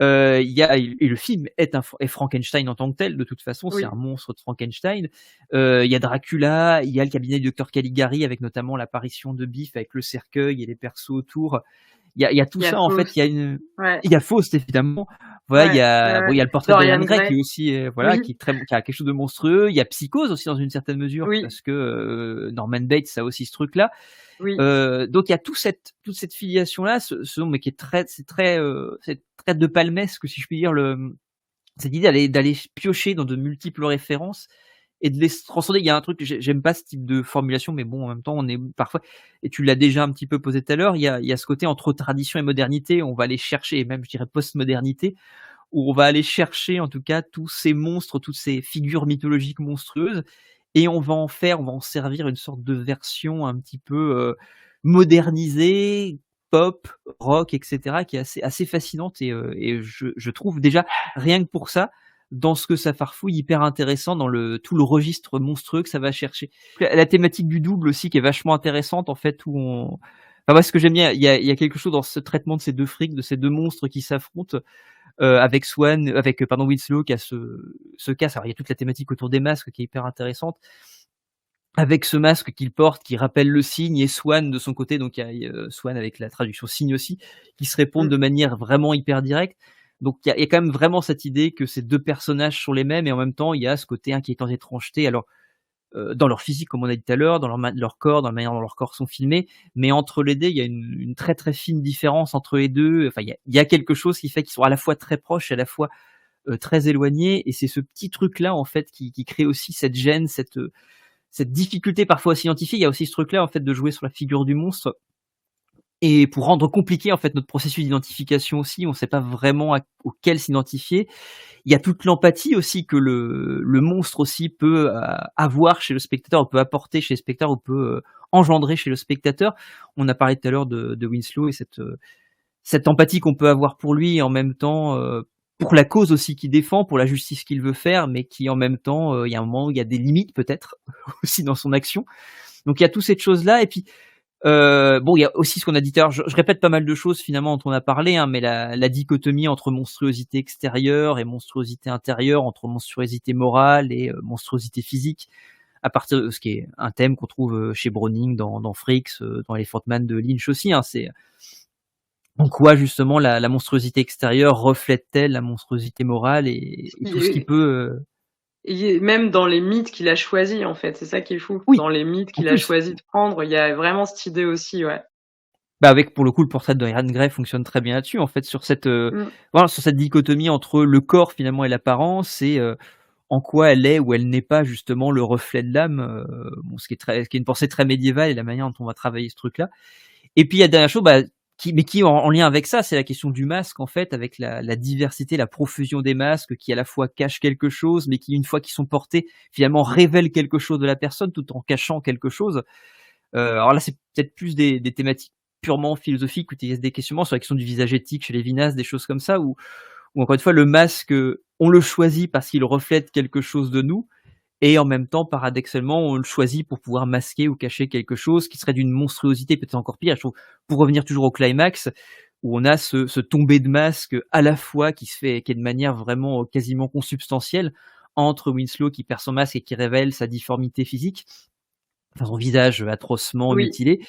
B: Il y a et le film est Frankenstein en tant que tel, de toute façon, c'est un
D: oui,
B: monstre de Frankenstein. Il y a Dracula, il y a le cabinet du docteur Caligari avec notamment l'apparition de Biff avec le cercueil et les persos autour. Il y a tout
D: il y a
B: ça en fait,
D: Faust. Ouais,
B: il y a Faust évidemment. Voilà,
D: ouais, ouais,
B: il y
D: ouais.
B: a le portrait de Dorian
D: Dorian
B: Gray qui
D: Gray.
B: est aussi, voilà,
D: Oui,
B: qui est qui a quelque chose de monstrueux. Il y a Psychose aussi dans une certaine mesure
D: oui,
B: parce que, Norman Bates a aussi ce truc-là.
D: oui.
B: Donc il y a toute cette filiation-là, ce nom mais qui est c'est très de Palmesque, si je puis dire, cette idée d'aller piocher dans de multiples références et de les transcender. Il y a un truc que j'aime pas ce type de formulation, mais bon, en même temps, on est parfois et tu l'as déjà un petit peu posé tout à l'heure, il y a ce côté entre tradition et modernité, on va aller chercher et même je dirais postmodernité, où on va aller chercher en tout cas tous ces monstres, toutes ces figures mythologiques monstrueuses et on va en servir une sorte de version un petit peu, modernisée, pop, rock et cetera, qui est assez fascinante et je trouve déjà, rien que pour ça, dans ce que ça farfouille, hyper intéressant dans tout le registre monstrueux que ça va chercher. La thématique du double aussi qui est vachement intéressante en fait, où enfin moi ce que j'aime bien, il y a quelque chose dans ce traitement de ces 2 frics, de ces 2 monstres qui s'affrontent, avec Winslow qui a ce casque. Alors il y a toute la thématique autour des masques qui est hyper intéressante. Avec ce masque qu'il porte, qui rappelle le cygne et Swan de son côté, donc il y a Swan avec la traduction cygne aussi, qui se répondent
D: Mmh.
B: de manière vraiment hyper directe. Donc il y a quand même vraiment cette idée que ces 2 personnages sont les mêmes et en même temps il y a ce côté inquiétant d'étrangeté. Alors, dans leur physique comme on a dit tout à l'heure, dans leur corps, dans la manière dont leurs corps sont filmés, mais entre les 2, il y a une très, très fine différence entre les 2. Enfin il y a quelque chose qui fait qu'ils sont à la fois très proches et à la fois, très éloignés et c'est ce petit truc-là en fait qui crée aussi cette gêne, cette difficulté parfois à s'identifier. Il y a aussi ce truc-là en fait de jouer sur la figure du monstre et pour rendre compliqué en fait notre processus d'identification aussi, on sait pas vraiment auquel s'identifier. Il y a toute l'empathie aussi que le monstre aussi peut, avoir chez le spectateur, peut apporter chez le spectateur ou peut, engendrer chez le spectateur. On a parlé tout à l'heure de Winslow et cette empathie qu'on peut avoir pour lui et en même temps, pour la cause aussi qu'il défend, pour la justice qu'il veut faire, mais qui en même temps, il y a un moment où il y a des limites peut-être aussi dans son action. Donc il y a toute cette chose-là et puis, bon, il y a aussi ce qu'on a dit tout à l'heure, je répète pas mal de choses finalement dont on a parlé, hein, mais la dichotomie entre monstruosité extérieure et monstruosité intérieure, entre monstruosité morale et monstruosité physique, à partir de ce qui est un thème qu'on trouve, chez Browning, dans Freaks, dans Elephant Man de Lynch aussi, hein. C'est en quoi justement la monstruosité extérieure reflète-t-elle la monstruosité morale et tout ce qui
D: Et
B: peut,
D: et même dans les mythes qu'il a choisis, en fait, c'est ça qui est fou.
B: oui,
D: Dans les mythes
B: en
D: qu'il a
B: plus,
D: choisi de prendre, il y a vraiment cette idée aussi, ouais.
B: bah, avec pour le coup le portrait de Dorian Gray fonctionne très bien là-dessus en fait sur cette,
D: Mmh.
B: voilà sur cette dichotomie entre le corps finalement et l'apparence et en quoi elle est ou elle n'est pas justement le reflet de l'âme, bon, ce qui est une pensée très médiévale et la manière dont on va travailler ce truc-là. Et puis, la dernière chose, qui en lien avec ça, c'est la question du masque, en fait, avec la diversité, la profusion des masques qui, à la fois, cachent quelque chose, mais qui, une fois qu'ils sont portés, finalement, révèlent quelque chose de la personne tout en cachant quelque chose. Alors là, c'est peut-être plus des thématiques purement philosophiques où il y a des questionnements sur la question du visage éthique chez Lévinas, des choses comme ça, où encore une fois, le masque, on le choisit parce qu'il reflète quelque chose de nous, et en même temps, paradoxalement, on le choisit pour pouvoir masquer ou cacher quelque chose qui serait d'une monstruosité peut-être encore pire. Je trouve, pour revenir toujours au climax, où on a ce tombé de masque à la fois qui est de manière vraiment quasiment consubstantielle entre Winslow qui perd son masque et qui révèle sa difformité physique, enfin son visage atrocement
D: Oui,
B: mutilé,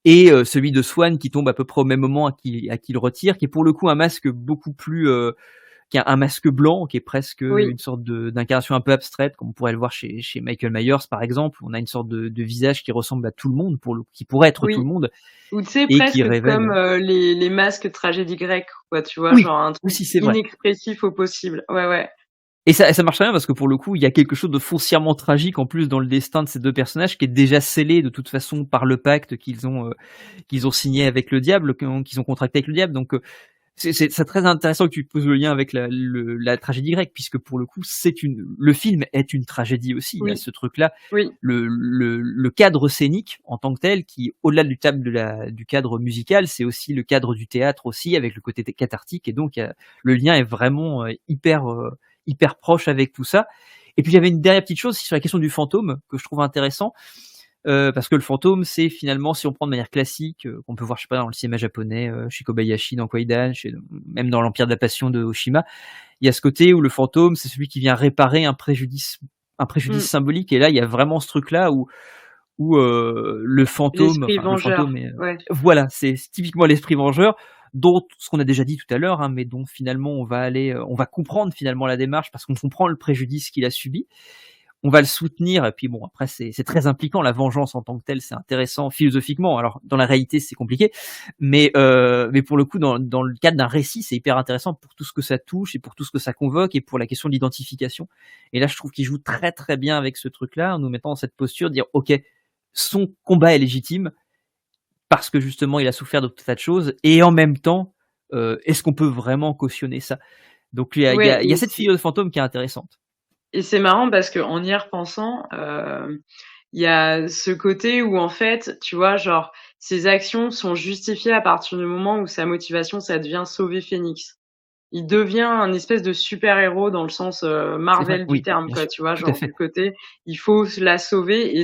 B: et celui de Swan qui tombe à peu près au même moment à qui il retire, qui est pour le coup un masque beaucoup plus qui a un masque blanc, qui est presque
D: oui,
B: une sorte d'incarnation un peu abstraite, comme on pourrait le voir chez Michael Myers par exemple. On a une sorte de visage qui ressemble à tout le monde, qui pourrait être tout le
D: oui.
B: monde,
D: Ou tu sais,
B: et qui
D: presque
B: révèle.
D: comme les masques tragédie grecque, quoi, tu vois,
B: Oui,
D: genre un truc
B: aussi c'est vrai.
D: inexpressif au possible. Ouais, ouais.
B: Et ça marche très bien parce que pour le coup, il y a quelque chose de foncièrement tragique en plus dans le destin de ces deux personnages qui est déjà scellé de toute façon par le pacte qu'ils ont signé avec le diable, qu'ils ont contracté avec le diable. Donc c'est très intéressant que tu poses le lien avec la tragédie grecque, puisque pour le coup, le film est une tragédie aussi. Il y a
D: Oui,
B: ce truc-là,
D: oui.
B: le cadre scénique en tant que tel, qui au-delà du cadre musical, c'est aussi le cadre du théâtre aussi, avec le côté cathartique, et donc le lien est vraiment hyper proche avec tout ça. Et puis il y avait une dernière petite chose sur la question du fantôme que je trouve intéressant. Parce que le fantôme, c'est finalement, si on prend de manière classique, qu'on peut voir, je sais pas, dans le cinéma japonais, chez Kobayashi, dans Kwaidan, même dans l'Empire de la Passion de Oshima, il y a ce côté où le fantôme, c'est celui qui vient réparer un préjudice
D: Mm.
B: symbolique. Et là, il y a vraiment ce truc-là où
D: L'esprit
B: le
D: vengeur.
B: fantôme
D: Ouais.
B: voilà, c'est typiquement l'esprit vengeur, dont ce qu'on a déjà dit tout à l'heure, hein, mais dont finalement on va comprendre finalement la démarche parce qu'on comprend le préjudice qu'il a subi. On va le soutenir, et puis bon, après c'est très impliquant, la vengeance en tant que telle, c'est intéressant philosophiquement. Alors dans la réalité c'est compliqué, mais pour le coup dans le cadre d'un récit c'est hyper intéressant pour tout ce que ça touche et pour tout ce que ça convoque et pour la question de l'identification. Et là je trouve qu'il joue très très bien avec ce truc-là en nous mettant dans cette posture de dire ok, son combat est légitime parce que justement il a souffert de tout un tas de choses, et en même temps est-ce qu'on peut vraiment cautionner ça? Donc
D: Ouais,
B: il y a cette figure de fantôme qui est intéressante.
D: et c'est marrant parce qu'en y repensant, il y a ce côté où en fait, tu vois, genre, ses actions sont justifiées à partir du moment où sa motivation, ça devient sauver Phoenix. Il devient un espèce de super-héros dans le sens,
B: C'est vrai,
D: Marvel du
B: oui,
D: terme,
B: bien
D: quoi,
B: sûr,
D: tu vois?
B: tout à
D: Genre
B: fait.
D: du côté, il faut la sauver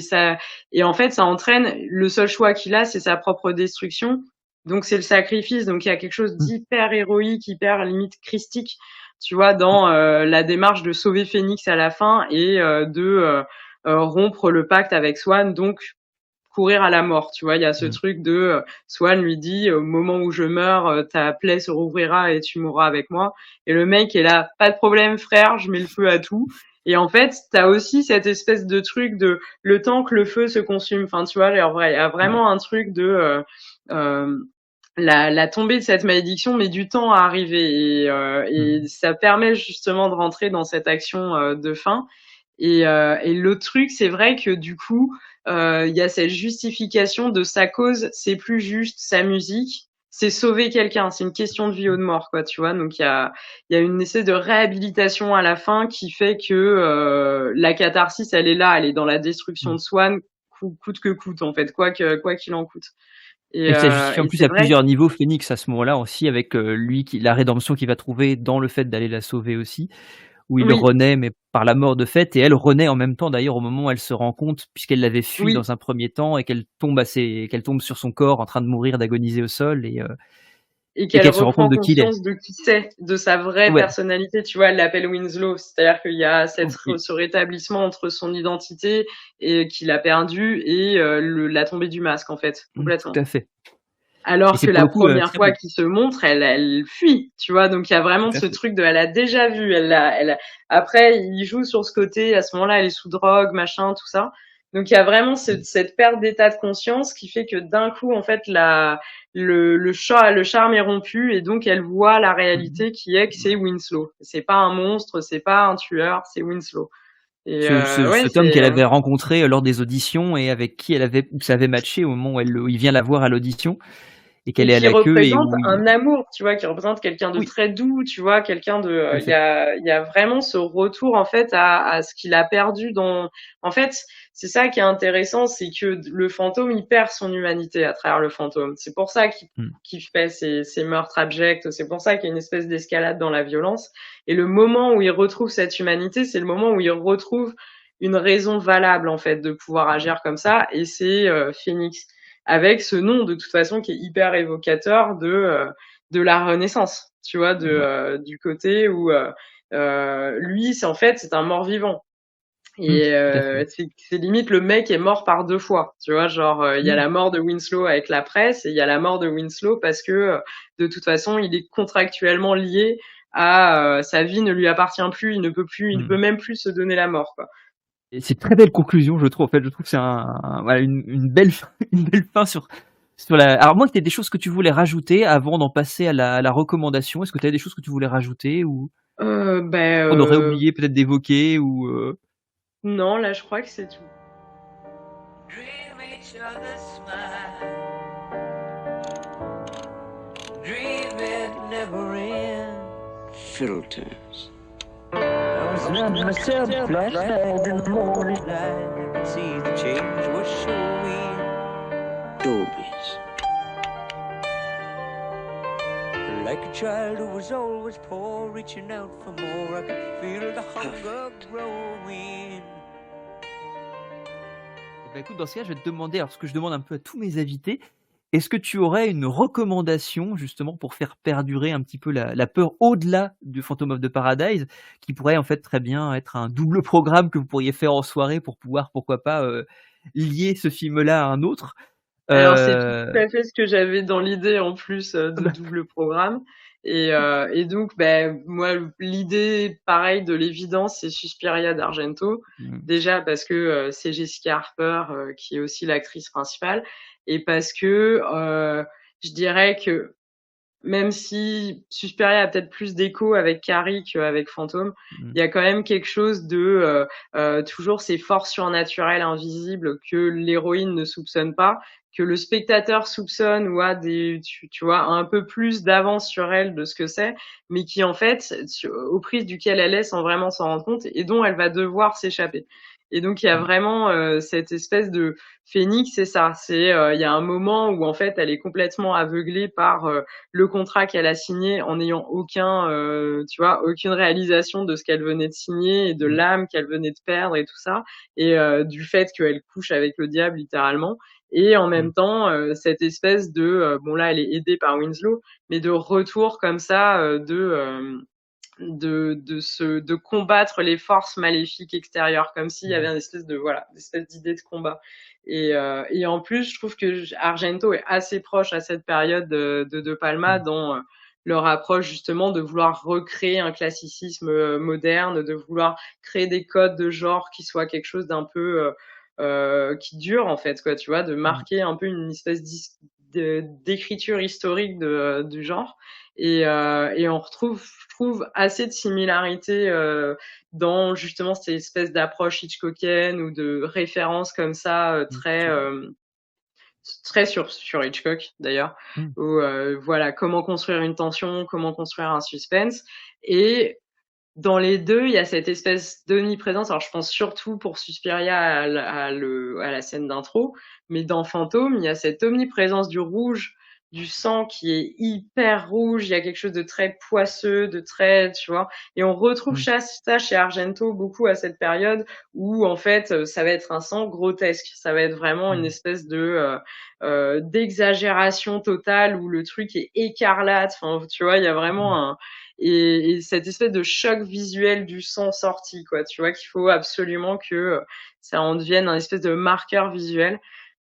D: et en fait, ça entraîne le seul choix qu'il a, c'est sa propre destruction. Donc c'est le sacrifice. Donc il y a quelque chose
B: Mmh,
D: d'hyper héroïque, hyper limite christique, tu vois? Dans, la démarche de sauver Phoenix à la fin et rompre le pacte avec Swan, donc courir à la mort, tu vois? Il y a ce
B: mmh.
D: truc de, Swan lui dit: «Au moment où je meurs, ta plaie se rouvrira et tu mourras avec moi», et le mec est là: «Pas de problème frère, je mets le feu à tout», et en fait, tu as aussi cette espèce de truc de le temps que le feu se consume. Enfin, tu vois? Genre vrai, il y a
B: Ouais.
D: vraiment un truc de, hem, la tombée de cette malédiction met du temps à arriver et
B: Mmh.
D: ça permet justement de rentrer dans cette action, de fin. Et l'autre truc, c'est vrai que du coup, il y a cette justification de sa cause, c'est plus juste sa musique, c'est sauver quelqu'un, c'est une question de vie ou de mort, quoi, tu vois? Donc il y a une espèce de réhabilitation à la fin qui fait que, la catharsis, elle est là, elle est dans la destruction
B: Mmh.
D: de Swan, coûte que coûte, en fait, quoi qu'il en coûte.
B: Et que ça justifie en
D: Et
B: plus
D: c'est
B: à
D: vrai
B: plusieurs niveaux Phoenix à ce moment-là aussi avec, lui qui la rédemption qu'il va trouver dans le fait d'aller la sauver aussi, où il
D: oui,
B: renaît mais par la mort de fait, et elle renaît en même temps d'ailleurs au moment où elle se rend compte puisqu'elle l'avait fui
D: oui.
B: dans un premier temps et qu'elle tombe sur son corps en train de mourir, d'agoniser au sol,
D: Et
B: et
D: qu'elle
B: qu'elle se rend compte
D: reprend
B: de qui il est.
D: conscience de qui c'est, de sa vraie
B: Ouais,
D: personnalité, tu vois? Elle l'appelle Winslow, c'est-à-dire qu'il y a
B: oui,
D: ce rétablissement entre son identité et qu'il a perdue et le la tombée du masque, en fait,
B: tout
D: complètement.
B: à fait, et
D: Alors
B: c'est
D: que
B: pour
D: la
B: le coup,
D: première
B: très
D: fois
B: beau.
D: qu'il se montre, elle fuit, tu vois? Donc il y a vraiment
B: Tout à
D: ce
B: fait.
D: truc de elle a déjà vu, elle a après il joue sur ce côté, à ce moment-là, elle est sous drogue, machin, tout ça, Donc il y a vraiment cette perte d'état de conscience qui fait que d'un coup, en fait, le charme est rompu et donc elle voit la réalité qui est que c'est Winslow. C'est pas un monstre, c'est pas un tueur, c'est Winslow. Et ouais,
B: Cet homme qu'elle avait rencontré lors des auditions et avec qui ça avait matché au moment où il vient la voir à l'audition et qu'elle est à
D: qui
B: la queue et
D: représente
B: où
D: un amour, tu vois, qui représente quelqu'un de
B: oui,
D: très doux, tu vois, quelqu'un de,
B: tout à
D: il y
B: fait.
D: a vraiment ce retour, en fait, à ce qu'il a perdu en fait, c'est ça qui est intéressant, c'est que le fantôme, il perd son humanité à travers le fantôme. C'est pour ça
B: Mmh.
D: qu'il fait ces meurtres abjects, c'est pour ça qu'il y a une espèce d'escalade dans la violence. Et le moment où il retrouve cette humanité, c'est le moment où il retrouve une raison valable, en fait, de pouvoir agir comme ça, et c'est Phoenix avec ce nom de toute façon qui est hyper évocateur de la Renaissance, tu vois,
B: Ouais.
D: du côté où lui, c'est un mort-vivant.
B: Mmh,
D: Et
B: tout à fait.
D: c'est limite le mec est mort par 2 fois, tu vois? Genre, il y a
B: Mmh.
D: la mort de Winslow avec la presse et il y a la mort de Winslow parce que, de toute façon, il est contractuellement lié à, sa vie ne lui appartient plus, il ne peut
B: Mmh.
D: même plus se donner la mort, quoi.
B: Et c'est une très belle conclusion, je trouve. En fait, je trouve que c'est voilà, une belle fin, une belle fin sur la. Alors moi, c'était des choses que tu voulais rajouter avant d'en passer à la recommandation. Est-ce que tu as des choses que tu voulais rajouter ou
D: Beh,
B: qu'on aurait oublié peut-être d'évoquer ou
D: non, là, je crois que c'est tout.
E: Dream each other smile. Dream it never ends.
F: Filters.
E: I was under myself, flashlight in the morning light. I could see the change was showing.
F: Dolby's.
E: Like a child who was always poor, reaching out for more. I could feel the hunger growing.
B: Eh ben, écoute, dans ce cas, je vais te demander, alors ce que je demande un peu à tous mes invités, est-ce que tu aurais une recommandation justement pour faire perdurer un petit peu la peur au-delà du Phantom of the Paradise, qui pourrait en fait très bien être un double programme que vous pourriez faire en soirée pour pouvoir, pourquoi pas, lier ce film-là à un autre?
D: Alors c'est tout
B: Heu,
D: à fait ce que j'avais dans l'idée en plus,
B: ah
D: de
B: bah,
D: double programme et donc moi l'idée pareil de l'évidence, c'est Suspiria d'Argento.
B: mmh,
D: Déjà parce que, c'est Jessica Harper, qui est aussi l'actrice principale et parce que, je dirais que même si Suspiria a peut-être plus d'écho avec Carrie qu'avec Fantôme,
B: mmh,
D: il y a quand même quelque chose de, toujours ces forces surnaturelles invisibles que l'héroïne ne soupçonne pas, que le spectateur soupçonne ou a tu vois, un peu plus d'avance sur elle de ce que c'est, mais qui en fait, aux prises duquel elle est sans vraiment s'en rendre compte et dont elle va devoir s'échapper. Et donc il y a
B: mmh,
D: vraiment, cette espèce de Phénix, c'est ça, il y a un moment où en fait elle est complètement aveuglée par, le contrat qu'elle a signé en n'ayant tu vois, aucune réalisation de ce qu'elle venait de signer et de
B: mmh,
D: l'âme qu'elle venait de perdre et tout ça et du fait qu'elle couche avec le diable littéralement et en
B: mmh,
D: même temps, cette espèce de, bon là elle est aidée par Winslow, mais de retour comme ça, de combattre les forces maléfiques extérieures, comme s'il y avait
B: mmh,
D: une espèce de voilà, une espèce d'idée de combat. Et en plus, je trouve que Argento est assez proche à cette période de Palma
B: mmh,
D: dans leur approche justement de vouloir recréer un classicisme moderne, de vouloir créer des codes de genre qui soient quelque chose d'un peu qui dure en fait, quoi, tu vois, de
B: mmh.
D: marquer un peu une espèce d'écriture historique du genre et on retrouve, je trouve, assez de similarités dans justement cette espèce d'approche hitchcockienne ou de références comme ça
B: Mmh,
D: très
B: c'est vrai.
D: très sur Hitchcock d'ailleurs,
B: Mmh,
D: où voilà comment construire une tension, comment construire un suspense et dans les 2, il y a cette espèce d'omniprésence. Alors, je pense surtout pour Suspiria à la scène d'intro, mais dans Fantôme, il y a cette omniprésence du rouge, du sang qui est hyper rouge. Il y a quelque chose de très poisseux, de très, tu vois? Et on retrouve
B: mmh,
D: ça chez Argento beaucoup à cette période où, en fait, ça va être un sang grotesque. Ça va être vraiment une
B: mmh,
D: espèce d'exagération totale où le truc est écarlate. Enfin, tu vois? Il y a
B: mmh.
D: vraiment et cette espèce de choc visuel du sang sorti, quoi. Tu vois qu'il faut absolument que ça en devienne un espèce de marqueur visuel.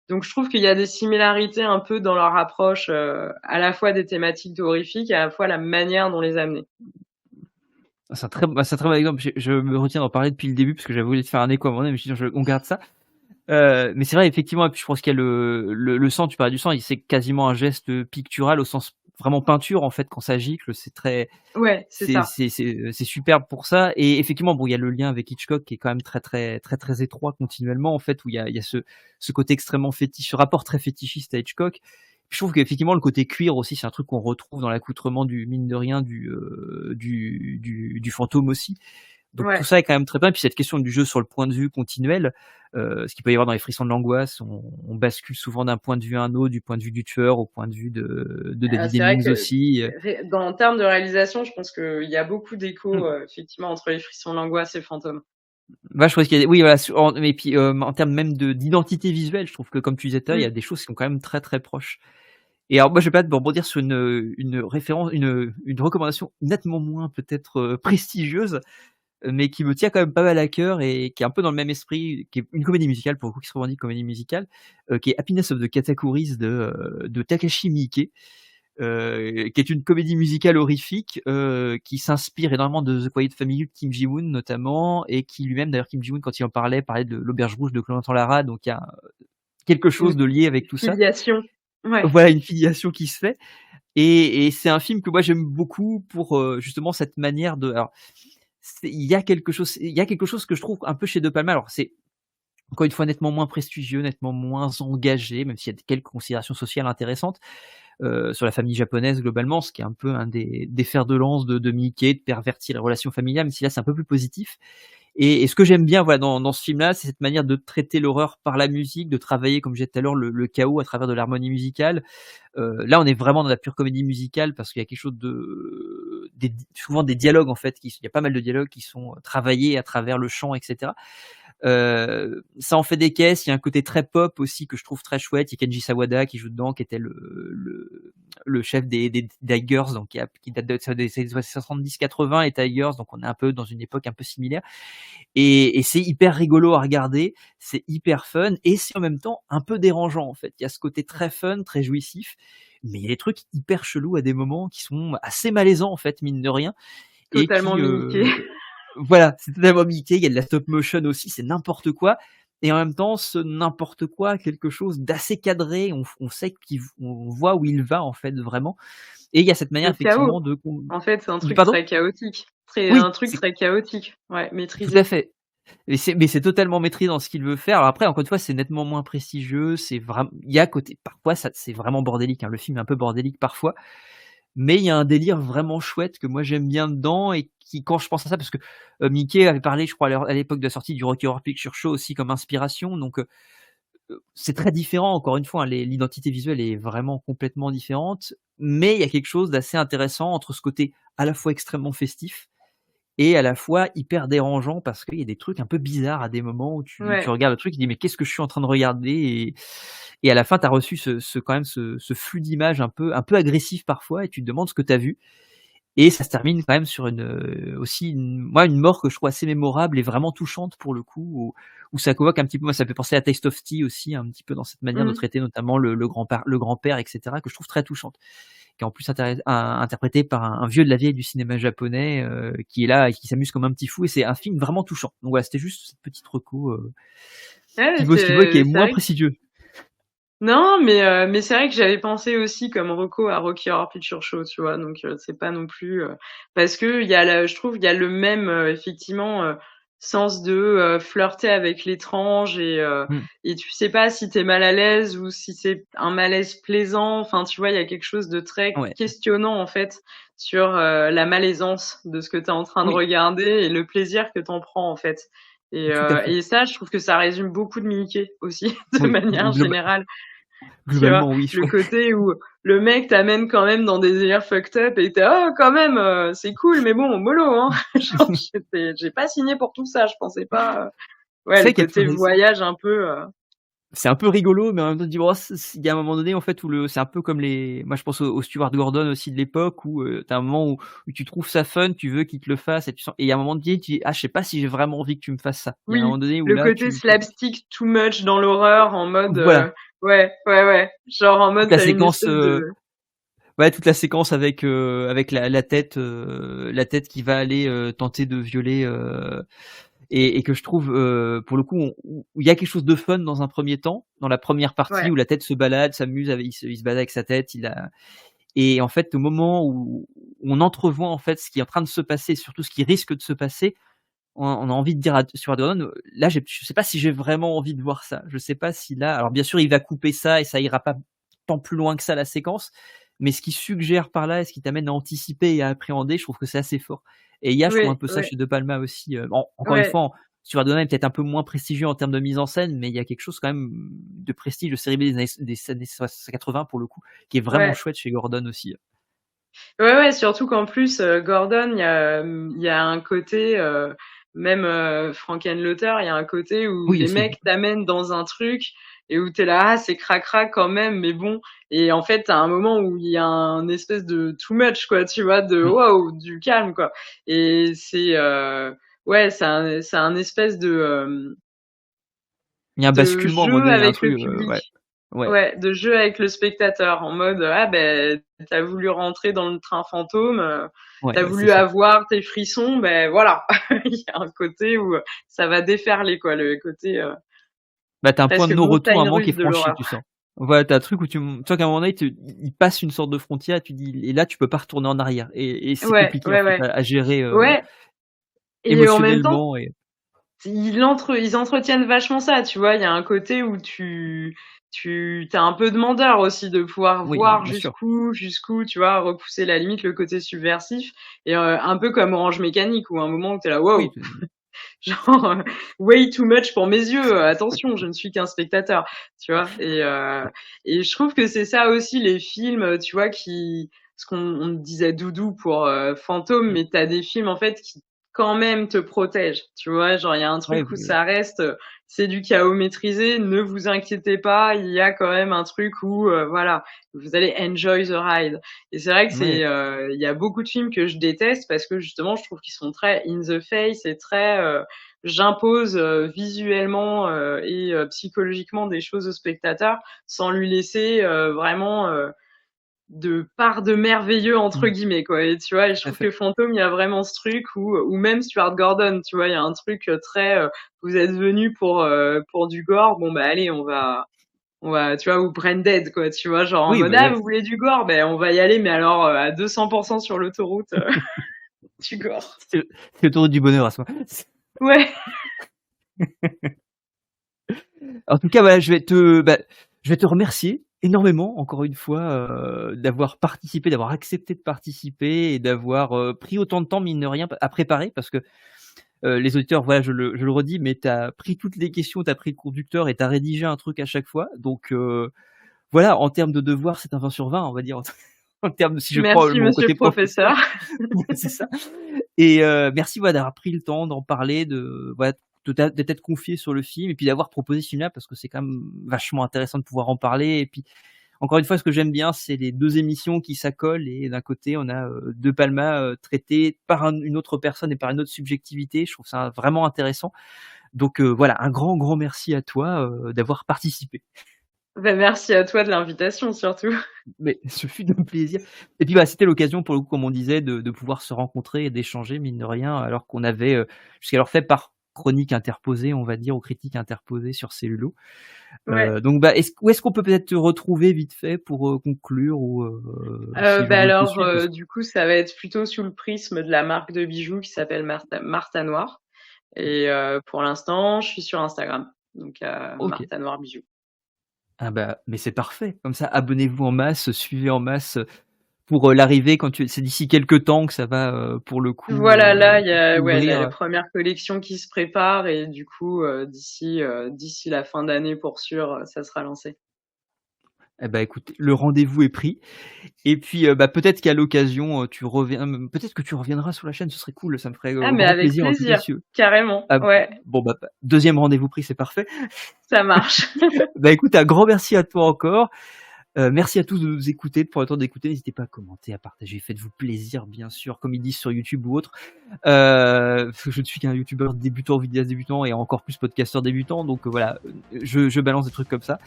D: Donc je trouve qu'il y a des similarités un peu dans leur approche, à la fois des thématiques horrifiques et à la fois la manière dont les amener.
B: C'est un très bon exemple. Je me retiens d'en parler depuis le début parce que j'avais voulu te faire un écho à un moment donné, mais je me suis dit: «On garde ça». Mais c'est vrai effectivement et puis je pense qu'il y a le sang, tu parlais du sang, c'est quasiment un geste, pictural au sens vraiment peinture en fait quand ça gicle, c'est très
D: Ouais, c'est ça.
B: c'est superbe pour ça et effectivement bon il y a le lien avec Hitchcock qui est quand même très étroit continuellement en fait où il y a ce côté extrêmement fétiche, ce rapport très fétichiste à Hitchcock. Je trouve qu'effectivement le côté cuir aussi c'est un truc qu'on retrouve dans l'accoutrement du mine de rien du fantôme aussi. Donc tout
D: Ouais.
B: ça est quand même très bien. Puis cette question du jeu sur le point de vue continuel, ce qu'il peut y avoir dans les frissons de l'angoisse, on bascule souvent d'un point de vue à un autre, du point de vue du tueur au point de vue de David
D: C'est vrai
B: Hemmings
D: que
B: aussi.
D: en termes de réalisation, je pense qu'il y a beaucoup d'échos,
B: Mmh.
D: effectivement, entre les frissons de l'angoisse et Fantôme.
B: Bah, je trouve qu'il y a oui voilà mais puis, en termes même d'identité visuelle, je trouve que comme tu disais tout à l'heure, il y
D: Mmh.
B: a des choses qui sont quand même très proches. Et alors moi je vais peut-être rebondir sur une référence, une recommandation nettement moins peut-être, prestigieuse, mais qui me tient quand même pas mal à cœur et qui est un peu dans le même esprit, qui est une comédie musicale pour le coup, qui se revendique comédie musicale, qui est Happiness of the Katakuris de Takashi Miike, qui est une comédie musicale horrifique, qui s'inspire énormément de The Quiet Family de Kim Ji-woon notamment et qui lui-même d'ailleurs Kim Ji-woon quand il en parlait de l'Auberge rouge de Clémentin Lara, donc il y a quelque chose
D: Une
B: de lié avec tout ça.
D: filiation. Ouais.
B: Voilà une filiation qui se fait et c'est un film que moi j'aime beaucoup pour, justement cette manière de alors il y a quelque chose que je trouve un peu chez De Palma. Alors c'est encore une fois nettement moins prestigieux, nettement moins engagé, même s'il y a quelques considérations sociales intéressantes, sur la famille japonaise globalement, ce qui est un peu un des fers de lance de Miike, de pervertir les relations familiales, même si là c'est un peu plus positif. Et ce que j'aime bien voilà, dans ce film-là, c'est cette manière de traiter l'horreur par la musique, de travailler, comme je disais tout à l'heure, le chaos à travers de l'harmonie musicale. Là, on est vraiment dans la pure comédie musicale parce qu'il y a quelque chose souvent des dialogues en fait, il y a pas mal de dialogues qui sont travaillés à travers le chant, etc. Ça en fait des caisses. Il y a un côté très pop aussi que je trouve très chouette. Il y a Kenji Sawada qui joue dedans, qui était le chef des Tigers, donc qui date des années 70-80 et Tigers, donc on est un peu dans une époque un peu similaire. Et c'est hyper rigolo à regarder, c'est hyper fun et c'est en même temps un peu dérangeant en fait. Il y a ce côté très fun, très jouissif, mais il y a des trucs hyper chelous à des moments qui sont assez malaisants en fait, mine de rien et
D: Totalement
B: qui,
D: mimiqué.
B: voilà, c'est totalement imité, il y a de la stop motion aussi, c'est n'importe quoi et en même temps, ce n'importe quoi a quelque chose d'assez cadré, on sait on voit où il va en fait vraiment et il y a cette manière
D: Le chaos.
B: effectivement de
D: En fait, c'est un truc
B: pardon?
D: très chaotique.
B: Oui,
D: Un truc
B: c'est
D: très chaotique. Ouais,
B: tout à
D: maîtrisé.
B: fait. Mais c'est totalement maîtrisé dans ce qu'il veut faire. Alors après, encore une fois, c'est nettement moins prestigieux, c'est vraiment il y a côté parfois ça c'est vraiment bordélique, hein, le film est un peu bordélique parfois, mais il y a un délire vraiment chouette que moi j'aime bien dedans et qui quand je pense à ça parce que, Mickey avait parlé, je crois à l'époque de la sortie du Rocky Horror Picture Show aussi comme inspiration donc, c'est très différent encore une fois, hein, l'identité visuelle est vraiment complètement différente, mais il y a quelque chose d'assez intéressant entre ce côté à la fois extrêmement festif et à la fois hyper dérangeant parce qu'il y a des trucs un peu bizarres à des moments où tu
D: Ouais.
B: regardes le truc, tu dis: «Mais qu'est-ce que je suis en train de regarder?» et à la fin, tu as reçu quand même ce flux d'images un peu agressif parfois et tu te demandes ce que tu as vu et ça se termine quand même sur aussi une mort que je trouve assez mémorable et vraiment touchante pour le coup, où ça convoque un petit peu moi ça fait penser à Taste of Tea aussi un petit peu dans cette manière de
D: Mmh.
B: traiter notamment le grand-père et cetera que je trouve très touchante qui est en plus interprété par un vieux de la vieille du cinéma japonais, qui est là et qui s'amuse comme un petit fou et c'est un film vraiment touchant. Donc voilà, c'était juste cette petite reco,
D: Ouais,
B: qui vaut ce qu'il vaut et qui est
D: c'est
B: moins
D: vrai.
B: prestigieux.
D: Non, mais c'est vrai que j'avais pensé aussi comme reco à Rocky Horror Picture Show, tu vois? Donc c'est pas non plus, parce qu'il y a je trouve, il y a le même, effectivement, sens de, flirter avec l'étrange
B: Mmh.
D: et tu sais pas si tu es mal à l'aise ou si c'est un malaise plaisant. Enfin, tu vois, il y a quelque chose de très
B: Ouais,
D: questionnant, en fait, sur, la malaisance de ce que tu es en train de
B: oui,
D: regarder et le plaisir que tu en prends, en fait
B: tout à fait.
D: et ça, je trouve que ça résume beaucoup de Mickey aussi, de
B: Oui,
D: manière générale. Tu vois?
B: globalement oui, je
D: Le
B: crois.
D: côté où le mec t'amène quand même dans des délires fucked up et tu es: «Oh quand même, c'est cool, mais bon, mollo, hein». Genre j'ai pas signé pour tout ça, je pensais pas, ouais,
B: C'est
D: le
B: ça qui est
D: côté
B: intéressant.
D: voyage un peu,
B: C'est un peu rigolo, mais en même temps, tu dis: «Oh, il y a un moment donné, en fait, où c'est un peu comme moi, je pense au Stuart Gordon aussi de l'époque où, tu as un moment où tu trouves ça fun, tu veux qu'il te le fasse et il y a un moment donné, tu dis: «Ah, je sais pas si j'ai vraiment envie que tu me fasses ça». Il y a un
D: oui,
B: moment donné où
D: le
B: là,
D: côté slapstick too much dans l'horreur en mode,
B: voilà,
D: ouais, ouais, ouais, genre en
B: toute
D: mode
B: la
D: tu as une
B: séquence,
D: espèce de
B: ouais, toute la séquence avec la tête qui va aller, tenter de violer, et que je trouve, pour le coup, où il y a quelque chose de fun dans un premier temps, dans la première partie
D: Ouais.
B: où la tête se balade, s'amuse, il se balade avec sa tête, et en fait, au moment où on entrevoit en fait ce qui est en train de se passer, surtout ce qui risque de se passer, on a envie de dire sur Adrian, là, je sais pas si j'ai vraiment envie de voir ça. Je sais pas si là, alors bien sûr, il va couper ça et ça ira pas tant plus loin que ça la séquence, mais ce qu'il suggère par là et ce qui t'amène à anticiper et à appréhender, je trouve que c'est assez fort. Et il y a, je trouve, un
D: Oui,
B: peu ça
D: ouais,
B: chez De Palma aussi. Encore une
D: ouais,
B: fois, sur Adrian est peut-être un peu moins prestigieux en termes de mise en scène, mais il y a quelque chose quand même de prestige de série B des années 80 pour le coup, qui est vraiment
D: ouais.
B: chouette chez Gordon aussi.
D: Ouais, ouais, surtout qu'en plus, Gordon, il y a un côté, même Frankenlooter, il y a un côté où
B: Oui
D: les
B: aussi.
D: mecs t'amènent dans un truc et où t'es là, ah, c'est cracra quand même, mais bon. Et en fait, t'as un moment où il y a un espèce de too much, quoi, tu vois, de
B: Mmh.
D: waouh, du calme, quoi. Et ouais, c'est un espèce
B: Il y a un
D: de
B: basculement à un moment
D: jeu
B: donné, il y a un
D: avec le
B: truc, ouais.
D: public.
B: Ouais.
D: Ouais, de jeu avec le spectateur en mode ah ben t'as voulu rentrer dans le train fantôme,
B: Ouais,
D: t'as
B: ouais, c'est
D: voulu
B: ça.
D: avoir tes frissons, ben voilà. Il y a un côté où ça va déferler quoi, le côté
B: Bah, tu as un point de
D: presque
B: non-retour, un
D: montagne
B: moment qui est
D: russe de
B: franchi,
D: l'horreur.
B: tu sens. Voilà, tu as un truc où tu vois qu'à un moment donné, il passe une sorte de frontière et tu dis et là, tu peux pas retourner en arrière et c'est
D: Ouais,
B: compliqué, en
D: ouais,
B: fait,
D: ouais.
B: à gérer,
D: Ouais, et en même temps,
B: émotionnellement et
D: ils entretiennent vachement ça, tu vois. Il y a un côté où t'es un peu demandeur aussi de pouvoir
B: oui,
D: voir
B: bien sûr.
D: jusqu'où, tu vois, repousser la limite, le côté subversif. Et un peu comme Orange Mécanique, où à un moment où t'es là,
B: Oui,
D: wow, genre way too much pour mes yeux. Attention, je ne suis qu'un spectateur, tu vois. Et je trouve que c'est ça aussi les films, tu vois, qui, ce qu'on disait doudou pour Fantôme,
B: mmh,
D: mais t'as des films en fait qui quand même te protègent, tu vois. Genre il y a un
B: ouais,
D: truc où ça reste, c'est du chaos maîtrisé. Ne vous inquiétez pas, il y a quand même un truc où voilà, vous allez enjoy the ride. Et c'est vrai que
B: ouais,
D: il y a beaucoup de films que je déteste parce que justement, je trouve qu'ils sont très in the face et très, j'impose visuellement et psychologiquement des choses au spectateur sans lui laisser vraiment de part de merveilleux entre
B: mmh,
D: guillemets quoi. Et tu vois, et je
B: tout à
D: trouve
B: fait.
D: que Fantôme, il y a vraiment ce truc où même Stuart Gordon, tu vois, il y a un truc très vous êtes venu pour du gore, bon bah allez, on va, tu vois, ou Branded, quoi, tu vois, genre en
B: Oui,
D: mode,
B: bah,
D: ah,
B: ouais,
D: vous voulez du gore? Ben, on va y aller, mais alors, à 200% sur l'autoroute, du gore.
B: c'est l'autoroute du bonheur à ce moment.
D: Ouais.
B: En tout cas, voilà, je vais te remercier énormément, encore une fois, d'avoir participé, d'avoir accepté de participer et d'avoir, pris autant de temps, mine de rien, à préparer parce que, les auditeurs, voilà, je le redis, mais tu as pris toutes les questions, tu as pris le conducteur et tu as rédigé un truc à chaque fois. Donc, voilà, en termes de devoir, c'est un 20 sur 20, on va dire, en termes de si je prends
D: Merci,
B: mon
D: monsieur
B: côté
D: le professeur.
B: professeur. C'est ça. Et merci, voilà, d'avoir pris le temps d'en parler, voilà, de t'être confié sur le film et puis d'avoir proposé ce film-là parce que c'est quand même vachement intéressant de pouvoir en parler. Et puis, encore une fois, ce que j'aime bien, c'est les 2 émissions qui s'accolent et d'un côté, on a, De Palma, traité par une autre personne et par une autre subjectivité. Je trouve ça vraiment intéressant. Donc, voilà, un grand, grand merci à toi, d'avoir participé.
D: Ben, merci à toi de l'invitation, surtout.
B: Mais ce fut un plaisir. Et puis, bah, c'était l'occasion pour le coup, comme on disait, de pouvoir se rencontrer et d'échanger, mine de rien, alors qu'on avait, jusqu'alors fait par chronique interposée, on va dire, ou critique interposée sur Cellulo.
D: Ouais.
B: Donc, bah, où est-ce qu'on peut peut-être te retrouver vite fait pour, conclure ou, si les gens
D: Bah
B: veulent te
D: alors,
B: suivre? Parce
D: du coup, ça va être plutôt sous le prisme de la marque de bijoux qui s'appelle Martha Noir. Et pour l'instant, je suis sur Instagram. Donc,
B: OK.
D: Martha Noir Bijoux.
B: Ah bah, mais c'est parfait. Comme ça, abonnez-vous en masse, suivez en masse, pour, l'arrivée quand c'est d'ici quelques temps que ça va, pour le coup,
D: Voilà, là, il y a ouais, la
B: s'ouvrir.
D: première collection qui se prépare et du coup, d'ici la fin d'année pour sûr, ça sera lancé.
B: Eh bah, écoute, le rendez-vous est pris. Et puis, bah, peut-être qu'à l'occasion, tu reviens peut-être que tu reviendras sur la chaîne, ce serait cool, ça me ferait,
D: Ah mais
B: grand
D: avec
B: plaisir en tout cas
D: plaisir,
B: si
D: carrément,
B: ah
D: ouais,
B: bon, bah, 2e rendez-vous pris, c'est parfait.
D: ça marche.
B: Bah, écoute, un grand merci à toi encore. Merci à tous de nous écouter, de prendre le temps d'écouter. N'hésitez pas à commenter, à partager, faites-vous plaisir bien sûr, comme ils disent sur YouTube ou autre. Parce que je ne suis qu'un youtubeur débutant, vidéaste débutant et encore plus podcasteur débutant, donc voilà, je balance des trucs comme ça.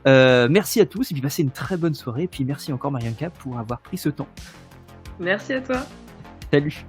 B: Merci à tous et puis passez une très bonne soirée et puis merci encore Marianka pour avoir pris ce temps.
D: Merci à toi.
B: Salut.